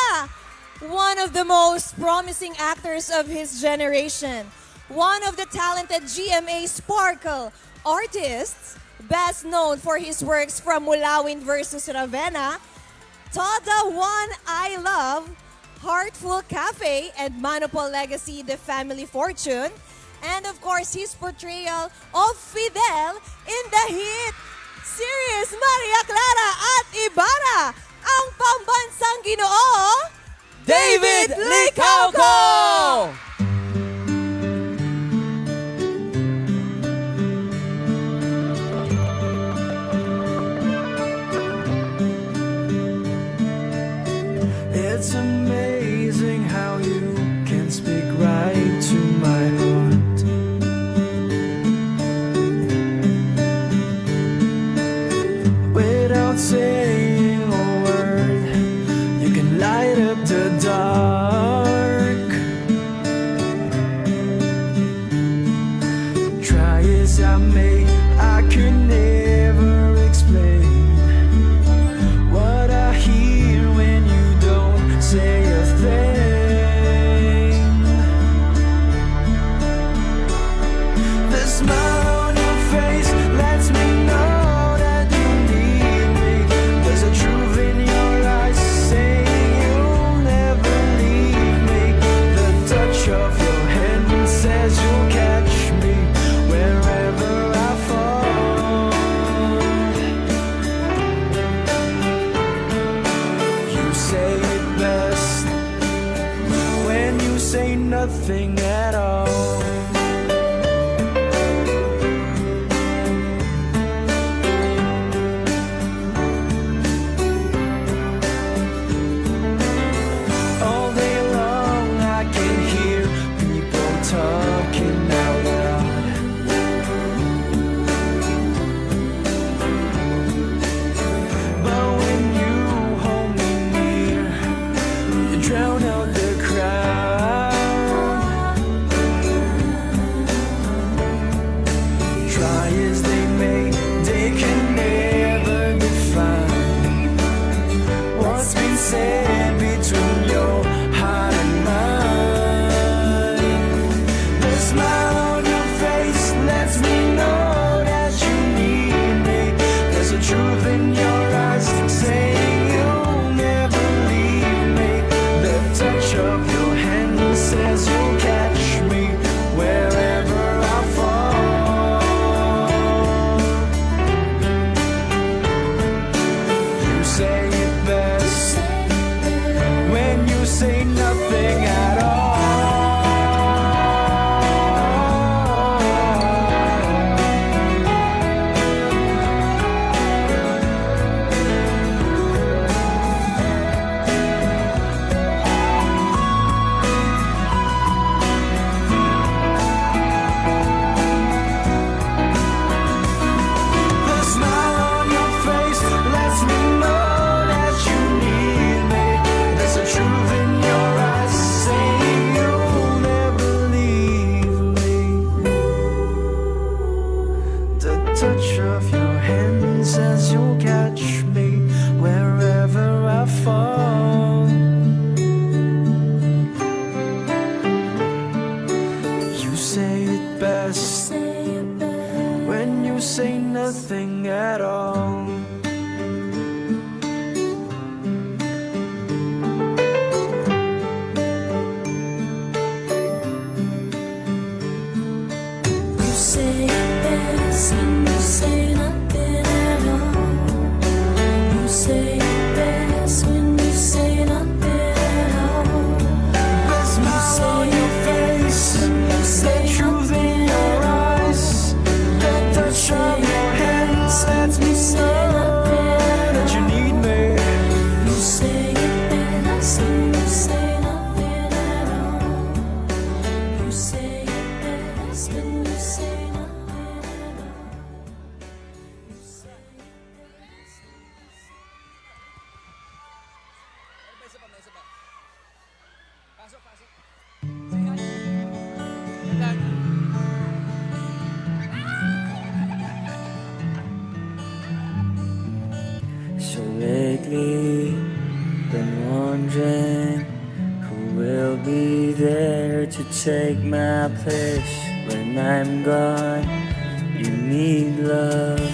One of the most promising actors of his generation. One of the talented GMA Sparkle artists, best known for his works from Mulawin versus Ravenna, Toda One I Love, Heartful Cafe, and Manopol Legacy, The Family Fortune, and of course his portrayal of Fidel in the hit series Maria Clara at Ibarra, ang pambansang ginoo, David Licauco! It's amazing how you can speak right to my heart. Without saying a word, you can light up the dark. Try as I may, I could never explain what I hear when you don't say a thing. The smile on your face lets me know that you need me. There's a truth in your eyes saying you'll never leave me. The touch of your nothing at all. All day long I can hear people talking out loud. But when you hold me near, you drown out the crowd. Try as they may, they can never define what's been said between your heart and mine. The smile on your face lets me know that you need me. There's a truth in your eyes saying you'll never leave me. The touch of your hand says you'll catch me wherever I fall. You say it best when you say nothing at all. The smile on your face lets me know that you need me. There's a truth in your eyes saying you'll never leave me. The touch of your hand says you'll catch me wherever I fall. You say it best when you say nothing at all. You say it best when you say nothing at all. You say it best when you say nothing at all. The smile on your face, the truth in your eyes, the touch of your hand lets me know that you need me. You say it best when you say nothing at all. You say it best when you say nothing at all. You say it best. So lately, been wondering who will be there to take my place when I'm gone. You need love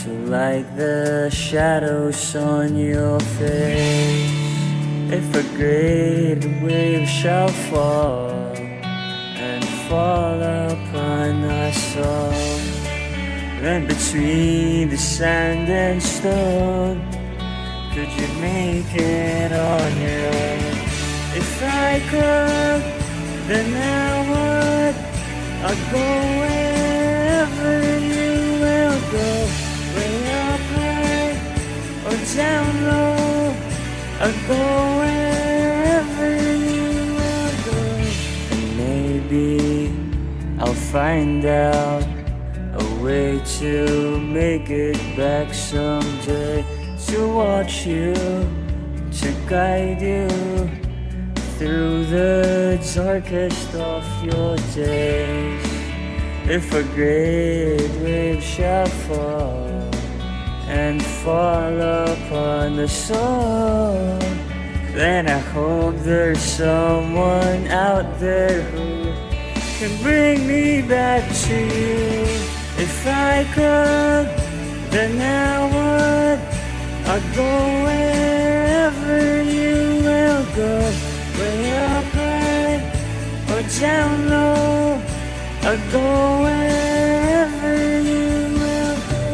to light the shadows on your face. If a great wave shall fall and fall upon us all, then between the sand and stone, could you make it on your own? If I could, then I would. I'd go wherever you will go, way up high or down low. I'd go wherever you will go, and maybe I'll find out a way to make it back someday, to watch you, to guide you through the darkest of your days. If a great wave shall fall and fall upon the soul, then I hope there's someone out there who can bring me back to you. If I could, then I would. I'd go wherever you will go, way up high or down low. I'd go wherever you will go.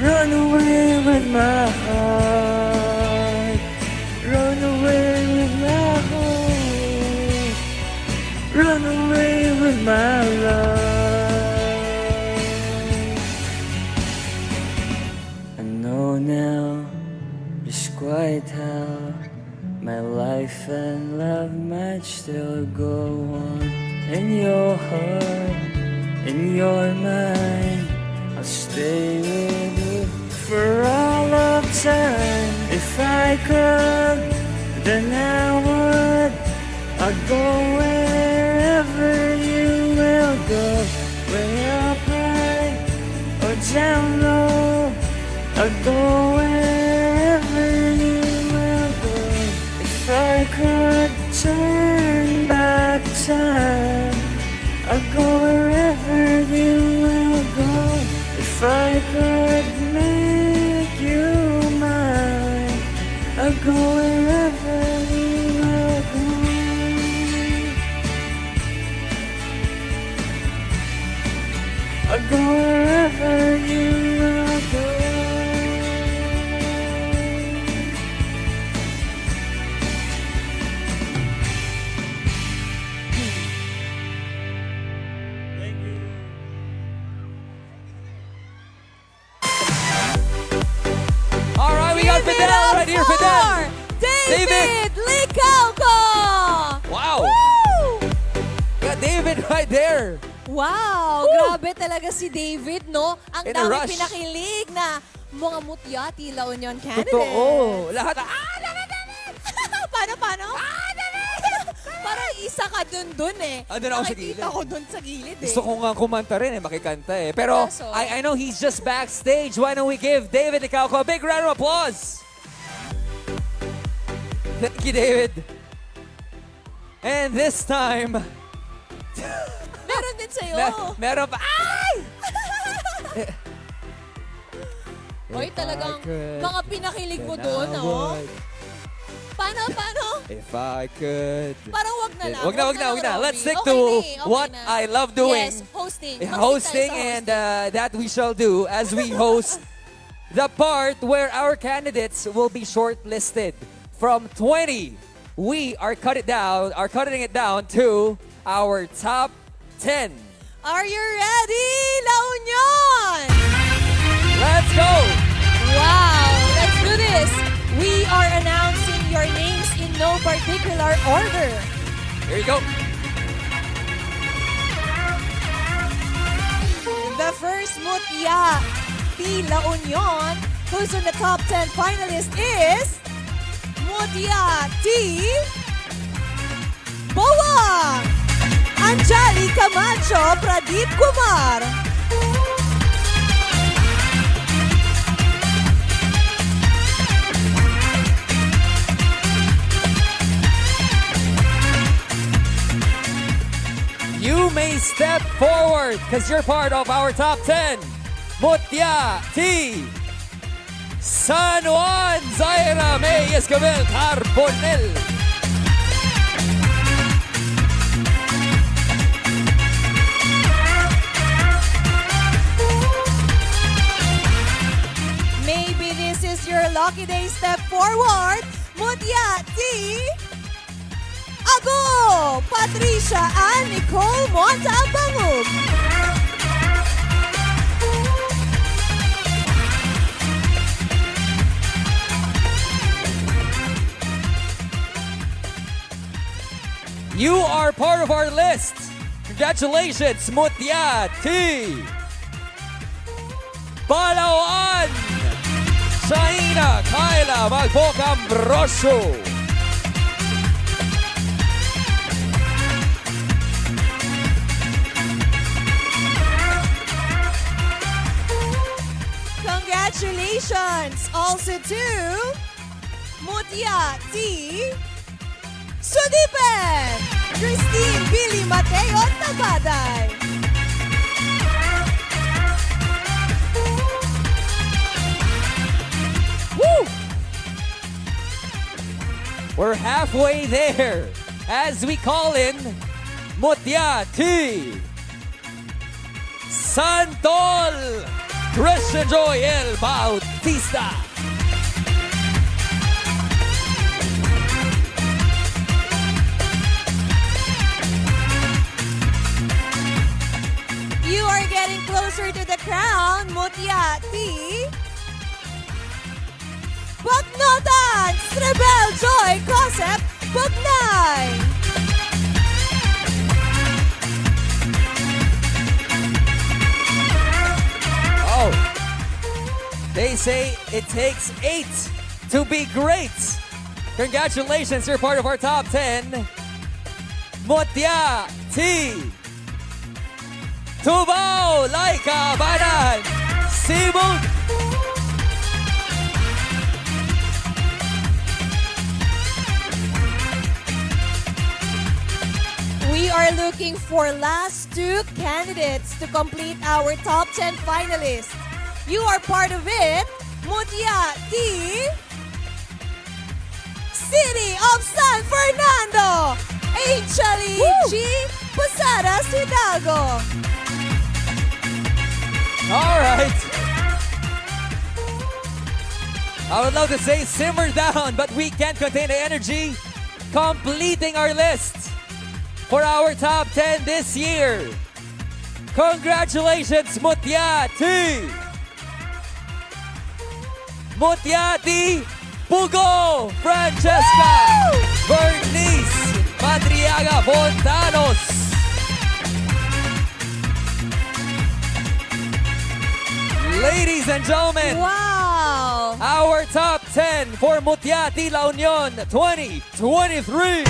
Run away with my heart, run away with my heart. night how my life and love might still go on. In your heart, in your mind, I'll stay with you for all of time. If I could, then I would. I'll go wherever you will go, way up high or down low. I'll go wherever you will go. If I could turn back time, I'll go wherever you will go. If I could make you mine, I'll go wherever you will go. I'll go wherever you will go. All right, we got Fidel right here, Fidel. David Licauco! Wow. Got David right there. Wow! Grabe talaga si David, no? Ang In a dami rush. pinakilig na mga Mutia Ti La Union candidates. Totoo. Lahat. Paano? Parang isa ka dun eh. Andun ako sa Nakikita gilid. ko dun sa gilid eh. Gusto ko nga kumanta rin makikanta eh. Pero Kaso? I know he's just backstage. Why don't we give David Licauco a big round of applause? Thank you, David. And this time, Meron din sa'yo. meron pa. Ay! Oy, talagang could, mga pinakilig mo then doon, I oh. would. Paano? If I could. Parang wag na lang. Wag na. Let's stick Okay to na eh, okay what na. I love doing. Yes, hosting. Hosting, tayo sa and that we shall do as we host the part where our candidates will be shortlisted. From 20, we are cutting it down to our top 10. Are you ready, La Union? Let's go! Wow, let's do this. We are announcing your names in no particular order. Here you go. The first Mutia Ti La Union, who's on the top 10 finalist is Mutia Ti Bawang, Anjali Camacho, Pradeep Kumar. You may step forward because you're part of our top 10. Mutia Ti San Juan, Zaira May Escabel Carbonel. Maybe this is your lucky day. Step forward. Mutia Ti Ago, Patricia and Nicole Montabangub. You are part of our list. Congratulations, Mutia Ti Palawan, Shaina Kyla Magbocambrosio. Congratulations also to Mutia Ti Sudipen, Christine Billy Mateo Tabaday. Woo! We're halfway there as we call in Mutia Ti Santol Christian Joel Bautista. You are getting closer to the crown, Mutia Ti Bagno Dance, Rebel Joy Concept, Bagnay! Oh, they say it takes 8 to be great. Congratulations, you're part of our top 10. Mutia Ti Tubaw Laika Banan Sibong. We are looking for last 2 candidates to complete our top 10 finalists. You are part of it, Mutia Ti City of San Fernando, Angeli G. Posadas Hidalgo. All right. I would love to say simmer down, but we can't contain the energy. Completing our list for our top 10 this year. Congratulations, Mutia Ti! Mutia Ti Pugo Francesca Bernice Madriaga Fontanos. Ladies and gentlemen, wow! Our top 10 for Mutia Ti La Union 2023.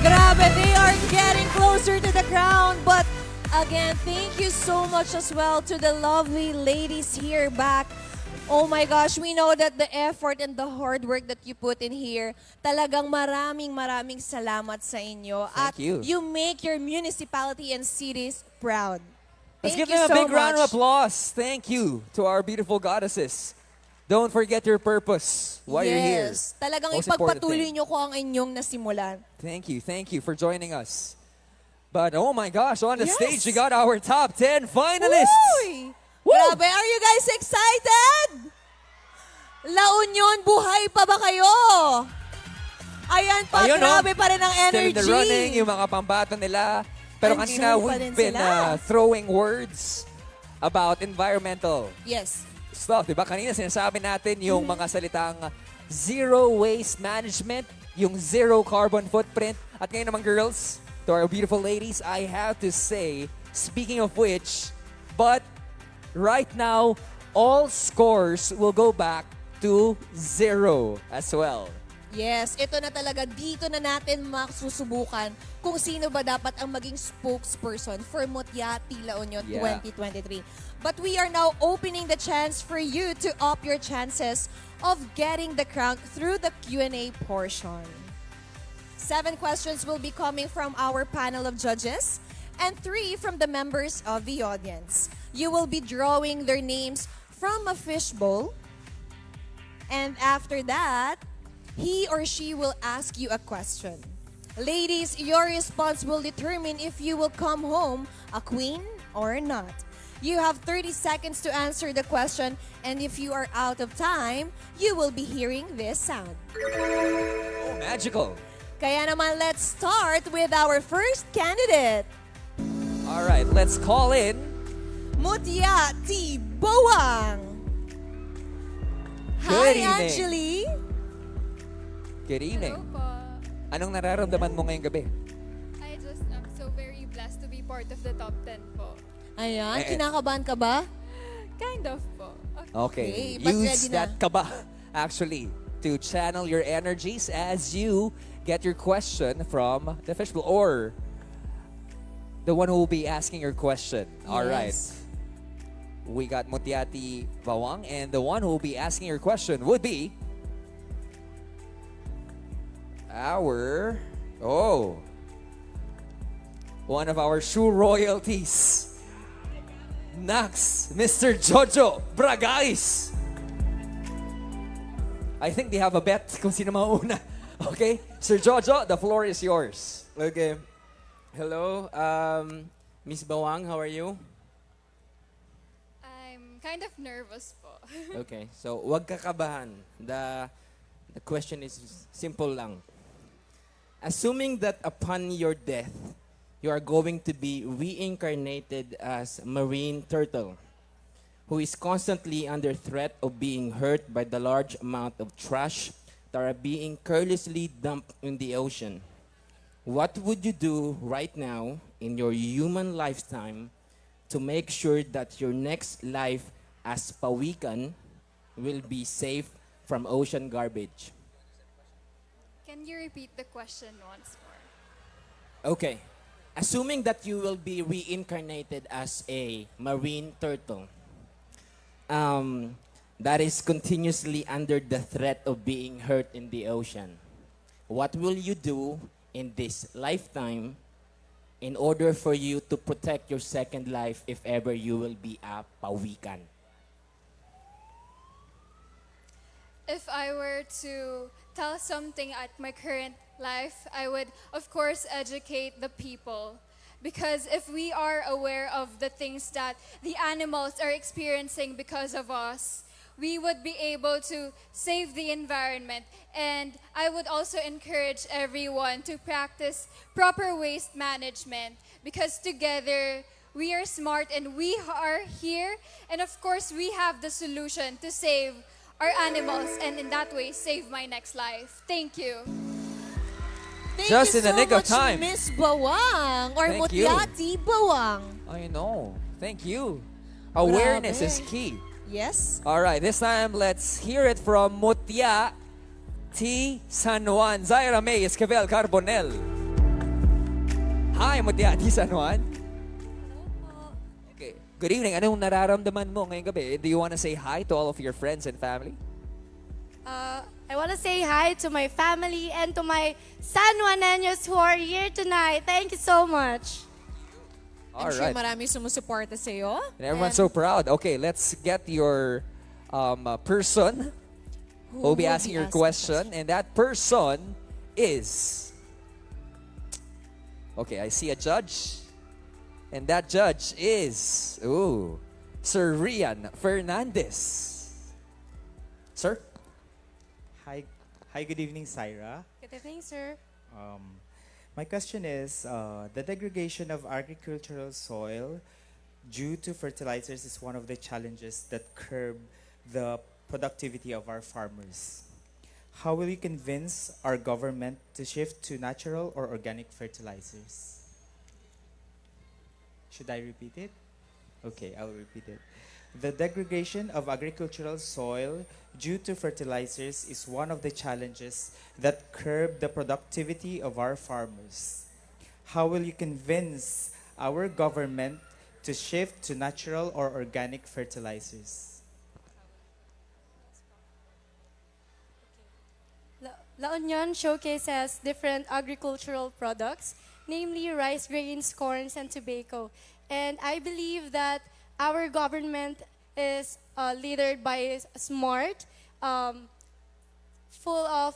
Grabe, they are getting closer to the crown. But again, thank you so much as well to the lovely ladies here back. Oh my gosh, we know that the effort and the hard work that you put in here, talagang maraming salamat sa inyo. Thank you. You make your municipality and cities proud. Let's Thank give you them a so big round of much. applause. Thank you to our beautiful goddesses. Don't forget your purpose while you're here. Yes, talagang Most important ipagpatuloy thing. nyo ko ang inyong nasimulan. Thank you for joining us. But oh my gosh, on the Yes. stage we got our top 10 finalists. Uy! Grabe, are you guys excited? La Union, buhay pa ba kayo? Ayan pa, Ayun, no? grabe pa rin ang Still in energy. the running, yung mga pambato nila. Pero Andyan kanina, pa we've rin been sila. throwing words about environmental Yes. stuff. Diba? Kanina sinasabi natin yung mga salitang zero waste management, yung zero carbon footprint. At ngayon naman, girls, to our beautiful ladies, I have to say, speaking of which, but right now, all scores will go back to 0 as well. Yes, ito na talaga, dito na natin masusubukan kung sino ba dapat ang maging spokesperson for Mutia Ti La Union Yeah. 2023. But we are now opening the chance for you to up your chances of getting the crown through the Q&A portion. 7 questions will be coming from our panel of judges and 3 from the members of the audience. You will be drawing their names from a fishbowl, and after that, he or she will ask you a question. Ladies, your response will determine if you will come home a queen or not. You have 30 seconds to answer the question, and if you are out of time, you will be hearing this sound. Oh, magical. Kaya naman, let's start with our first candidate. All right, let's call in Mutia Ti Bawang. Good Hi, evening. Angeli. Good evening. Hello po. Anong nararamdaman mo ngayong gabi? I just am so very blessed to be part of the top 10 po. Ayan, kinakabahan ka ba? Kind of po. Okay, but use ready na. that kaba actually to channel your energies as you get your question from the fishbowl or the one who will be asking your question. All right. Yes. We got Mutia Ti Bawang, and the one who will be asking your question would be one of our shoe royalties. Next, Mr. Jojo Bragais. I think they have a bet kung sino mauna. Okay? Sir Jojo, the floor is yours. Okay. Hello, Miss Bawang, how are you? I'm kind of nervous po. Okay, so wag kakabahan. The question is simple lang. Assuming that upon your death, you are going to be reincarnated as marine turtle, who is constantly under threat of being hurt by the large amount of trash that are being carelessly dumped in the ocean. What would you do right now in your human lifetime to make sure that your next life as Pawikan will be safe from ocean garbage? Can you repeat the question once more? Okay. Assuming that you will be reincarnated as a marine turtle, that is continuously under the threat of being hurt in the ocean, what will you do in this lifetime in order for you to protect your second life if ever you will be a pawikan? If I were to tell something at my current life, I would, of course, educate the people. Because if we are aware of the things that the animals are experiencing because of us, we would be able to save the environment. And I would also encourage everyone to practice proper waste management because together we are smart and we are here. And of course, we have the solution to save our animals and in that way save my next life. Thank you. Thank Just you in the so nick of much, time. Miss Bawang or Thank you. Mutia Ti Bawang. I know. Thank you. Awareness Grabe. is key. Yes. All right, this time let's hear it from Mutia Ti San Juan. Zaira May Esquivel Carbonel. Hi, Mutia Ti San Juan. Okay. Good evening. Anong nararamdaman mo ngayong gabi? Do you want to say hi to all of your friends and family? I want to say hi to my family and to my San Juaneños who are here tonight. Thank you so much. All I'm sure right. marami sumusuporta sa'yo. And everyone's so proud. Okay, let's get your person who will be asking your question. And that person is... Okay, I see a judge. And that judge is... Ooh, Sir Rian Fernandez. Sir? Hi, good evening, Syra. Good evening, sir. My question is, the degradation of agricultural soil due to fertilizers is one of the challenges that curb the productivity of our farmers. How will you convince our government to shift to natural or organic fertilizers? Should I repeat it? Okay, I will repeat it. The degradation of agricultural soil due to fertilizers is one of the challenges that curb the productivity of our farmers. How will you convince our government to shift to natural or organic fertilizers? La Union showcases different agricultural products, namely rice grains, corns, and tobacco. And I believe that our government is led by smart, full of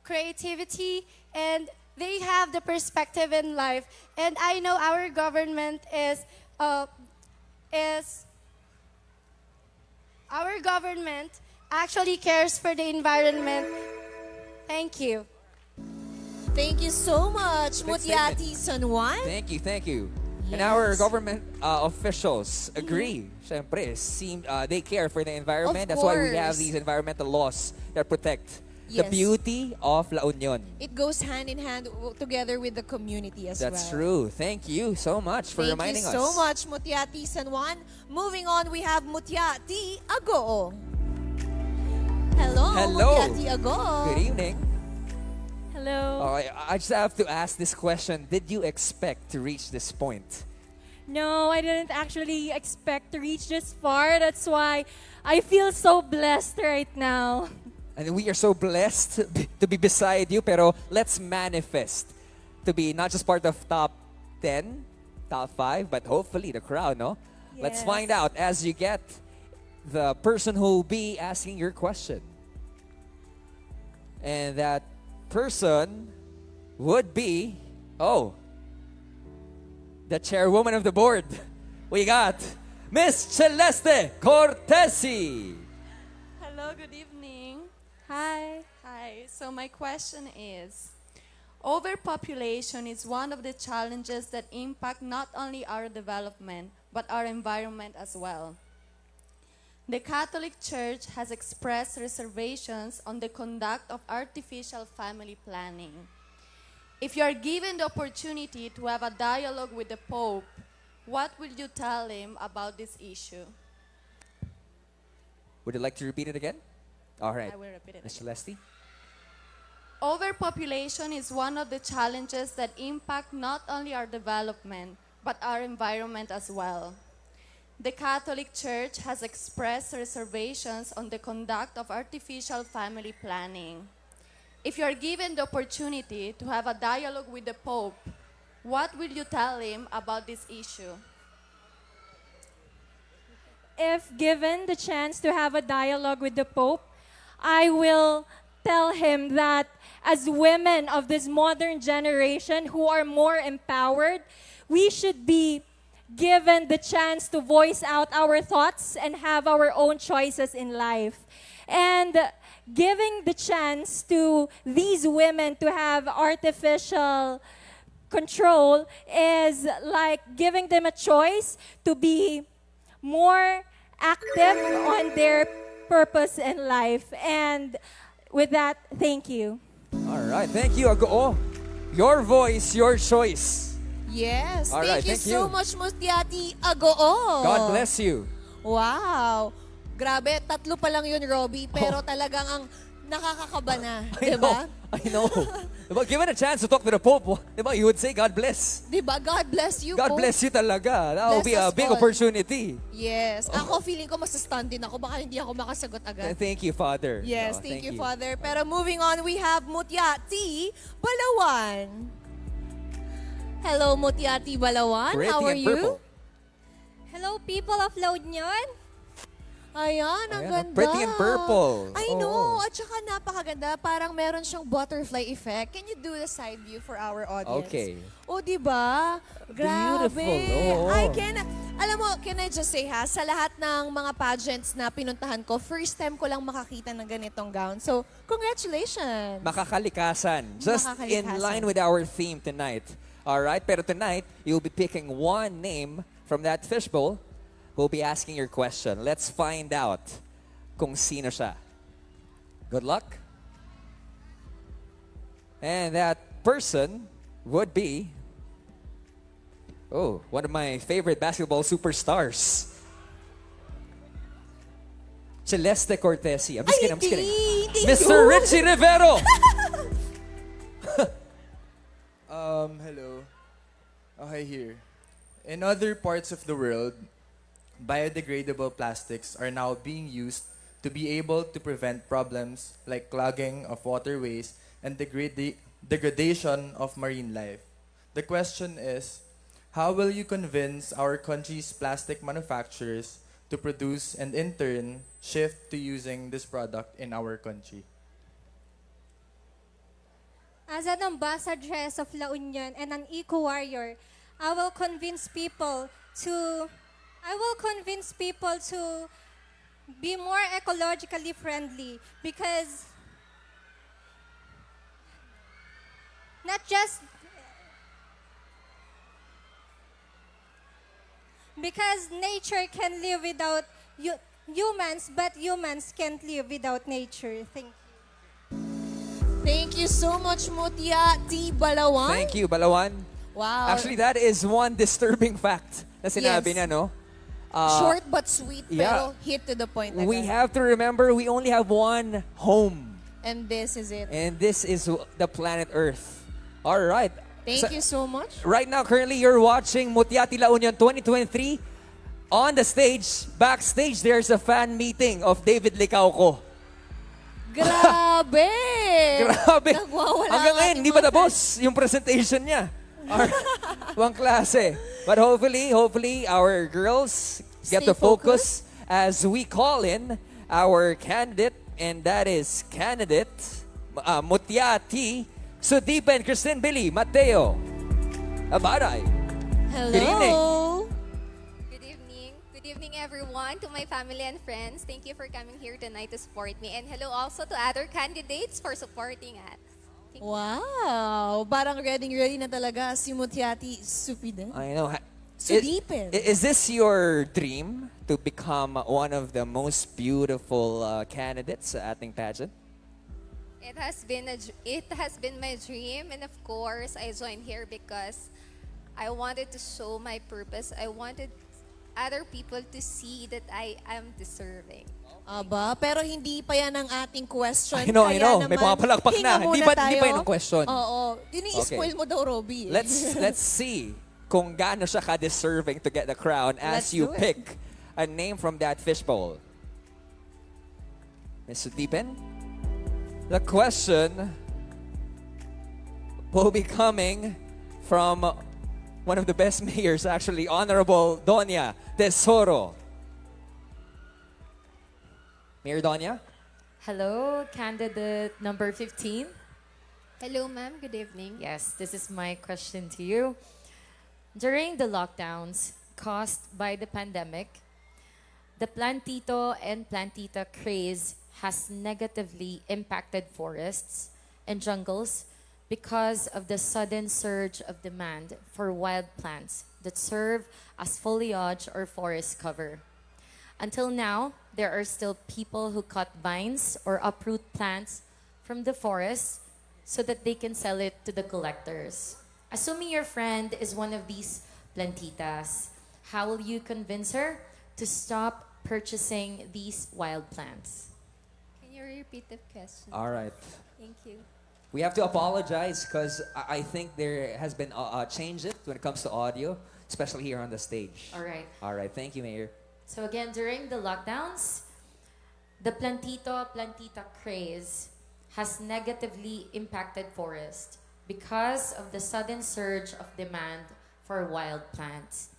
creativity, and they have the perspective in life. And I know our government our government actually cares for the environment. Thank you. Thank you so much, Big Mutia statement. Ti San Juan. Thank you, thank you. And our Yes. government officials agree. Siyempre, they care for the environment. Of That's why we have course. these environmental laws that protect the Yes. beauty of La Union. It goes hand in hand together with the community as That's well. true. Thank you so much for reminding Thank you us. so much, Mutia Ti San Juan. Moving on, we have Mutia Ti Agoo. Hello, Hello. Mutia Ti Agoo. Good evening. Hello. I just have to ask this question. Did you expect to reach this point? No, I didn't actually expect to reach this far. That's why I feel so blessed right now. And we are so blessed to be beside you. Pero let's manifest to be not just part of top 10, top 5, but hopefully the crowd, no? Let's Yes. find out as you get the person who will be asking your question. And that person would be, the chairwoman of the board. We got Miss Celeste Cortesi. Hello, good evening. Hi. So my question is, overpopulation is one of the challenges that impact not only our development, but our environment as well. The Catholic Church has expressed reservations on the conduct of artificial family planning. If you are given the opportunity to have a dialogue with the Pope, what will you tell him about this issue? Would you like to repeat it again? All right. I will repeat it Ms. again. Celeste? Overpopulation is one of the challenges that impact not only our development, but our environment as well. The Catholic Church has expressed reservations on the conduct of artificial family planning. If you are given the opportunity to have a dialogue with the Pope, what will you tell him about this issue? If given the chance to have a dialogue with the Pope, I will tell him that as women of this modern generation who are more empowered, we should be given the chance to voice out our thoughts and have our own choices in life. And giving the chance to these women to have artificial control is like giving them a choice to be more active on their purpose in life. And with that, thank you. All right. Thank you, Agoo. Your voice, your choice. Yes. All Thank right, you thank so you. much, Mutia Ti Agoo. God bless you. Wow. Grabe, tatlo pa lang yun, Robbie. Pero talagang ang nakakakaba na. I Diba? know. Diba, given a chance to talk to the Pope, diba, you would say, God bless. Diba? God bless you, God Pope. bless you talaga. That will Bless be a us big all. opportunity. Yes. Ako, feeling ko masastun din ako. Baka hindi ako makasagot agad. Thank you, Father. Yes, Oh, thank you, Father. Pero moving on, we have Mutia Ti Balawan. Hello, Mutia Ti Balawan. Pretty How are and you? purple. Hello, people of La Union. Ayan, ang Ayan, ganda. pretty and purple. I Oo. know. At saka napakaganda. Parang meron siyang butterfly effect. Can you do the side view for our audience? Okay. O, diba? Grabe. Beautiful. Oo. Alam mo, can I just say ha, sa lahat ng mga pageants na pinuntahan ko, first time ko lang makakita ng ganitong gown. So, congratulations. Makakalikasan. Just in Makakalikasan. line with our theme tonight. All right, pero tonight, you'll be picking one name from that fishbowl. We'll be asking your question. Let's find out kung sino siya. Good luck. And that person would be, one of my favorite basketball superstars. Celeste Cortesi. I'm just kidding, I'm just kidding. Hindi Mr. yun. Richie Rivero. Hello. Okay, here. In other parts of the world, biodegradable plastics are now being used to be able to prevent problems like clogging of waterways and degradation of marine life. The question is, how will you convince our country's plastic manufacturers to produce and in turn shift to using this product in our country? As an ambassadress of La Union and an eco-warrior, I will convince people to be more ecologically friendly because nature can live without humans, but humans can't live without nature. Thank you. Thank you so much, Mutia Ti Balawan. Thank you, Balawan. Wow. Actually, that is one disturbing fact na sinabi Yes. niya, no? Short but sweet, yeah. pero hit to the point. We agad. have to remember we only have one home. And this is it. And this is the planet Earth. All right. Thank you so much. Right now, currently, you're watching Mutia Ti La Union 2023. On the stage, backstage, there's a fan meeting of David Licauco. Grabe! Grabe! Nagwawala Hanggang ang ngayon, ating hindi pa mga tapos yung presentation niya. Ibang klase. But hopefully, our girls get Stay to focus as we call in our candidate, and that is candidate Mutia Ti, Sudeep and Christine Billy, Mateo. Abaray. Hello. Good evening. Good evening. Good evening, everyone, to my family and friends. Thank you for coming here tonight to support me. And hello also to other candidates for supporting us. Wow! Parang ready na talaga si Mutia Ti Supiden. I know. Sudipin. Is this your dream to become one of the most beautiful candidates sa ating pageant? It has been my dream, and of course, I joined here because I wanted to show my purpose. I wanted other people to see that I am deserving. Aba, pero hindi pa yan ang ating question. I know. Kaya May naman, pumapalakpak hinga na. Hindi muna ba tayo. yun ang question? Oo. Ini-spoil Okay. mo daw, Robby. Let's see kung gaano siya ka-deserving to get the crown as Let's you do it. pick a name from that fishbowl. Ms. Sudipin, the question will be coming from one of the best mayors, actually, Honorable Doña Tesoro. Mayor Doña? Hello, candidate number 15. Hello, ma'am. Good evening. Yes, this is my question to you. During the lockdowns caused by the pandemic, the plantito and plantita craze has negatively impacted forests and jungles because of the sudden surge of demand for wild plants that serve as foliage or forest cover. Until now, there are still people who cut vines or uproot plants from the forest so that they can sell it to the collectors. Assuming your friend is one of these plantitas, how will you convince her to stop purchasing these wild plants? Can you repeat the question? All right. Thank you. We have to apologize because I think there has been changes when it comes to audio, especially here on the stage. All right. All right. Thank you, Mayor. So again, during the lockdowns, the plantita craze has negatively impacted forest because of the sudden surge of demand for wild plants.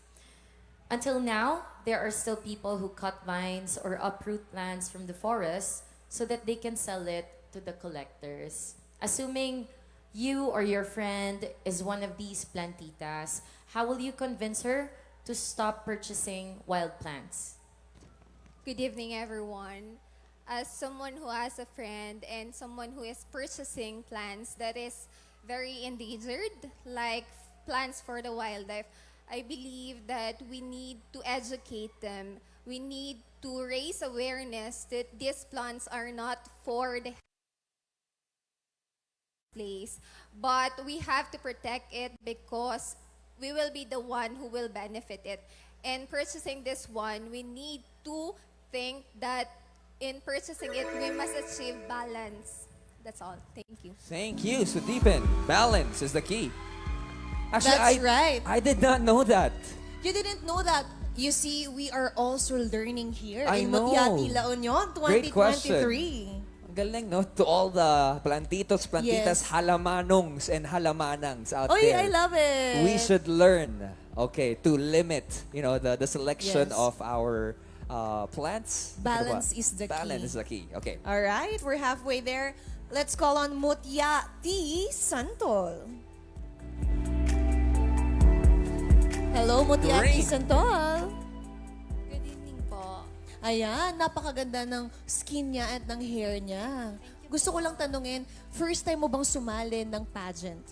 Until now, there are still people who cut vines or uproot plants from the forest so that they can sell it to the collectors. Assuming you or your friend is one of these plantitas, how will you convince her to stop purchasing wild plants? Good evening, everyone. As someone who has a friend and someone who is purchasing plants that is very endangered, like plants for the wildlife, I believe that we need to educate them. We need to raise awareness that these plants are not for the place, but we have to protect it because we will be the one who will benefit it. And purchasing this one, we need to think that in purchasing it, we must achieve balance. That's all. Thank you. Thank you, Sudipin. Balance is the key. Actually, That's right. I did not know that. You didn't know that. You see, we are also learning here I in know. Mutia Ti La Union Great question. 2023. Ang galing, no? To all the plantitos, plantitas, Yes. halamanongs, and halamanangs out Oy, there. I love it. We should learn, okay, to limit, the selection Yes. of our plants. Balance Ano ba? is the key. Balance is the key. Okay. All right, we're halfway there. Let's call on Mutia Ti Santol. Hello, Mutia Ti Great. Santol. Good evening po. Ayan, napakaganda ng skin niya at ng hair niya. Gusto ko lang tanungin, first time mo bang sumali ng pageant?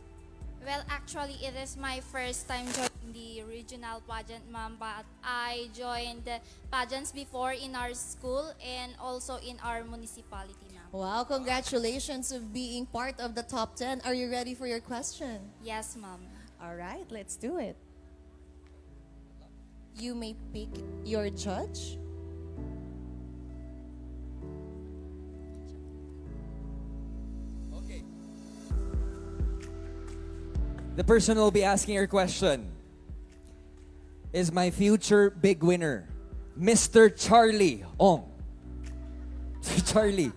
Well, actually, it is my first time joining the regional pageant, ma'am. But I joined the pageants before in our school and also in our municipality, ma'am. Wow, congratulations of being part of the top 10. Are you ready for your question? Yes, ma'am. All right, let's do it. You may pick your judge. The person who will be asking your question is my future big winner, Mr. Charlie Ong. Sir Charlie.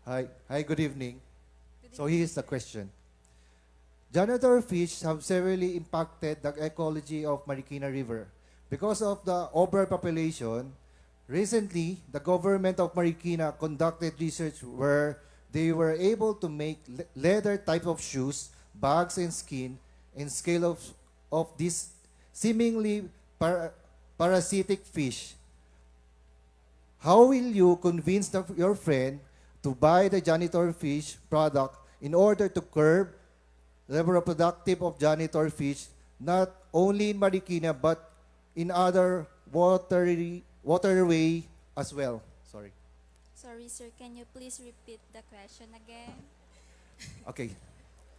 Hi, good evening. So here's the question. Janitor fish have severely impacted the ecology of Marikina River. Because of the overpopulation, recently, the government of Marikina conducted research where they were able to make leather type of shoes, bags, and skin in scale of this seemingly parasitic fish. How will you convince your friend to buy the janitor fish product in order to curb the reproductive of janitor fish, not only in Marikina but in other waterway as well. Sorry. Sorry, sir. Can you please repeat the question again? Okay.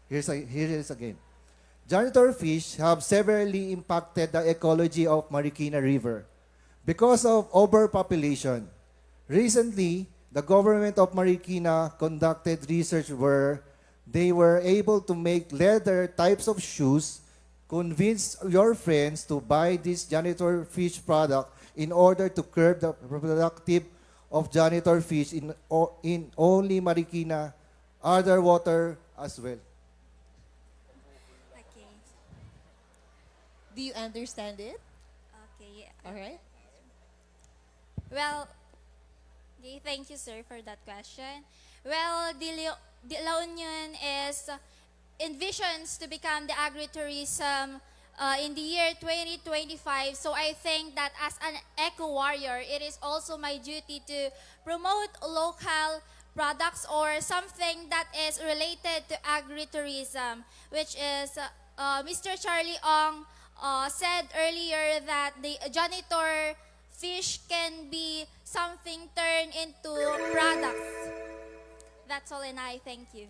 Here is again. Janitor fish have severely impacted the ecology of Marikina River because of overpopulation. Recently, the government of Marikina conducted research where they were able to make leather types of shoes. Convince your friends to buy this janitor fish product in order to curb the reproductive of janitor fish in only Marikina, other water as well. Okay. Do you understand it? Okay. All right. Well, okay, thank you, sir, for that question. Well, the La Union is envisions to become the agritourism in the year 2025. So I think that as an eco warrior, it is also my duty to promote local products or something that is related to agritourism, which is Mr. Charlie Ong said earlier that the janitor fish can be something turned into products. That's all, and I thank you.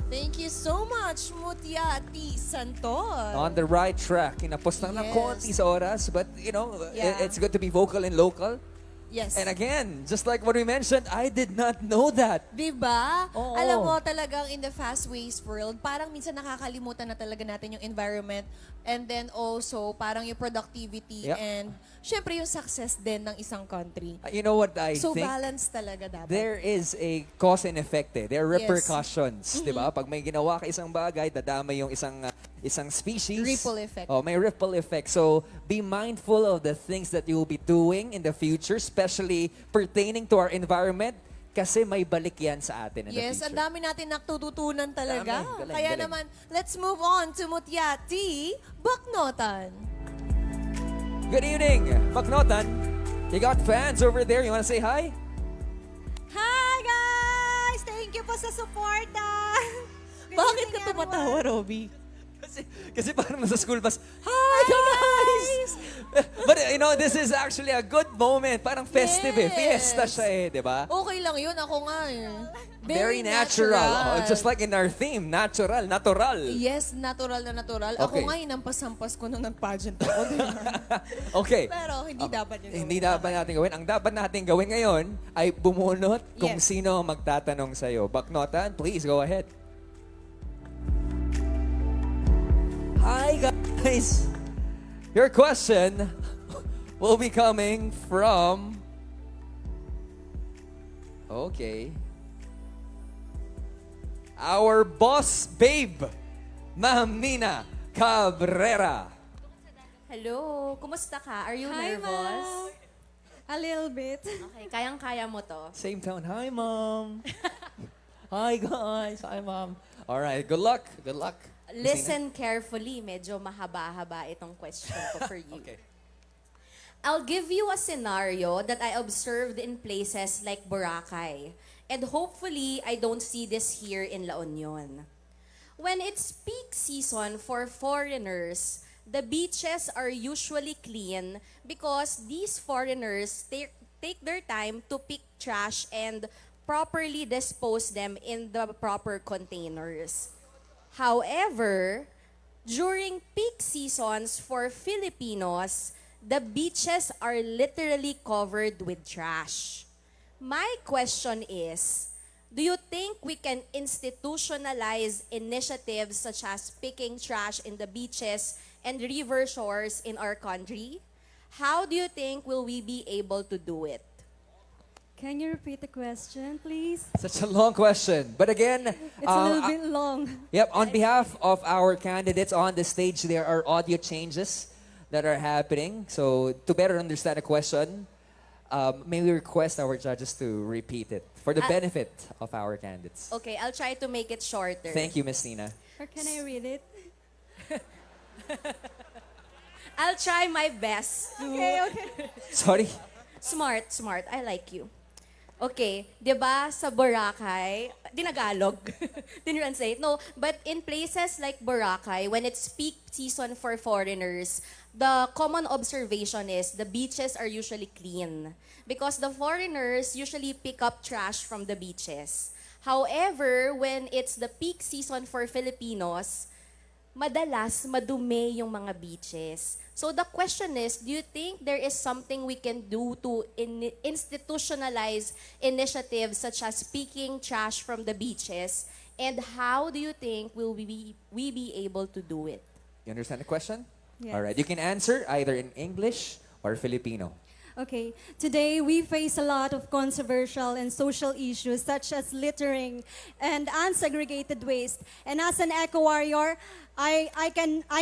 Thank you so much, Mutia Ti Santon. On the right track. Kinapos lang ng Yes. konti sa oras, but Yeah. it's good to be vocal and local. Yes. And again, just like what we mentioned, I did not know that. Diba? Oo. Alam mo talagang in the fast-paced world, parang minsan nakakalimutan na talaga natin yung environment and then also parang yung productivity Yep. and syempre yung success din ng isang country. You know what I So think? balance talaga dapat. There is a cause and effect eh. There are Yes. repercussions, Mhm. 'di ba? Pag may ginawa ka isang bagay, dadamay yung isang species. Ripple effect. Oh, may ripple effect. So, be mindful of the things that you will be doing in the future, especially pertaining to our environment kasi may balik yan sa atin in the Yes, ang future. dami natin natututunan talaga. Dami. Galing, Kaya galing. naman, let's move on to Mutia Ti Baknotan. Good evening, Baknotan. You got fans over there. You want to say hi? Hi guys! Thank you po sa suporta! Bakit ka tumatawa, Robby? Kasi parang nasa school bus, hi guys! But this is actually a good moment. Parang festive eh. Yes. Fiesta siya eh, di ba? Okay lang yun, ako nga eh. Very natural. Oh, just like in our theme, natural, natural. Yes, natural na natural. Ako Okay. nga, inampas-ampas ko nung nag-pageant ako. Okay. Pero hindi dapat yun. Hindi dapat natin gawin. Ang dapat natin gawin ngayon ay bumunot kung Yes. sino ang magtatanong sa'yo. Baknotan, please go ahead. Hi guys! Your question will be coming from... Okay. Our boss babe, Ma'am Nina Cabrera. Hello, kumusta ka? Are you Hi, nervous? A little bit. Okay, kayang-kaya mo to. Same tone. Hi, Mom. Hi, guys. Hi, Mom. All right. Good luck. Good luck. Listen carefully. Medyo mahaba-haba itong question ko for you. Okay. I'll give you a scenario that I observed in places like Boracay. And hopefully, I don't see this here in La Union. When it's peak season for foreigners, the beaches are usually clean because these foreigners take their time to pick trash and properly dispose them in the proper containers. However, during peak seasons for Filipinos, the beaches are literally covered with trash. My question is, do you think we can institutionalize initiatives such as picking trash in the beaches and river shores in our country? How do you think will we be able to do it? Can you repeat the question, please? Such a long question. But again, It's a little bit long. Yep, on behalf of our candidates on the stage, there are audio changes that are happening. So to better understand the question, may we request our judges to repeat it for the benefit of our candidates. Okay, I'll try to make it shorter. Thank you, Miss Nina. Or can I read it? I'll try my best to... Okay, okay. Sorry. Smart, smart. I like you. Okay, 'di ba sa Boracay, dinagalog, dinranslate. No, but in places like Boracay, when it's peak season for foreigners, the common observation is the beaches are usually clean because the foreigners usually pick up trash from the beaches. However, when it's the peak season for Filipinos, madalas madumi yung mga beaches. So the question is, do you think there is something we can do to institutionalize initiatives such as picking trash from the beaches? And how do you think will we be able to do it? You understand the question? Yes. All right. You can answer either in English or Filipino. Okay, today we face a lot of controversial and social issues such as littering and unsegregated waste. And as an eco warrior, I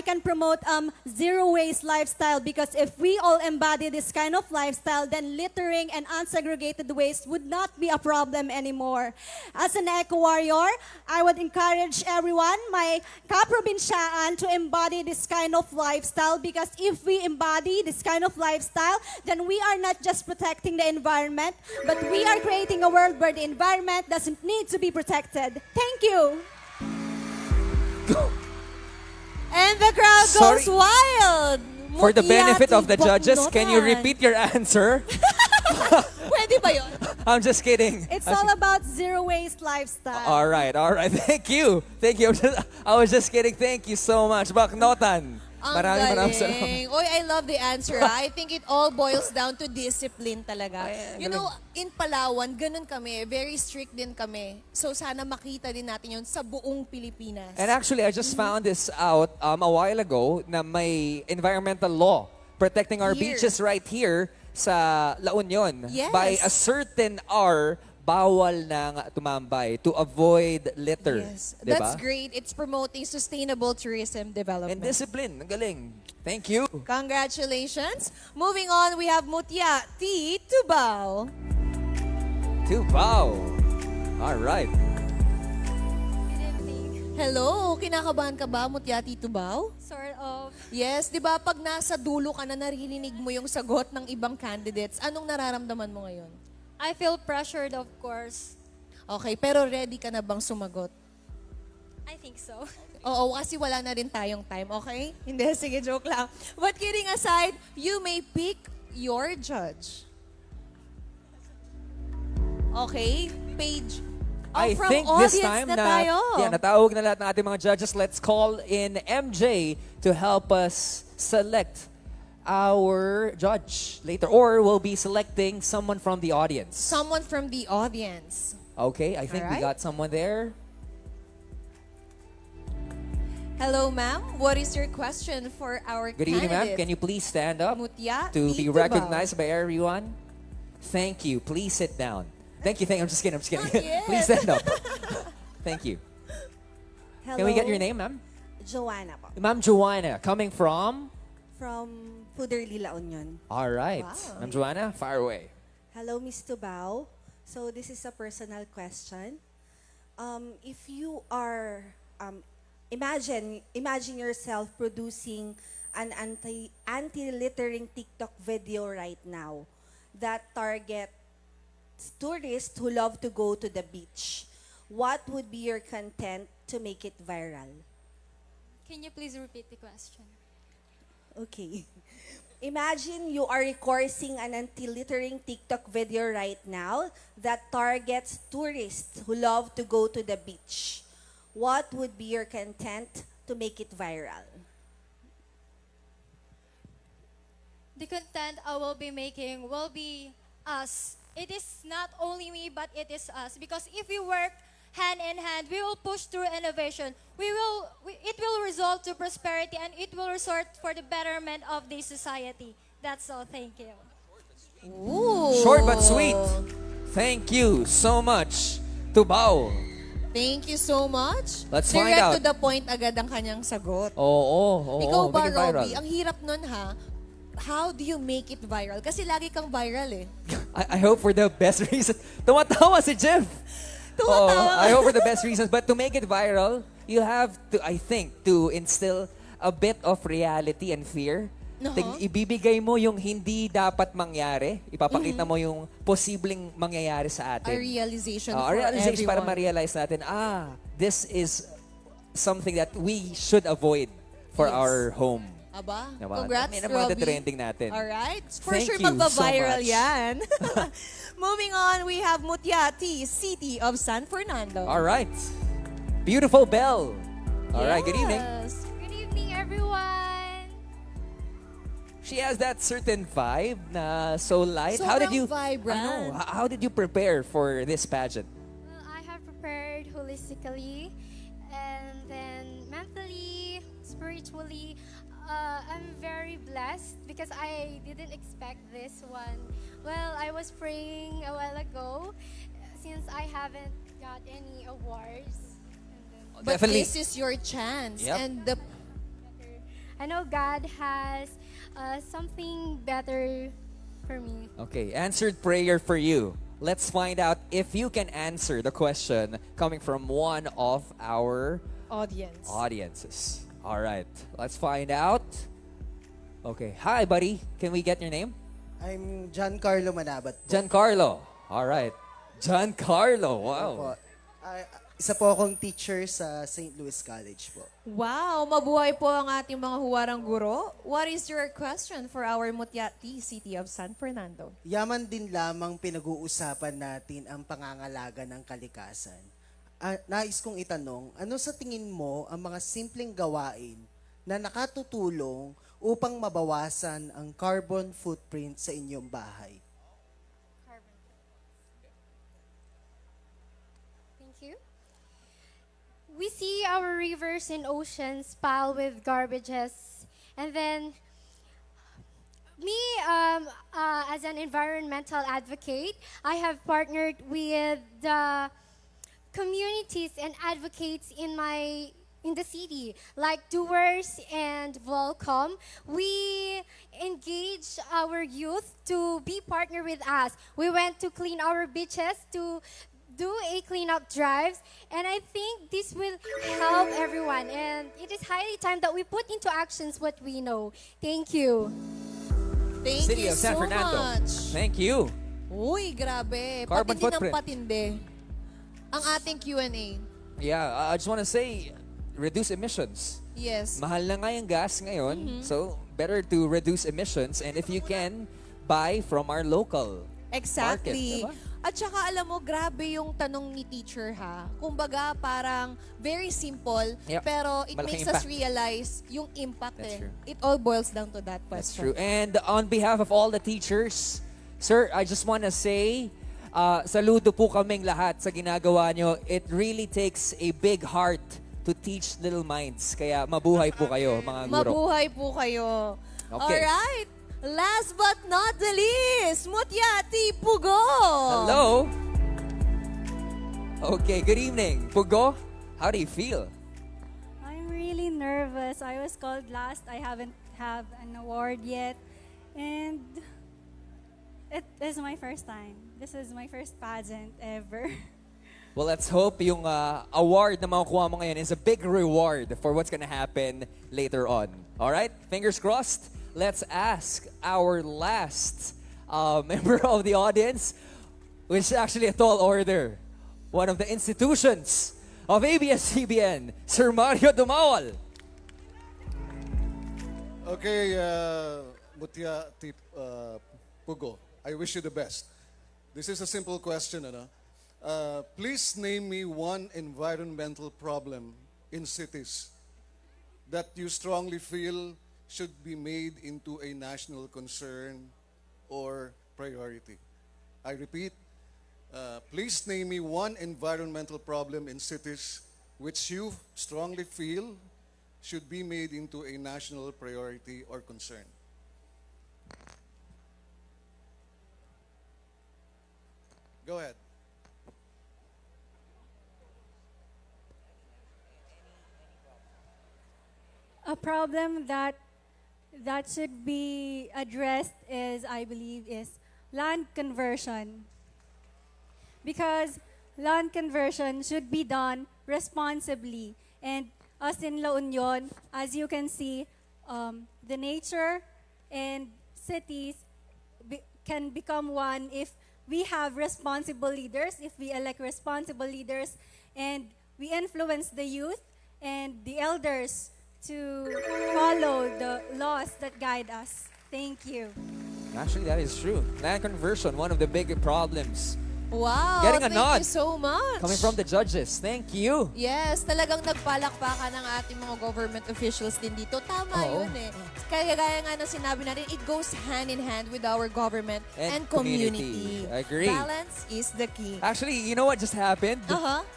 can promote zero waste lifestyle because if we all embody this kind of lifestyle, then littering and unsegregated waste would not be a problem anymore. As an eco warrior, I would encourage everyone, my kaprobinsyaan, to embody this kind of lifestyle because if we embody this kind of lifestyle, then we are not just protecting the environment, but we are creating a world where the environment doesn't need to be protected. Thank you. And the crowd Sorry. goes wild. For the benefit Mutia of the Ti judges, La can you Union. repeat your answer? Pwede ba yun? I'm just kidding. It's all about zero waste lifestyle. All right. Thank you. I was just kidding. Thank you so much. Baknotan. Ang Maraming salamat. galing. Oy, I love the answer. I think it all boils down to discipline talaga. You know, in Palawan, ganun kami. Very strict din kami. So sana makita din natin yun sa buong Pilipinas. And actually, I just found this out a while ago na may environmental law protecting our Here. beaches right here sa La Union. Yes. By a certain hour, bawal nang tumambay to avoid litter. Yes, Diba? that's great. It's promoting sustainable tourism development. And discipline. Ang galing. Thank you. Congratulations. Moving on, we have Mutia Ti Tubao. Wow. All right. Hello, kinakabahan ka ba, Mutia Ti Tubao? Sort of. Yes, di ba pag nasa dulo ka na naririnig mo yung sagot ng ibang candidates, anong nararamdaman mo ngayon? I feel pressured, of course. Okay, pero ready ka na bang sumagot? I think so. Oo, kasi wala na rin tayong time, okay? Hindi, sige, joke lang. But kidding aside, you may pick your judge. Okay, page. I from think this audience time na tayo. natawag na lahat ng ating mga judges. Let's call in MJ to help us select our judge later. Or we'll be selecting someone from the audience. Someone from the audience. Okay, I think we Alright. got someone there. Hello, ma'am. What is your question for our Good evening, ma'am. candidate? Can you please stand up Mutia to Ti be Tubao. recognized by everyone? Thank you. Please sit down. Thank you. I'm just kidding. yet. Please stand up. Thank you. Hello. Can we get your name, ma'am? Joanna po. Ma'am Joanna, coming from? From Ti La Union. All right. Wow. Ma'am Joanna, fire away. Hello, Miss Tubao. So this is a personal question. If you are, imagine yourself producing an anti-littering TikTok video right now that targets tourists who love to go to the beach. What would be your content to make it viral? Can you please repeat the question? Okay. Imagine you are recording an anti-littering TikTok video right now that targets tourists who love to go to the beach. What would be your content to make it viral? The content I will be making will be us. It is not only me, but it is us. Because if we work hand in hand, we will push through innovation. It will result to prosperity, and it will result for the betterment of the society. That's all. Thank you. Ooh. Short but sweet. Thank you so much, Tubao. Thank you so much. Let's Direct find out. to the point agad ang kanyang sagot. Oo. Ikaw ba, make it viral. Robbie? Ang hirap nun ha. How do you make it viral? Kasi lagi kang viral eh. I hope for the best reason. Tumatawa si Jeff. I hope for the best reasons. But to make it viral, you have to, I think, to instill a bit of reality and fear ibibigay mo yung hindi dapat mangyari, ipapakita mo yung posibleng mangyayari sa atin. A realization A for realization para everyone. ma-realize natin, this is something that we should avoid for Yes. our home. Aba, Diba? congrats, Yan ang mga Robbie. trending natin. Alright, for Thank sure you so magba-viral much. yan. Moving on, we have Mutia Ti, City of San Fernando. All right. Beautiful Belle. All right, good evening. Yes. Good evening, everyone. She has that certain vibe na so light. How did Sobrang you vibrant. Ano, how did you prepare for this pageant? Well, I have prepared holistically and then mentally, spiritually. I'm very blessed because I didn't expect this one. Well, I was praying a while ago since I haven't got any awards. But Definitely. this is your chance. Yep. And the I know God has something better for me. Okay, answered prayer for you. Let's find out if you can answer the question coming from one of our audiences. All right, let's find out. Okay, hi buddy. Can we get your name? I'm Giancarlo Manabat po. Giancarlo. All right. Giancarlo. Wow. Opo. Isa po akong teacher sa St. Louis College po. wow, mabuhay po ang ating mga huwarang guro. What is your question for our Mutia Ti, City of San Fernando? Yaman din lamang pinag-uusapan natin ang pangangalaga ng kalikasan. Nais kong itanong, ano sa tingin mo ang mga simpleng gawain na nakatutulong upang mabawasan ang carbon footprint sa inyong bahay? Thank you. We see our rivers and oceans piled with garbages, and then me, as an environmental advocate, I have partnered with the communities and advocates in the city, like Doers and Volcom. We engage our youth to be partner with us. We went to clean our beaches, to do a cleanup drives, and I think this will help everyone. And it is highly time that we put into actions what we know. Thank you. Thank City you of San so Fernando. much. Thank you. Uy, grabe. Carbon patindi footprint. ng patindi. Ang ating Q&A. Yeah, I just want to say, reduce emissions. Yes. Mahal na nga yung gas ngayon, so better to reduce emissions, and if you can, buy from our local Exactly. market. Diba? At saka alam mo, grabe yung tanong ni teacher ha. Kumbaga parang very simple, Yep. pero it Malaking makes us impact. realize yung impact That's true. It all boils down to that That's question. true. And on behalf of all the teachers, sir, I just want to say, saludo po kaming lahat sa ginagawa nyo. It really takes a big heart to teach little minds. Kaya mabuhay po kayo, mga guro. Mabuhay po kayo. Okay. Alright. Last but not the least, Mutia Ti Pugo. Hello? Okay, good evening. Pugo, how do you feel? I'm really nervous. I was called last. I haven't have an award yet. And it is my first time. This is my first pageant ever. Well, let's hope yung award na makukuha mo ngayon is a big reward for what's gonna happen later on. All right? Fingers crossed. Let's ask our last member of the audience, which is actually a tall order. One of the institutions of ABS-CBN, Sir Mario Dumawal. Okay, Mutia Ti Pugo, I wish you the best. This is a simple question, ano? Please name me one environmental problem in cities that you strongly feel should be made into a national concern or priority. I repeat, please name me one environmental problem in cities which you strongly feel should be made into a national priority or concern. Go ahead. A problem that should be addressed is, I believe, is land conversion. Because land conversion should be done responsibly. And us in La Union, as you can see, the nature and cities can become one if we have responsible leaders, if we elect responsible leaders, and we influence the youth and the elders to follow the laws that guide us. Thank you. Actually, that is true. Land conversion, one of the big problems. Wow, Getting a thank nod. you so much. Coming from the judges. Thank you. Yes, talagang nagpalakpakan ng ating mga government officials din dito. Tama Oo. yun eh. Kaya gaya nga na sinabi natin, it goes hand in hand with our government and, community. I agree. Balance is the key. Actually, you know what just happened? Uh-huh.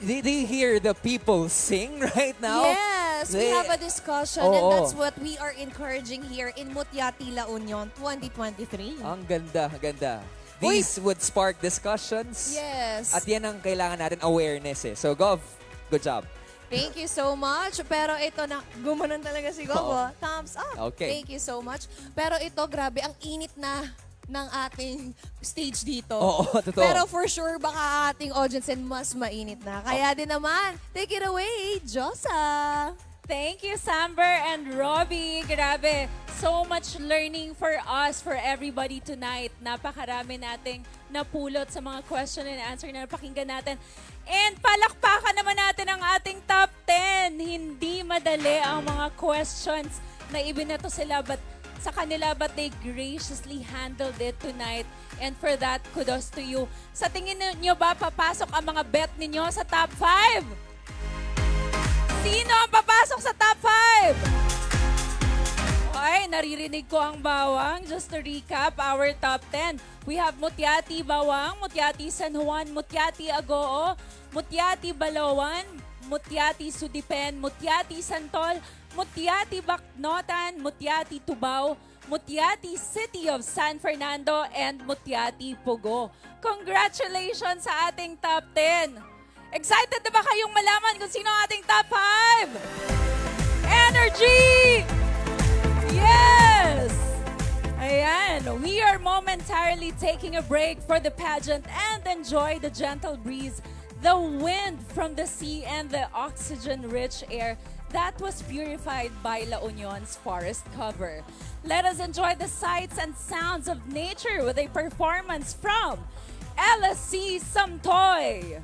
Do you hear the people sing right now? Yes, we have a discussion and that's what we are encouraging here in Mutia Ti La Union 2023. Ang ganda, ang ganda. These would spark discussions. Yes. At yan ang kailangan natin, awareness eh. So, Gov, good job. Thank you so much. Pero ito na, gumanon talaga si Gobo. Oo. Thumbs up. Okay. Thank you so much. Pero ito, grabe, ang init na ng ating stage dito. Oo, totoo. Pero for sure, baka ating audience mas mainit na. Kaya din naman, take it away, Josa. Thank you, Samber and Robbie. Grabe, so much learning for us, for everybody tonight. Napakarami nating napulot sa mga question and answer na napakinggan natin. And palakpakan naman natin ang ating top 10. Hindi madali ang mga questions na ibinato sa kanila, but they graciously handled it tonight. And for that, kudos to you. Sa tingin niyo ba, papasok ang mga bet ninyo sa top 5? Sino ang papasok sa top 5? Okay, naririnig ko ang bawang. Just to recap, our top 10. We have Mutia Ti Bawang, Mutia Ti San Juan, Mutia Ti Agoo, Mutia Ti Balawan, Mutia Ti Sudipen, Mutia Ti Santol, Mutia Ti Bacnotan, Mutia Ti Tubao, Mutia Ti City of San Fernando, and Mutia Ti Pugo. Congratulations sa ating top 10. Excited na ba kayong malaman kung sino ang ating top 5? Energy! Yes! Ayan, we are momentarily taking a break for the pageant and enjoy the gentle breeze, the wind from the sea, and the oxygen-rich air that was purified by La Union's forest cover. Let us enjoy the sights and sounds of nature with a performance from LSC Samtoy.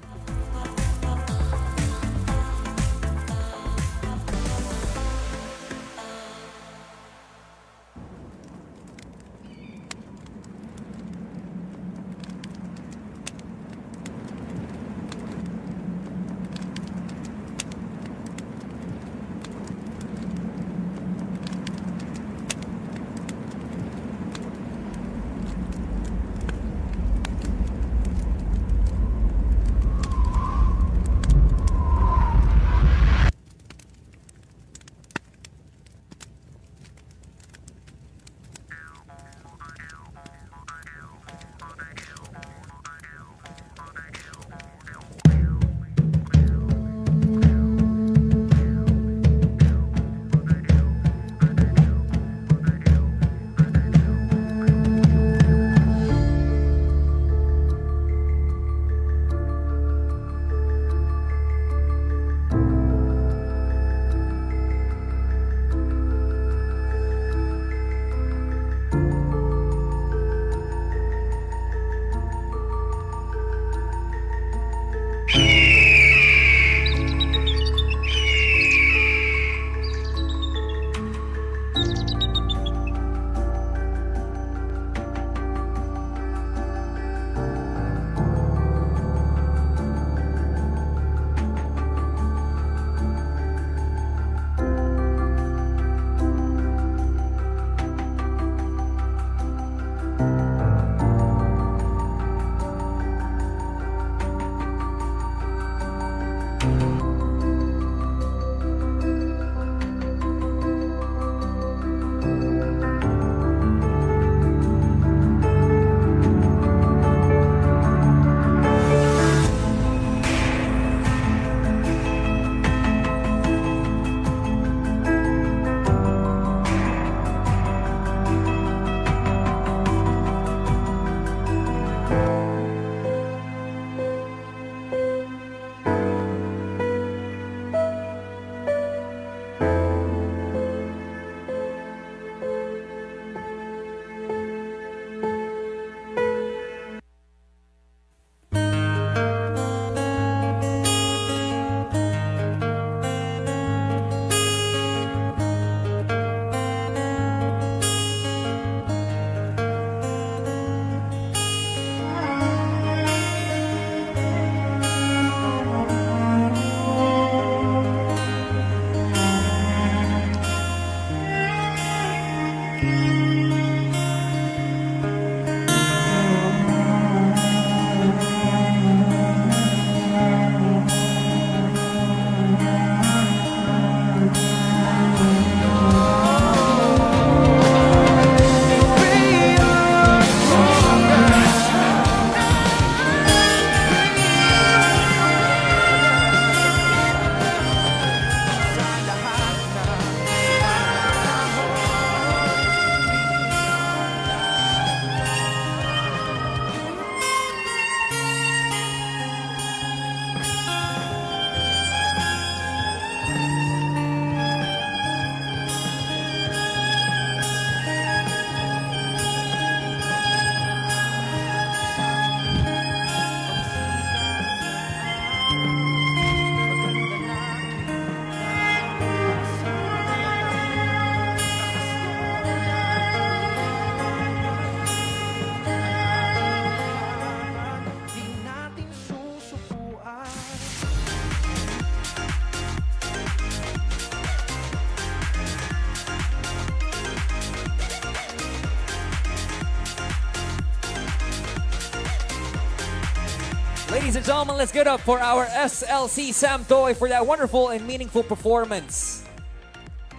Ladies and gentlemen, let's get up for our SLC Sam Toy for that wonderful and meaningful performance.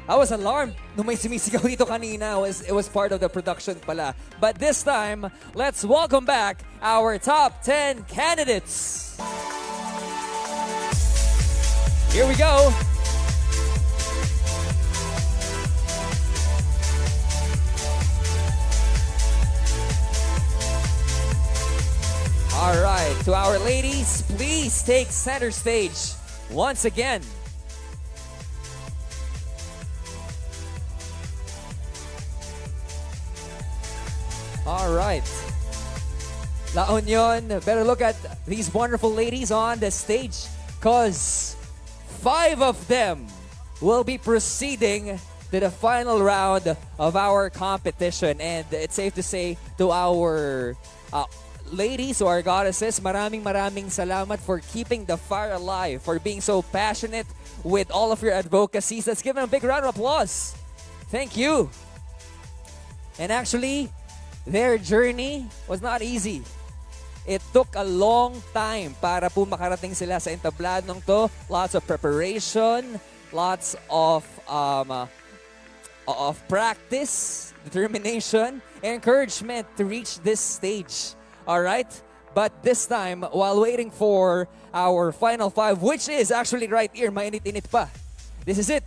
I was alarmed nung may sumisigaw dito kanina. It was part of the production pala. But this time, let's welcome back our top 10 candidates. Here we go. All right, to our ladies, please take center stage once again. All right. La Union, better look at these wonderful ladies on the stage because 5 of them will be proceeding to the final round of our competition. And it's safe to say to our ladies or our goddesses, maraming salamat for keeping the fire alive, for being so passionate with all of your advocacies. Let's give them a big round of applause. Thank you. And actually, their journey was not easy. It took a long time para po makarating sila sa entabladong to. Lots of preparation, lots of practice, determination, and encouragement to reach this stage. All right? But this time, while waiting for our final 5, which is actually right here, mainit-init pa. This is it.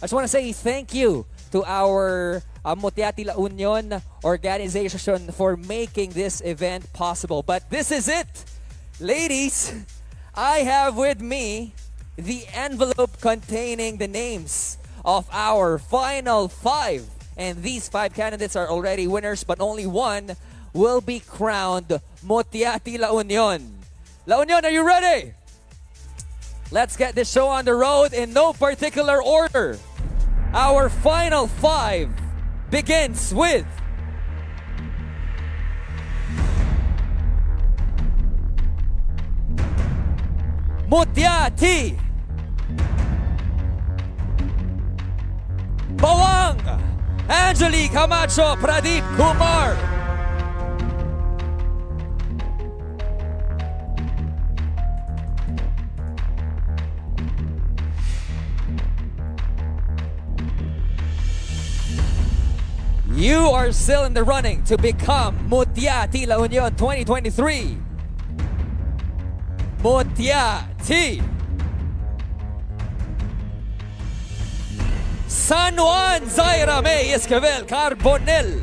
I just want to say thank you to our Mutia Ti La Union organization for making this event possible. But this is it. Ladies, I have with me the envelope containing the names of our final 5. And these 5 candidates are already winners, but only one will be crowned Mutia Ti La Union. La Union, are you ready? Let's get this show on the road in no particular order. Our final 5 begins with Mutia Ti Bawang Angelique Camacho Pradeep Kumar. You are still in the running to become Mutia Ti La Union 2023. Mutia Ti San Juan Zaira May Esquivel Carbonel.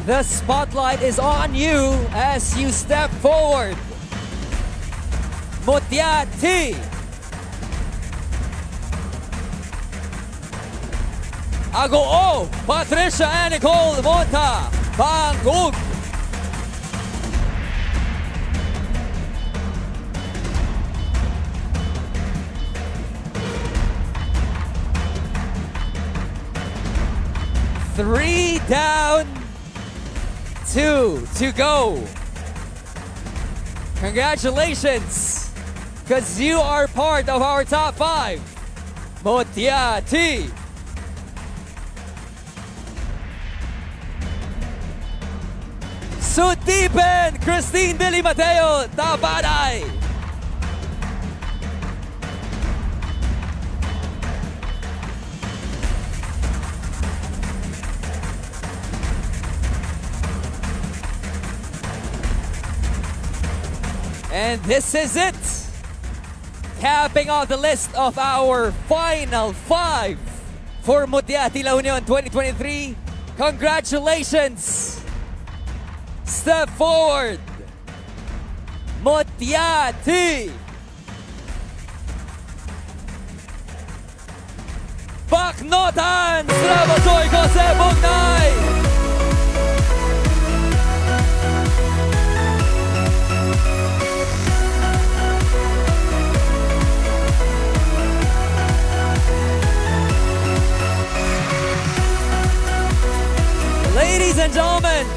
The spotlight is on you as you step forward. Mutia Ti Agoo Patricia and Nicole Monta Bangug. Three down, 2 to go. Congratulations, because you are part of our top 5. Mutia Ti. Sutipen Christine Dili Mateo Tabaday. And this is it. Capping off the list of our final 5 for Mutia Ti La Union 2023. Congratulations. Step forward. Mutia Ti. Baknotan Srabasoy Jose Bugnay. Ladies and gentlemen,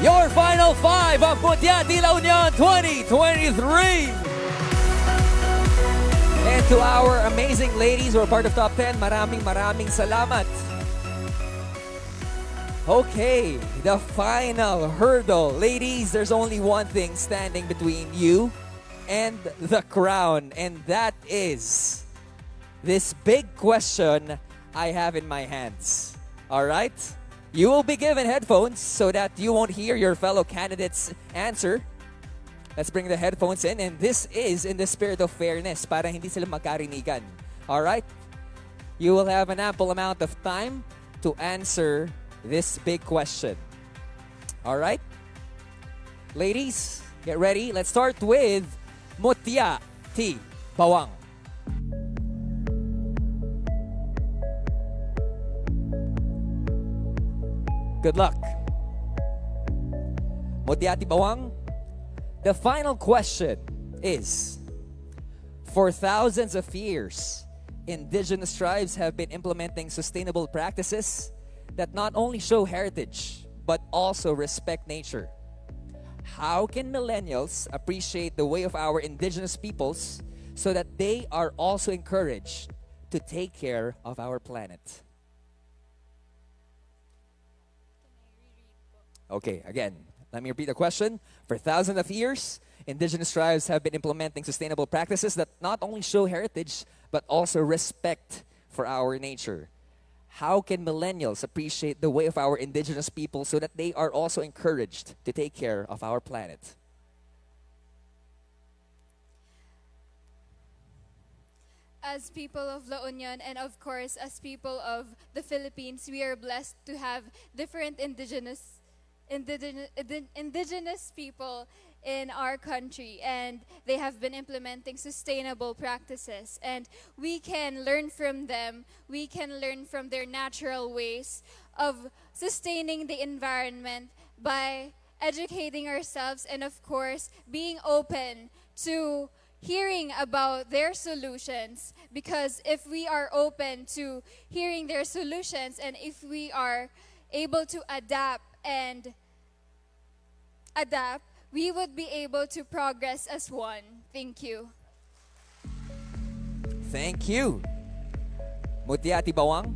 your final five of Mutia Ti La Union 2023. And to our amazing ladies who are part of top 10, maraming salamat. Okay, the final hurdle. Ladies, there's only one thing standing between you and the crown, and that is this big question I have in my hands. All right? You will be given headphones so that you won't hear your fellow candidates answer. Let's bring the headphones in, and this is in the spirit of fairness para hindi sila magkarinigan. All right? You will have an ample amount of time to answer this big question. All right? Ladies, get ready. Let's start with Mutia Ti Bawang. Good luck. Mutia Ti Bawang, the final question is, for thousands of years, indigenous tribes have been implementing sustainable practices that not only show heritage, but also respect nature. How can millennials appreciate the way of our indigenous peoples so that they are also encouraged to take care of our planet? Okay, again, let me repeat the question. For thousands of years, indigenous tribes have been implementing sustainable practices that not only show heritage, but also respect for our nature. How can millennials appreciate the way of our indigenous people so that they are also encouraged to take care of our planet? As people of La Union and of course as people of the Philippines, we are blessed to have different indigenous people in our country, and they have been implementing sustainable practices, and we can learn from them. We can learn from their natural ways of sustaining the environment by educating ourselves and of course being open to hearing about their solutions, because if we are open to hearing their solutions and if we are able to adapt, we would be able to progress as one. Thank you. Thank you, Mutia Ti Bawang.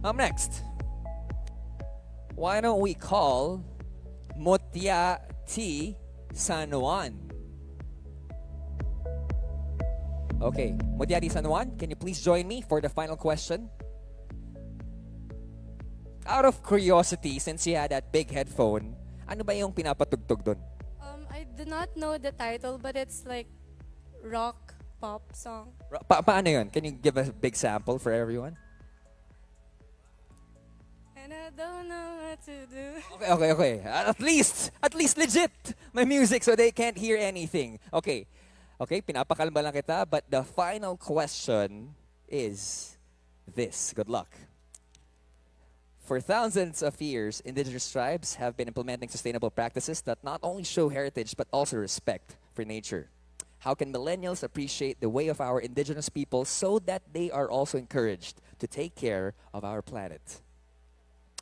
Up next, why don't we call Mutia Ti San Juan? Okay, Mutia Ti San Juan, can you please join me for the final question? Out of curiosity, since you had that big headphone, ano ba yung pinapatugtog dun? I do not know the title, but it's like rock pop song. Paano yun? Can you give a big sample for everyone? And I don't know what to do. Okay. At least legit my music so they can't hear anything. Okay, pinapakalma lang kita, but the final question is this. Good luck. For thousands of years, indigenous tribes have been implementing sustainable practices that not only show heritage but also respect for nature. How can millennials appreciate the way of our indigenous people so that they are also encouraged to take care of our planet?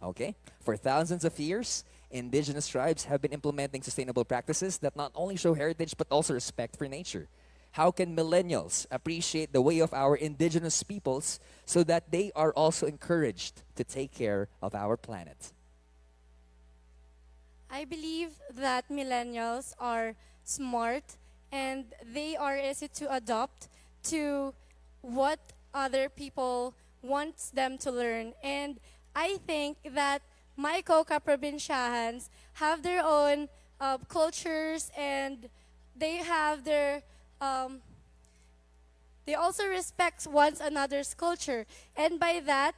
Okay, for thousands of years, indigenous tribes have been implementing sustainable practices that not only show heritage but also respect for nature. How can millennials appreciate the way of our indigenous peoples so that they are also encouraged to take care of our planet? I believe that millennials are smart and they are easy to adopt to what other people wants them to learn. And I think that my co-provincians have their own cultures, and they have their they also respect one another's culture, and by that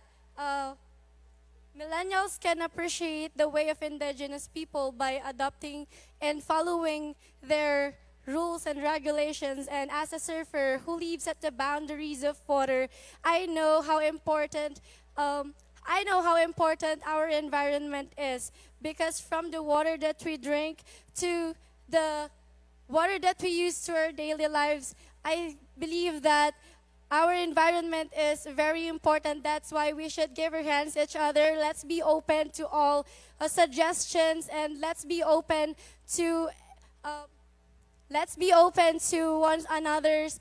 millennials can appreciate the way of indigenous people by adopting and following their rules and regulations. And as a surfer who lives at the boundaries of water, I know how important our environment is, because from the water that we drink to the water that we use to our daily lives, I believe that our environment is very important. That's why we should give our hands to each other. Let's be open to all suggestions, and to uh, let's be open to one another's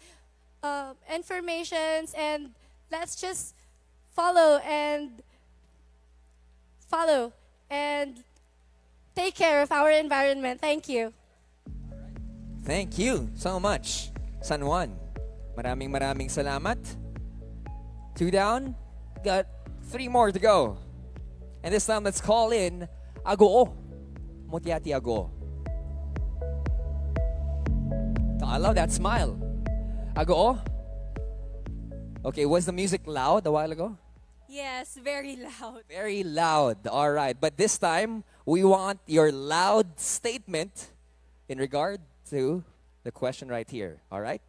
informations, and let's just follow and follow and take care of our environment. Thank you. Thank you so much, San Juan. Maraming salamat. 2 down. Got 3 more to go. And this time, let's call in Agoo. Mutia Ti Agoo. I love that smile. Agoo. Okay, was the music loud a while ago? Yes, very loud. Very loud. All right. But this time, we want your loud statement in regard to the question right here. All right?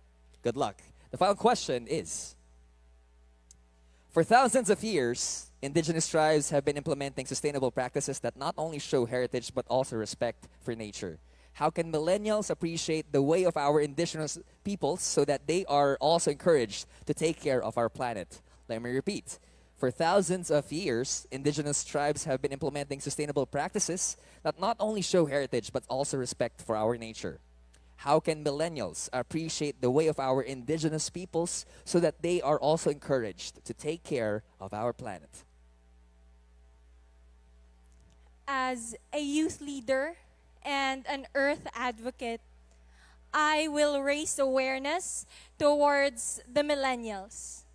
Good luck. The final question is, for thousands of years, indigenous tribes have been implementing sustainable practices that not only show heritage but also respect for nature. How can millennials appreciate the way of our indigenous peoples so that they are also encouraged to take care of our planet? Let me repeat. For thousands of years, indigenous tribes have been implementing sustainable practices that not only show heritage but also respect for our nature. How can millennials appreciate the way of our indigenous peoples so that they are also encouraged to take care of our planet? As a youth leader and an earth advocate, I will raise awareness towards the millennials.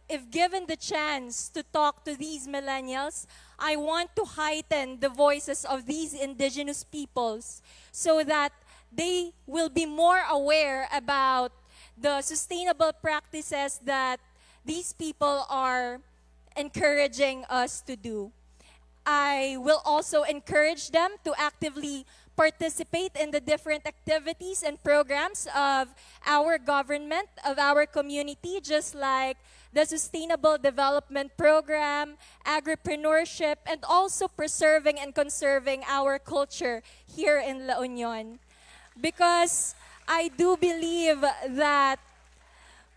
If given the chance to talk to these millennials, I want to heighten the voices of these indigenous peoples so that they will be more aware about the sustainable practices that these people are encouraging us to do. I will also encourage them to actively participate in the different activities and programs of our government, of our community, just like the Sustainable Development Program, agripreneurship, and also preserving and conserving our culture here in La Union. Because I do believe that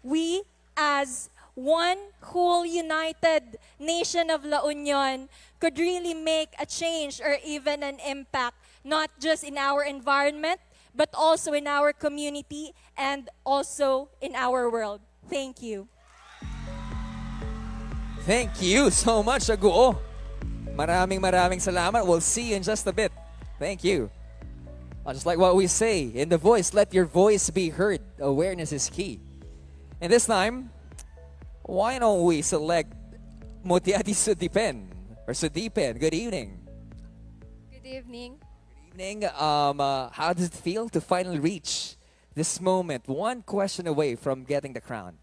we, as one whole united nation of La Union, could really make a change or even an impact, not just in our environment, but also in our community and also in our world. Thank you. Thank you so much, Agoo. Maraming salamat. We'll see you in just a bit. Thank you. Just like what we say in the voice, let your voice be heard. Awareness is key. And this time, why don't we select Mutia Ti Sudipen or Sudipen? Good evening. Good evening. Evening. How does it feel to finally reach this moment, one question away from getting the crown?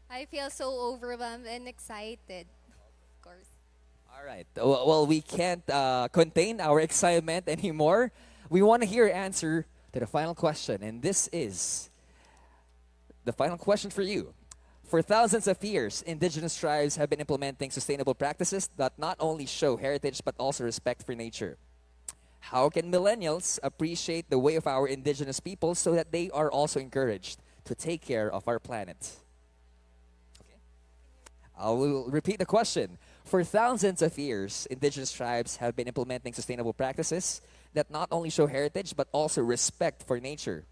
I feel so overwhelmed and excited, of course. All right. Well, we can't contain our excitement anymore. We want to hear your answer to the final question, and this is the final question for you. For thousands of years, indigenous tribes have been implementing sustainable practices that not only show heritage but also respect for nature. How can millennials appreciate the way of our indigenous people so that they are also encouraged to take care of our planet? I will repeat the question. For thousands of years, indigenous tribes have been implementing sustainable practices that not only show heritage but also respect for nature.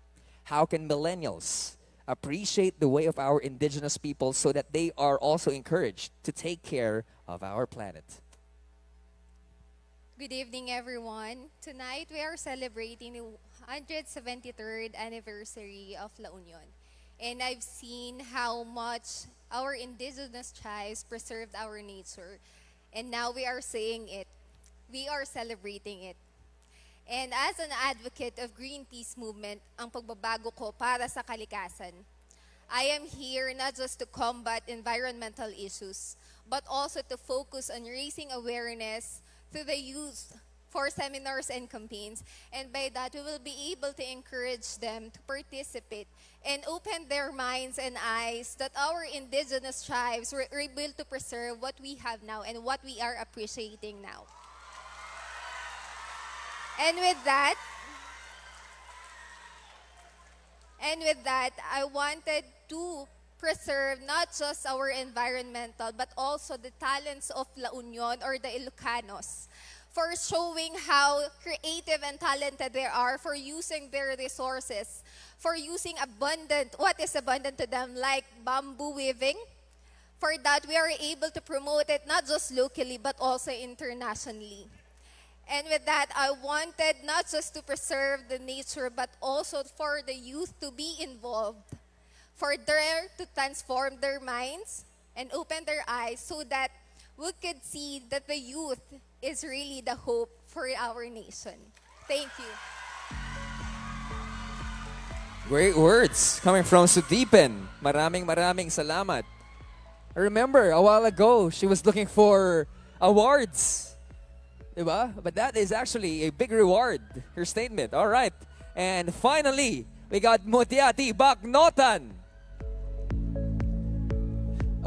How can millennials appreciate the way of our indigenous people so that they are also encouraged to take care of our planet? Good evening, everyone. Tonight, we are celebrating the 173rd anniversary of La Union. And I've seen how much our indigenous tribes preserved our nature. And now we are saying it. We are celebrating it. And as an advocate of Green Peace Movement, ang pagbabago ko para sa kalikasan, I am here not just to combat environmental issues, but also to focus on raising awareness to the youth for seminars and campaigns. And by that, we will be able to encourage them to participate and open their minds and eyes that our indigenous tribes were able to preserve what we have now and what we are appreciating now. And with that, I wanted to preserve not just our environmental but also the talents of La Union or the Ilocanos, for showing how creative and talented they are, for using their resources, for using what is abundant to them, like bamboo weaving. For that, we are able to promote it not just locally but also internationally. And with that, I wanted not just to preserve the nature but also for the youth to be involved, for them to transform their minds and open their eyes so that we could see that the youth is really the hope for our nation. Thank you. Great words coming from Sudipen. Maraming salamat. I remember a while ago, she was looking for awards. Diba? But that is actually a big reward, her statement. All right. And finally, we got Mutia Ti Baknotan.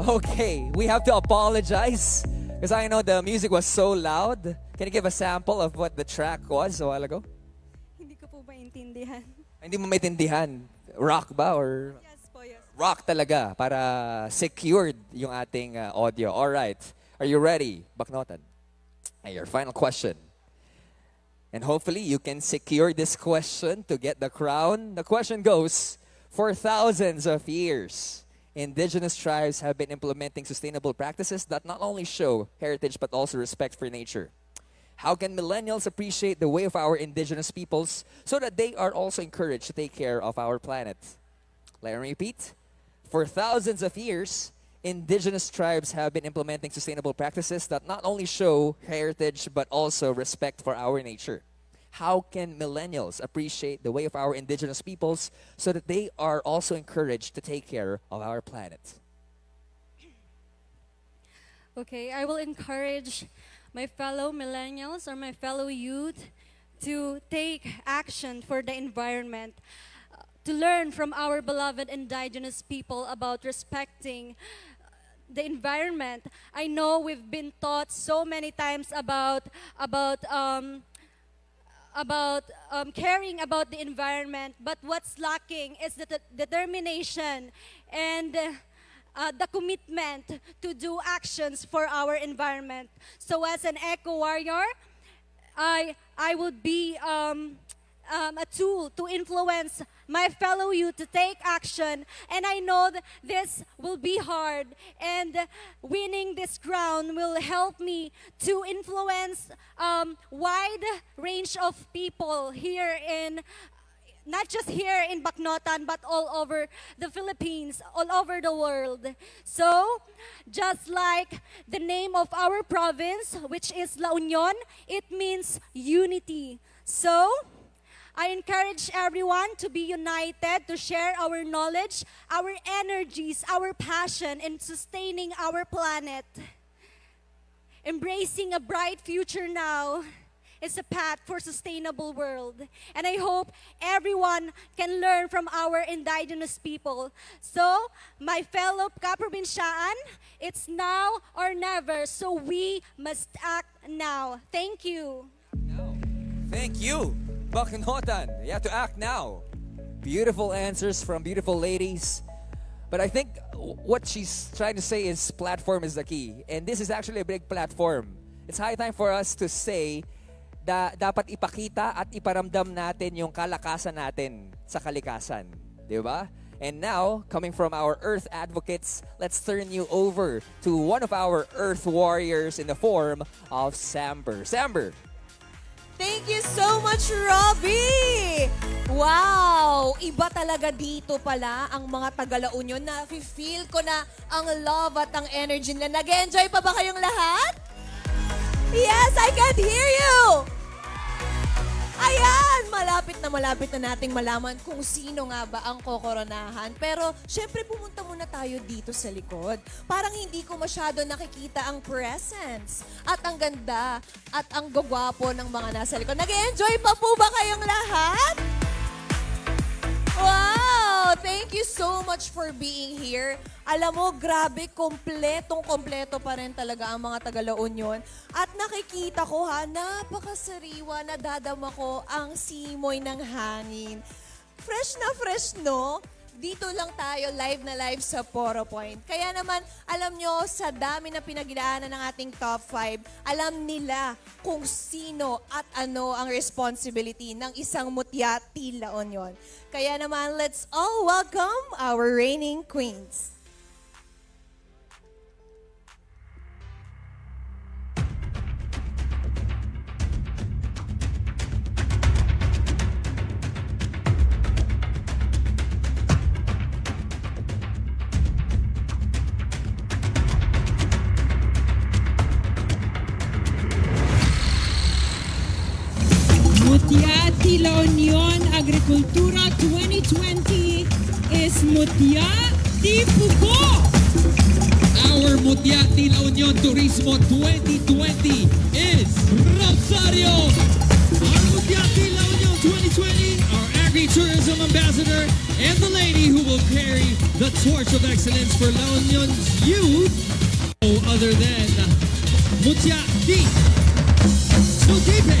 Okay, we have to apologize because I know the music was so loud. Can you give a sample of what the track was a while ago? Hindi ko po maintindihan. Hindi mo maintindihan. Rock ba or Yes po, yes. rock talaga para secured yung ating audio. All right. Are you ready, Baknotan? And your final question. And hopefully you can secure this question to get the crown. The question goes, for thousands of years, indigenous tribes have been implementing sustainable practices that not only show heritage but also respect for nature. How can millennials appreciate the way of our indigenous peoples so that they are also encouraged to take care of our planet? Let me repeat. For thousands of years, indigenous tribes have been implementing sustainable practices that not only show heritage but also respect for our nature. How can millennials appreciate the way of our indigenous peoples so that they are also encouraged to take care of our planet? Okay, I will encourage my fellow millennials or my fellow youth to take action for the environment, to learn from our beloved indigenous people about respecting the environment. I know we've been taught so many times about caring about the environment, but what's lacking is the determination and the commitment to do actions for our environment. So as an eco warrior, I would be a tool to influence my fellow youth to take action. And I know that this will be hard. And winning this crown will help me to influence wide range of people here in, not just here in Baknotan, but all over the Philippines, all over the world. So, just like the name of our province, which is La Union, it means unity. So, I encourage everyone to be united, to share our knowledge, our energies, our passion in sustaining our planet. Embracing a bright future now is a path for sustainable world. And I hope everyone can learn from our indigenous people. So, my fellow kaprobinsyaan, it's now or never, so we must act now. Thank you. Thank you, Baknotan. You have to act now. Beautiful answers from beautiful ladies. But I think what she's trying to say is platform is the key. And this is actually a big platform. It's high time for us to say dapat ipakita at iparamdam natin yung kalakasan natin sa kalikasan. Di ba? And now, coming from our Earth advocates, let's turn you over to one of our Earth warriors in the form of Samber. Samber! Thank you so much, Robbie! Wow! Iba talaga dito pala ang mga taga-La Union na feel ko na ang love at ang energy nila. Nag-enjoy pa ba kayong lahat? Yes, I can hear you! Ayan! Malapit na nating malaman kung sino nga ba ang kokoronahan. Pero, syempre pumunta muna tayo dito sa likod. Parang hindi ko masyado nakikita ang presence at ang ganda at ang gagwapo ng mga nasa likod. Nag-enjoy pa po ba kayong lahat? Wow! Thank you so much for being here. Alam mo, grabe, kompletong-kompleto pa rin talaga ang mga taga-La Union. At nakikita ko napakasariwa, nadadama ko ang simoy ng hangin. Fresh na fresh, no? dito lang tayo live na live sa Poro Point. Kaya naman, alam nyo, sa dami na pinagdaanan ng ating top 5, alam nila kung sino at ano ang responsibility ng isang Mutia Ti La Union. Kaya naman, let's all welcome our reigning queens. Mutia Ti La Union Agricultura 2020 is Mutia Ti Pugo. Our Mutia Ti La Union Turismo 2020 is Rosario. Our Mutia Ti La Union 2020, our agri-tourism ambassador, and the lady who will carry the torch of excellence for La Union's youth, no other than Mutia Ti Sugipe.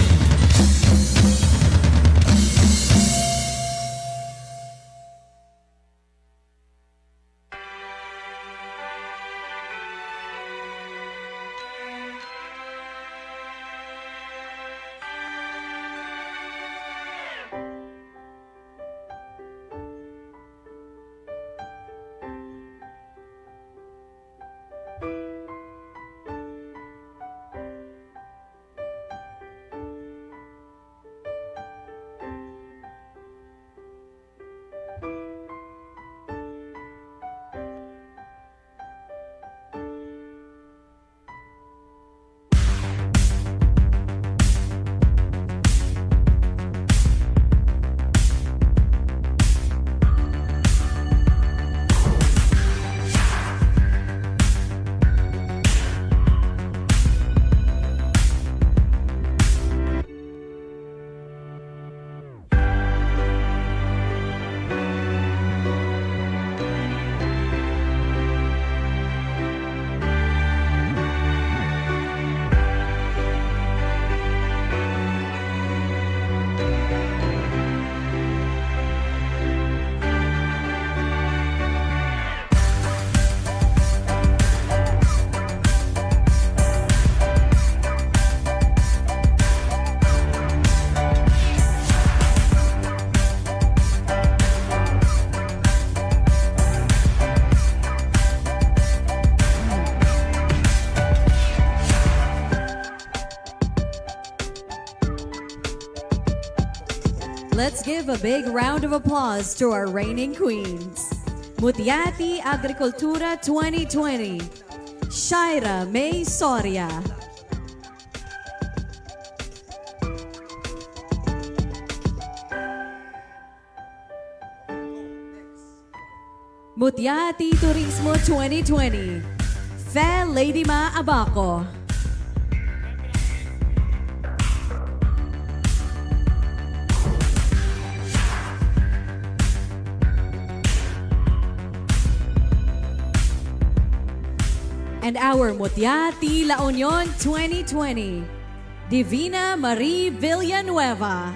Let's give a big round of applause to our reigning queens. Mutia Ti Agricultura 2020, Shaira May Soria. Mutia Ti Turismo 2020, Fe Lady Ma Abaco. And our Mutia Ti La Union 2020, Divina Marie Villanueva.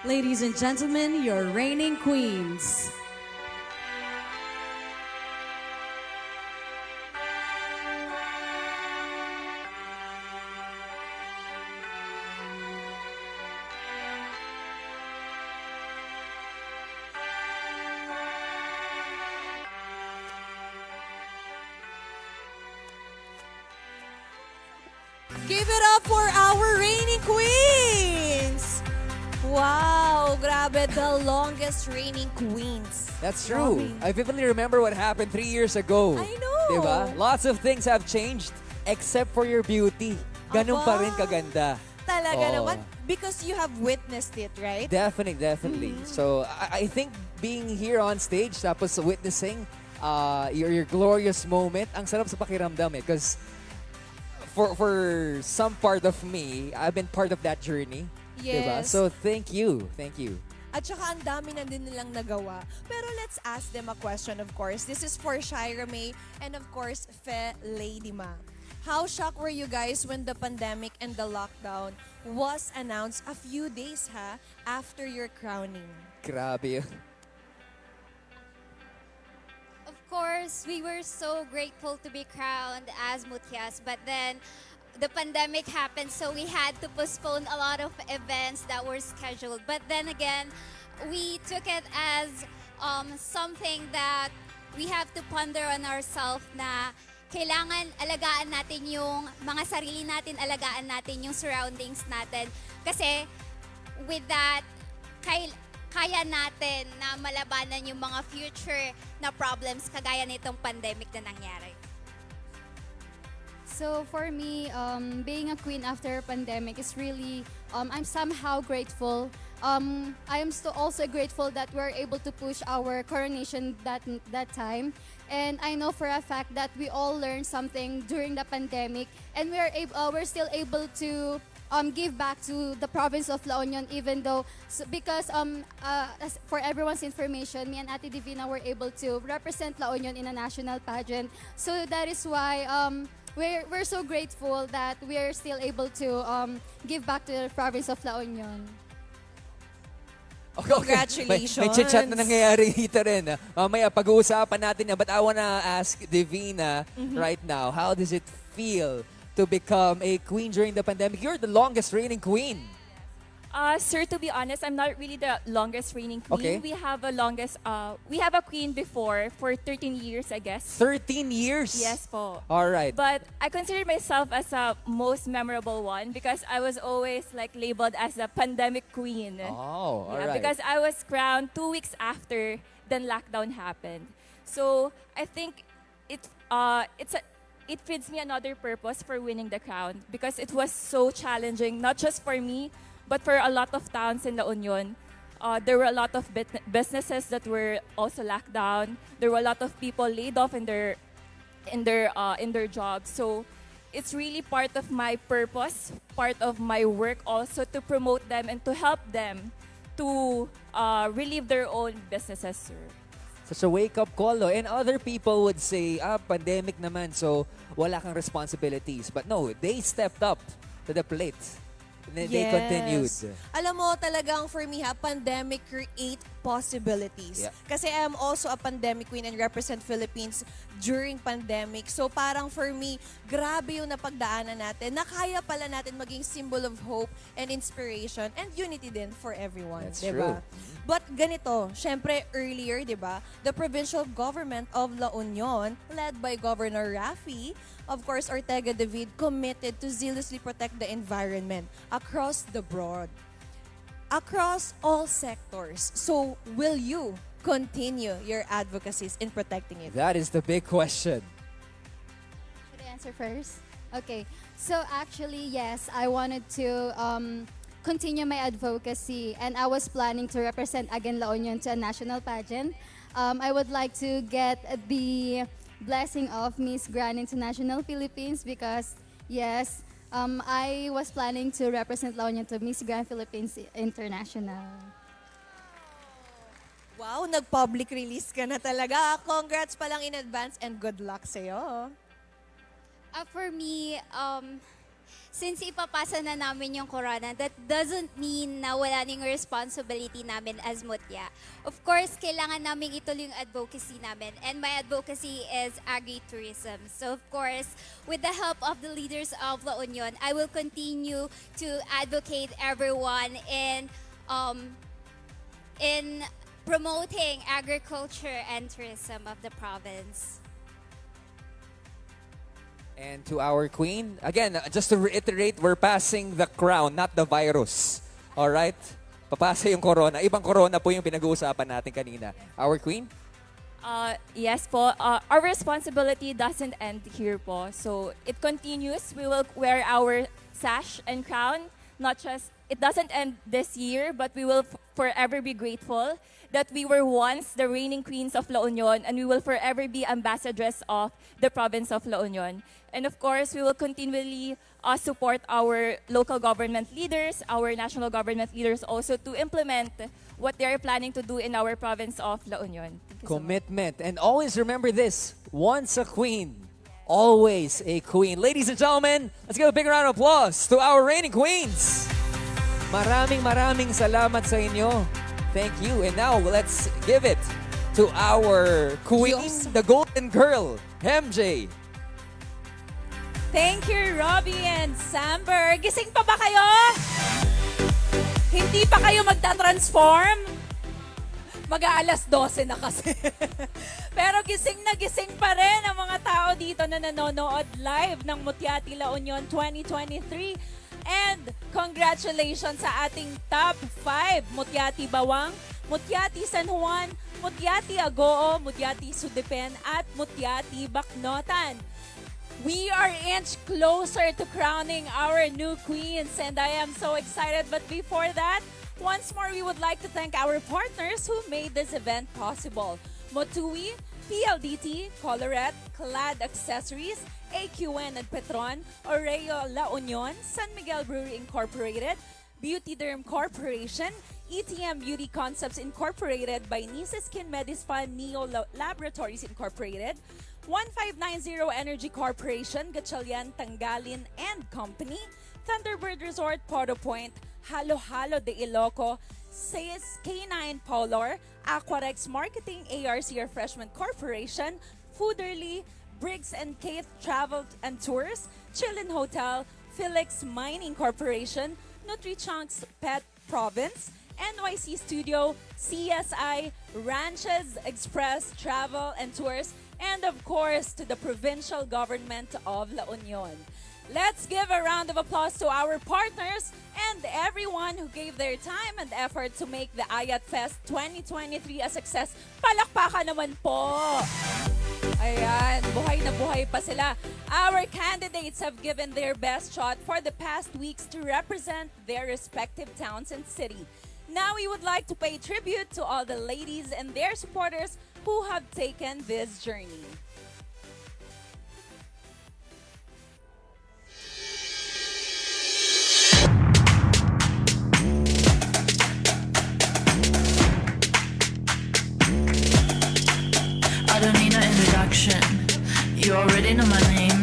Ladies and gentlemen, your reigning queens. Give it up for our reigning queens! Wow, grabe, the longest reigning queens. That's true. I vividly remember what happened 3 years ago. I know. Diba? Lots of things have changed except for your beauty. Ganun pa rin kaganda. Talaga Oo. naman, because you have witnessed it, right? Definitely. So, I think being here on stage, tapos witnessing your glorious moment, ang sarap sa pakiramdam eh. Because for some part of me, I've been part of that journey. Diba? Yes. So, thank you. Thank you. At saka ang dami na din nilang nagawa. Pero let's ask them a question, of course. This is for Shira May and of course, Fe Lady Ma. How shocked were you guys when the pandemic and the lockdown was announced a few days after your crowning? Grabe yun. Of course, we were so grateful to be crowned as Mutias, but then the pandemic happened, so we had to postpone a lot of events that were scheduled. But then again, we took it as something that we have to ponder on ourselves na kailangan alagaan natin yung mga sarili natin, alagaan natin yung surroundings natin. Kasi with that, kaya natin na malabanan yung mga future na problems kagaya nitong pandemic na nangyari. So for me, being a queen after a pandemic is really, I'm somehow grateful. I am also grateful that we're able to push our coronation that time. And I know for a fact that we all learned something during the pandemic, and we're still able to give back to the province of La Union, even though, because as for everyone's information, me and Ate Divina were able to represent La Union in a national pageant. So that is why we're so grateful that we are still able to give back to the province of La Union. Okay. Congratulations. May chat na nangyayari dito rin. Mamaya pag-uusapan natin yan. But I wanna ask Divina right now, how does it feel to become a queen during the pandemic? You're the longest reigning queen. Sir, to be honest, I'm not really the longest reigning Okay. queen. We have a queen before for 13 years, I guess. 13 years? Yes po. All right. But I consider myself as a most memorable one because I was always like labeled as a pandemic queen. Oh, all right. Because I was crowned 2 weeks after then lockdown happened. So I think it fits me another purpose for winning the crown because it was so challenging, not just for me, but for a lot of towns in La Union. There were a lot of businesses that were also locked down. There were a lot of people laid off in their jobs. So it's really part of my purpose, part of my work also to promote them and to help them to relieve their own businesses, sir. Such a wake-up call, no? And other people would say, pandemic naman, so wala kang responsibilities. But no, they stepped up to the plate. And then they continued. Alam mo, talagang for me, pandemic create possibilities. Yeah. Kasi I'm also a pandemic queen and represent Philippines during pandemic. So parang for me, grabe yung napagdaanan natin na kaya pala natin maging symbol of hope and inspiration and unity din for everyone. That's diba? true. But ganito, syempre earlier, diba, the provincial government of La Union, led by Governor Rafi, of course, Ortega David, committed to zealously protect the environment across the board, across all sectors. So, will you continue your advocacies in protecting it? That is the big question. Should I answer first? Okay. So actually, yes, I wanted to continue my advocacy, and I was planning to represent again La Union to a national pageant. I would like to get the blessing of Miss Grand International Philippines because, yes, I was planning to represent La Union to Miss Grand Philippines International. Wow, nag-public release ka na talaga. Congrats pa lang in advance and good luck sa'yo. For me, since ipapasa na namin yung corona, that doesn't mean na wala ning responsibility namin as Mutia. Of course, kailangan namin ituloy yung advocacy namin. And my advocacy is agri-tourism. So of course, with the help of the leaders of La Union, I will continue to advocate everyone in promoting agriculture and tourism of the province. And to our queen, again, just to reiterate, we're passing the crown, not the virus. Alright? Papasa yung corona. Ibang corona po yung pinag-uusapan natin kanina. Our queen? Yes po, our responsibility doesn't end here po. So it continues. We will wear our sash and crown. Not just, it doesn't end this year, but we will forever be grateful that we were once the reigning queens of La Union, and we will forever be ambassadress of the province of La Union. And of course, we will continually support our local government leaders, our national government leaders also to implement what they are planning to do in our province of La Union. Commitment. And always remember this, once a queen, always a queen. Ladies and gentlemen, let's give a big round of applause to our reigning queens. Maraming salamat sa inyo. Thank you. And now, let's give it to our queen, the golden girl, MJ. Thank you, Robbie and Samber. Gising pa ba kayo? Hindi pa kayo magta-transform? Mag-aalas 12 na kasi. Pero gising na gising pa rin ang mga tao dito na nanonood live ng Mutia Ti La Union 2023. And congratulations sa ating top 5. Mutia Ti Bawang, Mutia Ti San Juan, Mutia Ti Agoo, Mutia Ti Sudipen, at Mutia Ti Bacnotan. We are inch closer to crowning our new queens, and I am so excited. But before that, once more, we would like to thank our partners who made this event possible. Motui, PLDT, Colorette, Clad Accessories, AQN and Petron, Oreo La Union, San Miguel Brewery Incorporated, Beauty Derm Corporation, ETM Beauty Concepts Incorporated by Nisa Skin Medispa Neo Laboratories Incorporated, 1590 Energy Corporation, Gatchalian, Tanggalin and Company, Thunderbird Resort, Porto Point, Halo Halo de Iloco, Sayas K9 Polar, Aquarex Marketing, ARC Refreshment Corporation, Fooderly, Briggs and Kate Travel and Tours, Chillin Hotel, Felix Mining Corporation, NutriChunks Pet Province, NYC Studio, CSI, Ranches Express Travel and Tours, and of course to the provincial government of La Union. Let's give a round of applause to our partners and everyone who gave their time and effort to make the Ayat Fest 2023 a success. Palakpakan naman po! Ayan, buhay na buhay pa sila. Our candidates have given their best shot for the past weeks to represent their respective towns and city. Now we would like to pay tribute to all the ladies and their supporters who have taken this journey. I don't need an introduction. You already know my name.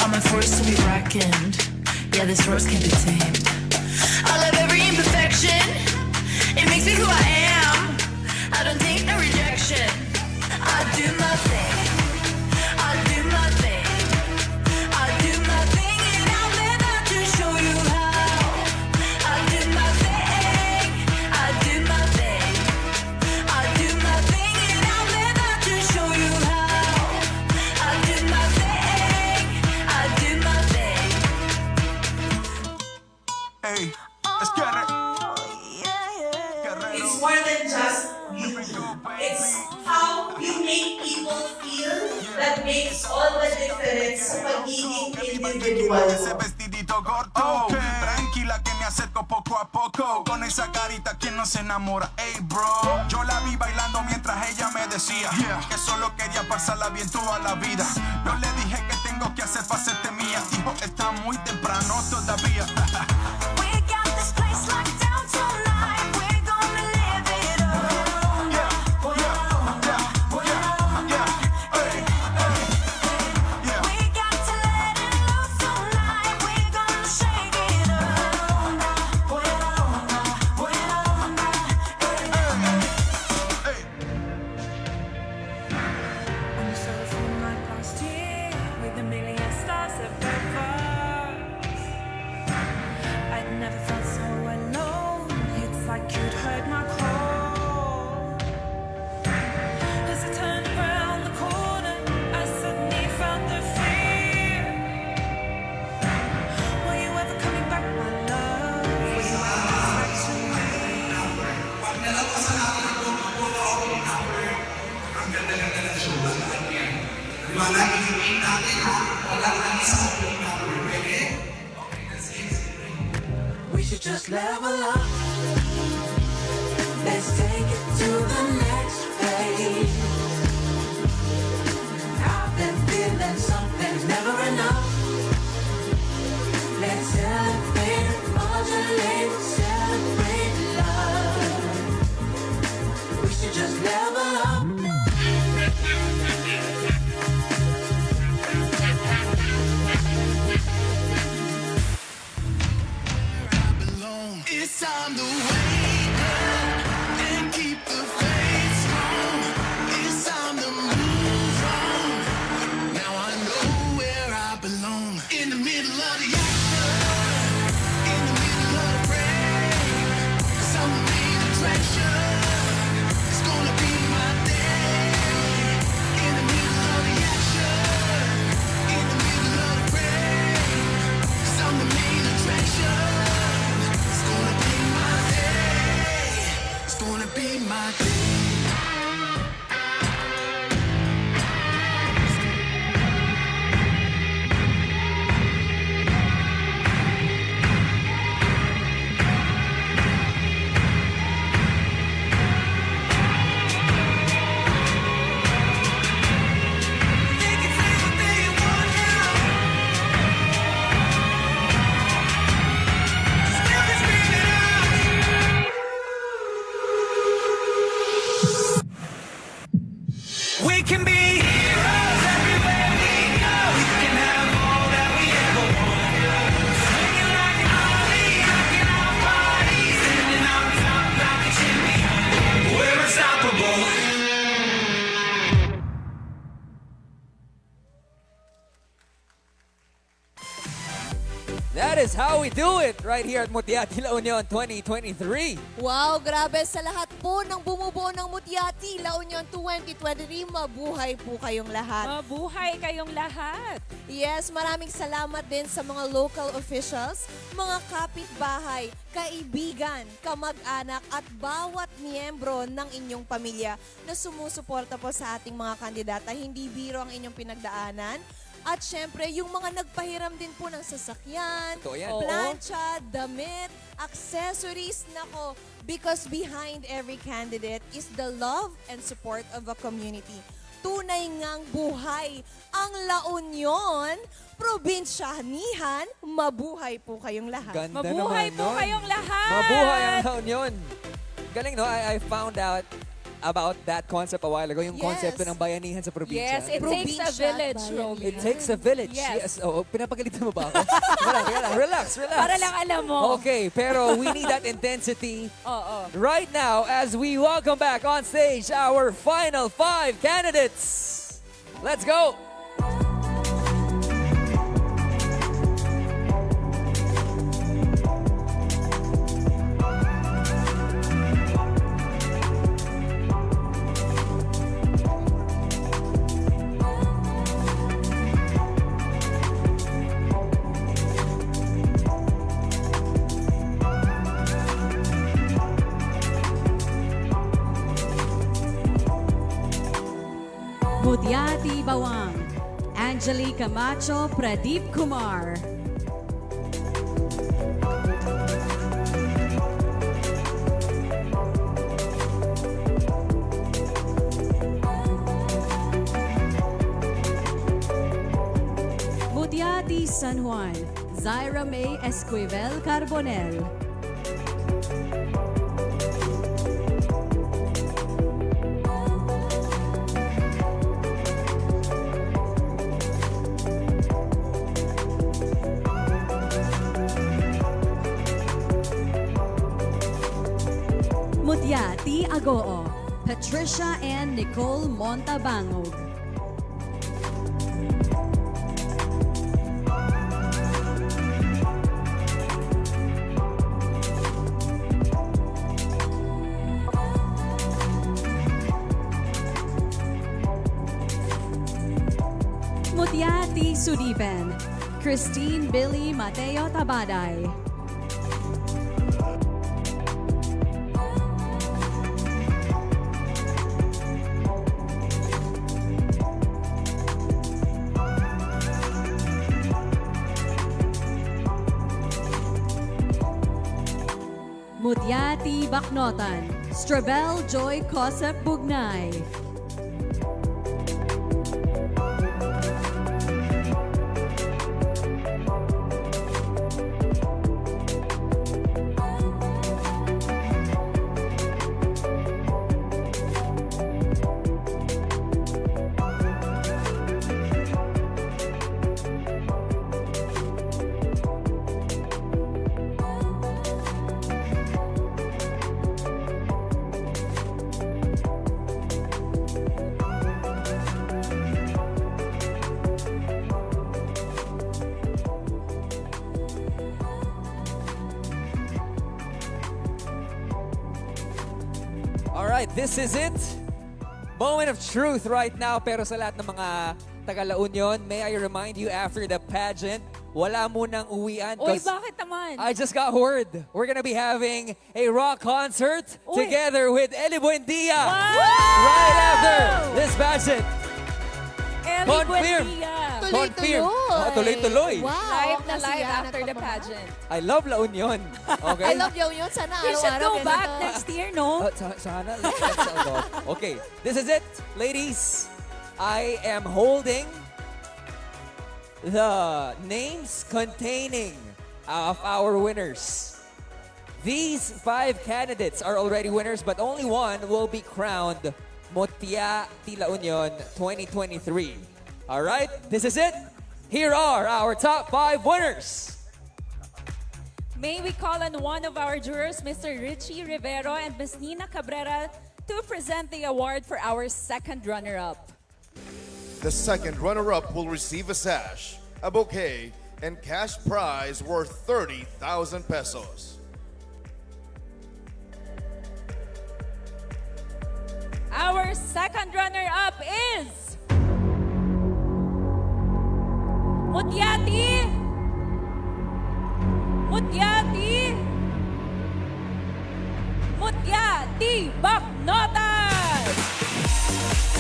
I'm a force to be reckoned. Yeah, this force can't be tamed. I love every imperfection. It makes me who I am. I don't take no rejection. I do my thing. I do my thing. I do my thing, and I'll live out to show you how. I do my thing. I do my thing. I do my thing, and I'll live out to show you how. I do my thing. I do my thing. Hey, let's get it. It's more than just beauty. It's how you make people feel that makes all the difference sa pagiging individual Ese vestidito corto, tranquila que me acerco poco a poco. Con esa carita, ¿quién no se enamora? Ey, bro, yo la vi bailando mientras ella me decía que solo quería pasarla bien toda la vida. Yo le dije que tengo que hacer para hacerte mía. Dijo, está muy temprano todavía. We got this place locked down tonight. We're gonna live it up. We got to let it loose tonight. We're gonna shake it up. On the telephone like last year, with a million stars above us, I'd never felt so alone. It's like you'd heard my call. As I turned around the corner, I suddenly felt the fear. Manahimik natin ha. Wala nang isang number. Ready? We should just level up. Let's take it to the next phase. I've been feeling something never enough. Let's elevate and modulate, celebrate love. We should just level up. It's time to wake up and keep the faith strong. It's time to move on. Now I know where I belong. In the middle of the action, in the middle of the rain. Some need attraction. It's gonna be my day. In the middle of the action, in the middle of the rain. Some need attraction. It's gonna be my day. We can be heroes everywhere we go. We can have all that we ever want. Swinging like an Ollie, rocking our bodies, standing on top like a champion. We're unstoppable. That is how we do it right here at Mutia Ti La Union 2023. Wow, grabe sa lahat po ng bumubuo ng Mutia Ti La Union 2023. Mabuhay po kayong lahat. Mabuhay kayong lahat. Yes, maraming salamat din sa mga local officials, mga kapitbahay, kaibigan, kamag-anak at bawat miyembro ng inyong pamilya na sumusuporta po sa ating mga kandidata. Hindi biro ang inyong pinagdaanan. At syempre, yung mga nagpahiram din po ng sasakyan, Totoo yan. plancha, damit, accessories, nako, because behind every candidate is the love and support of a community. Tunay ngang buhay ang La Union, probinsyanihan, mabuhay po kayong lahat. Ganda Mabuhay naman po nun. kayong lahat. Mabuhay ang La Union. Galing, no? I found out about that concept a while ago, yung Yes. konsepto ng bayanihan sa probinsya. Yes, it takes a village, Roby. It takes a village. Yes. Oo, pinapagalitan mo ba ako? Teka lang, relax. Para lang alam mo. Okay, pero we need that intensity Oo. right now as we welcome back on stage our final 5 candidates. Let's go! Mutia Ti Bawang, Angeli Camacho, Pradeep Kumar. Mutia Ti San Juan, Zaira May Esquivel Carbonel. Mutia Ti Agoo, Patricia and Nicole Montabangog. Mutia Ti Sudipen, Christine Billy Mateo Tabaday. Ti Baknotan, Strabel Joy Kosep Bugnay. Alright, this is it. Moment of truth right now. Pero sa lahat ng mga taga La Union, may I remind you after the pageant, wala munang uwian. Uy, 'cause bakit naman? I just got word. We're gonna be having a rock concert Uy. together with Eli Buendia. Wow! Right after this pageant. Eli Confirm. Buendia. Confirm. Oh, tuloy-tuloy. Live na live kasiyahan after ng the pagmamahal. pageant. I love La Union. Okay? I love yun. Sana We should araw-araw go back ganito. next year, no? Sana. Let's go. Okay, this is it, ladies. I am holding the names containing of our winners. These 5 candidates are already winners, but only one will be crowned Mutia Ti La Union 2023. All right, this is it. Here are our top 5 winners. May we call on one of our jurors, Mr. Richie Rivero and Ms. Nina Cabrera, to present the award for our second runner-up. The second runner-up will receive a sash, a bouquet, and cash prize worth 30,000 pesos. Our second runner-up is Mutia Ti Baknotan!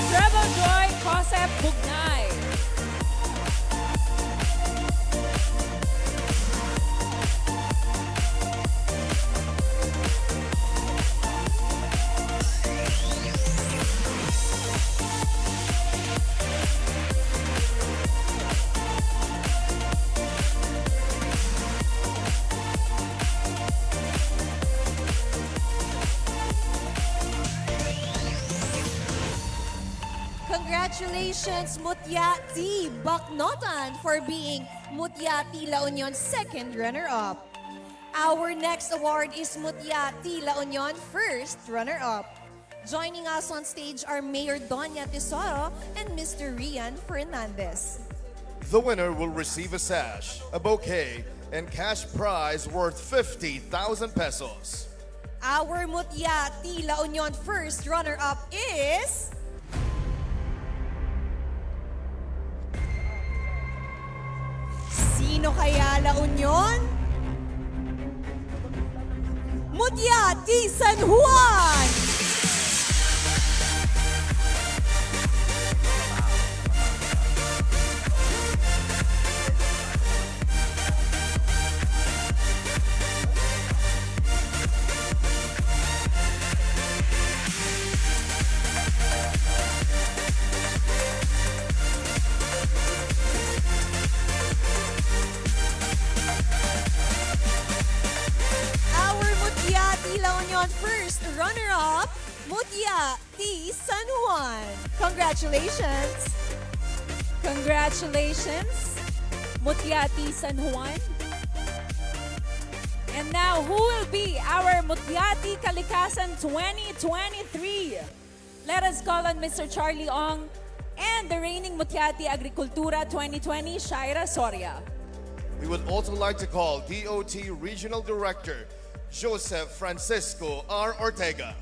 Treble Joy Kosep Bugnay. Congratulations, Mutia Ti Baknotan, for being Mutia Ti La Union's second runner-up. Our next award is Mutia Ti La Union first runner-up. Joining us on stage are Mayor Doña Tesoro and Mr. Rian Fernandez. The winner will receive a sash, a bouquet, and cash prize worth 50,000 pesos. Our Mutia Ti La Union first runner-up is... Sino kaya La Union? Mutia Ti San Juan! First runner-up, Mutia Ti San Juan. Congratulations! Congratulations, Mutia Ti San Juan. And now, who will be our Mutia Ti Kalikasan 2023? Let us call on Mr. Charlie Ong and the reigning Mutia Ti Agricultura 2020, Shaira Soria. We would also like to call DOT Regional Director Joseph Francisco R. Ortega.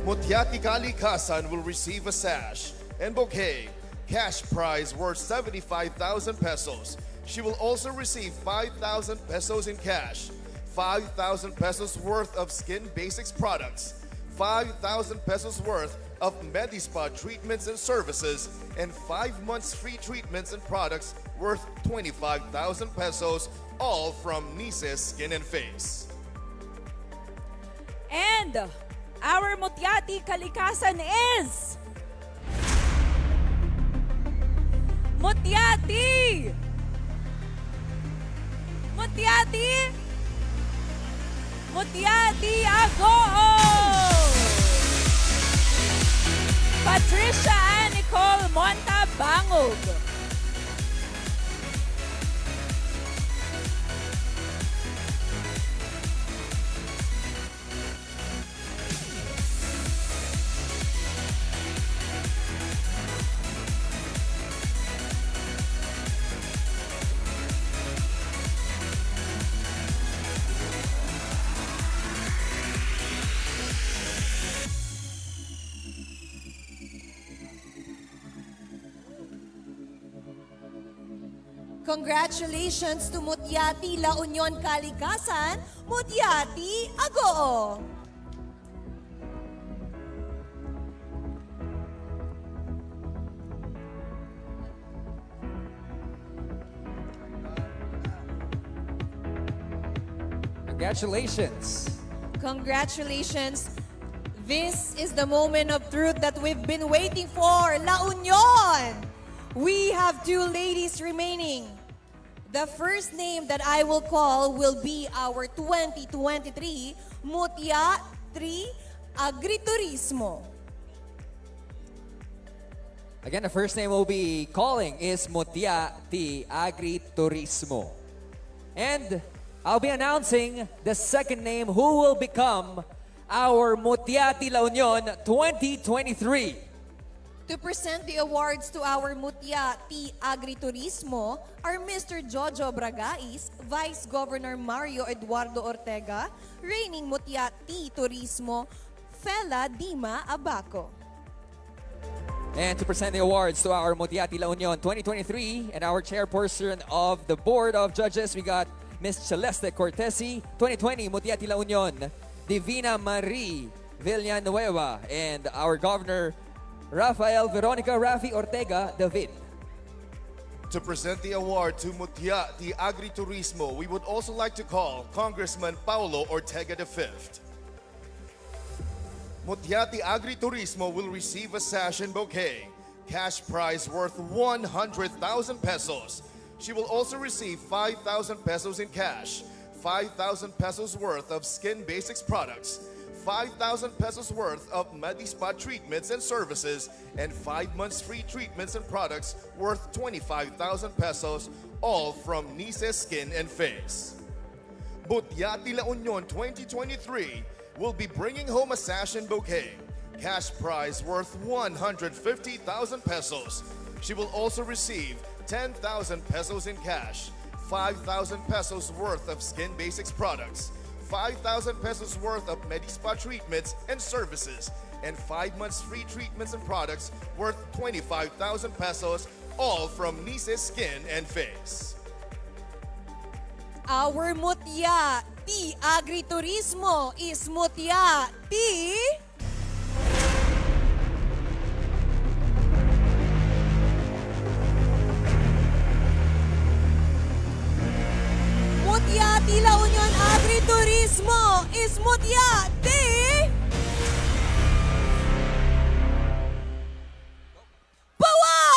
Mutia Ti Kalikasan will receive a sash and bouquet, cash prize worth 75,000 pesos. She will also receive 5,000 pesos in cash, 5,000 pesos worth of Skin Basics products, 5,000 pesos worth of Medispa treatments and services, and 5 months free treatments and products worth 25,000 pesos, all from Nice's Skin and Face. And our Mutia Ti kalikasan is Mutia Ti! Mutia Ti! Mutia Ti Agoo! Patricia and Nicole Monta Bangog. Congratulations to Mutia Ti La Union Kalikasan, Mutia Ti Agoo. Congratulations. Congratulations. This is the moment of truth that we've been waiting for, La Union. We have two ladies remaining. The first name that I will call will be our 2023 Mutia Ti Agriturismo. Again, the first name we'll be calling is Mutia Ti Agriturismo. And I'll be announcing the second name who will become our Mutia Ti La Union 2023. To present the awards to our Mutia Ti Agriturismo are Mr. Jojo Bragais, Vice Governor Mario Eduardo Ortega, reigning Mutia Ti Turismo, Fela Dima Abaco. And to present the awards to our Mutia Ti La Union 2023 and our chairperson of the Board of Judges, we got Ms. Celeste Cortesi, 2020 Mutia Ti La Union, Divina Marie Villanueva, and our Governor Rafael Veronica Rafi Ortega David. To present the award to Mutia Ti Agriturismo, we would also like to call Congressman Paulo Ortega V. Mutia Ti Agriturismo will receive a sash and bouquet, cash prize worth 100,000 pesos. She will also receive 5,000 pesos in cash, 5,000 pesos worth of Skin Basics products, 5,000 pesos worth of Medispa treatments and services, and 5 months free treatments and products worth 25,000 pesos, all from Nice Skin and Face. Mutia Ti La Union 2023 will be bringing home a sash and bouquet, cash prize worth 150,000 pesos. She will also receive 10,000 pesos in cash, 5,000 pesos worth of Skin Basics products, 5,000 pesos worth of Medispa treatments and services, and 5 months free treatments and products worth 25,000 pesos, all from Nice Skin and Face. Our Mutia Ti Agriturismo is Mutia Ti Mutia Ti La Union Agriturismo is Mutia Ti Pawag!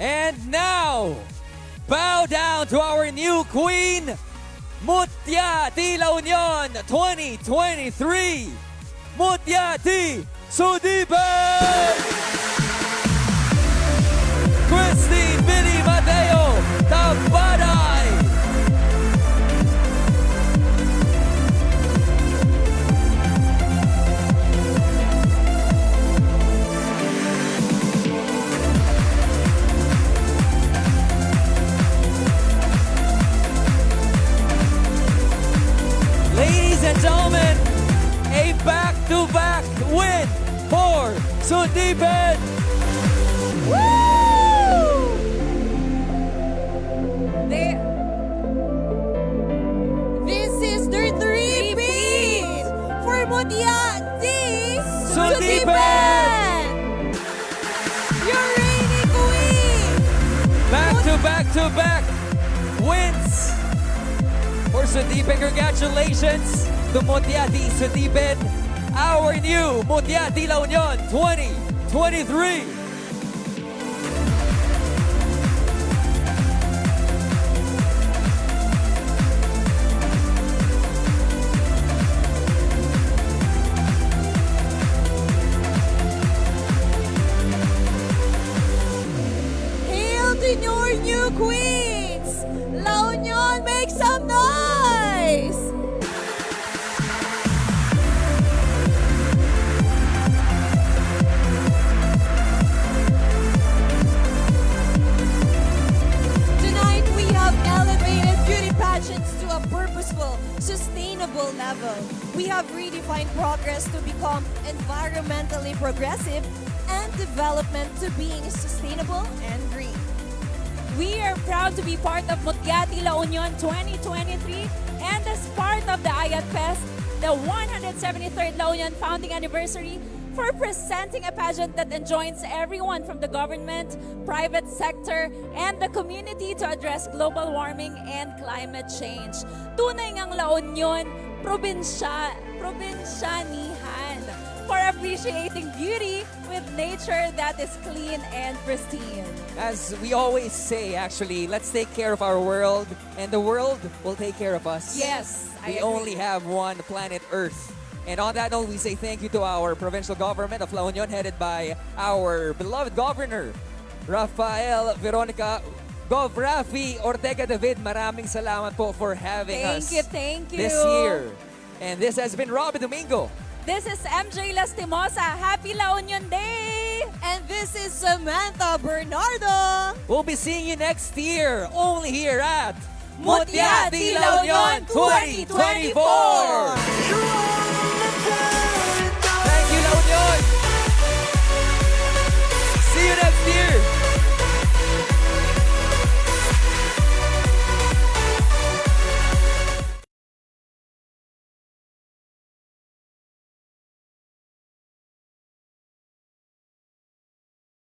And now, bow down to our new queen, Mutia Ti La Union 2023. Mutia Ti Sudipan! Christine Billy Mateo Tabaday! Ladies and gentlemen, a back-to-back win for Sudipan! This is their three-peat for Mutia Ti Sudipan! Your reigning queen! Back-to-back wins for Sudipan. Congratulations to Mutia Ti Sudipan, our new Mutia Ti La Union 2023. Hail to your new queens! La Union, make some noise! Tonight we have elevated beauty pageants to a purposeful, sustainable level. We have redefined progress to become environmentally progressive and development to being sustainable and green. We are proud to be part of Mutia Ti La Union 2023 and as part of the Ayat Fest, the 173rd La Union founding anniversary, for presenting a pageant that enjoins everyone from the government, private sector, and the community to address global warming and climate change. Tunay ngang La Union, probinsyanihan for appreciating beauty with nature that is clean and pristine. As we always say, actually, let's take care of our world, and the world will take care of us. Yes, I We agree. only have one planet Earth. And on that note, we say thank you to our provincial government of La Union, headed by our beloved governor, Rafael Veronica Gov. Rafi Ortega David. Maraming salamat po for having us Thank you. this year. And this has been Robby Domingo. This is MJ Lastimosa. Happy La Union Day! And this is Samantha Bernardo. We'll be seeing you next year, only here at Mutia Ti La Union 2024! Thank you, La Union!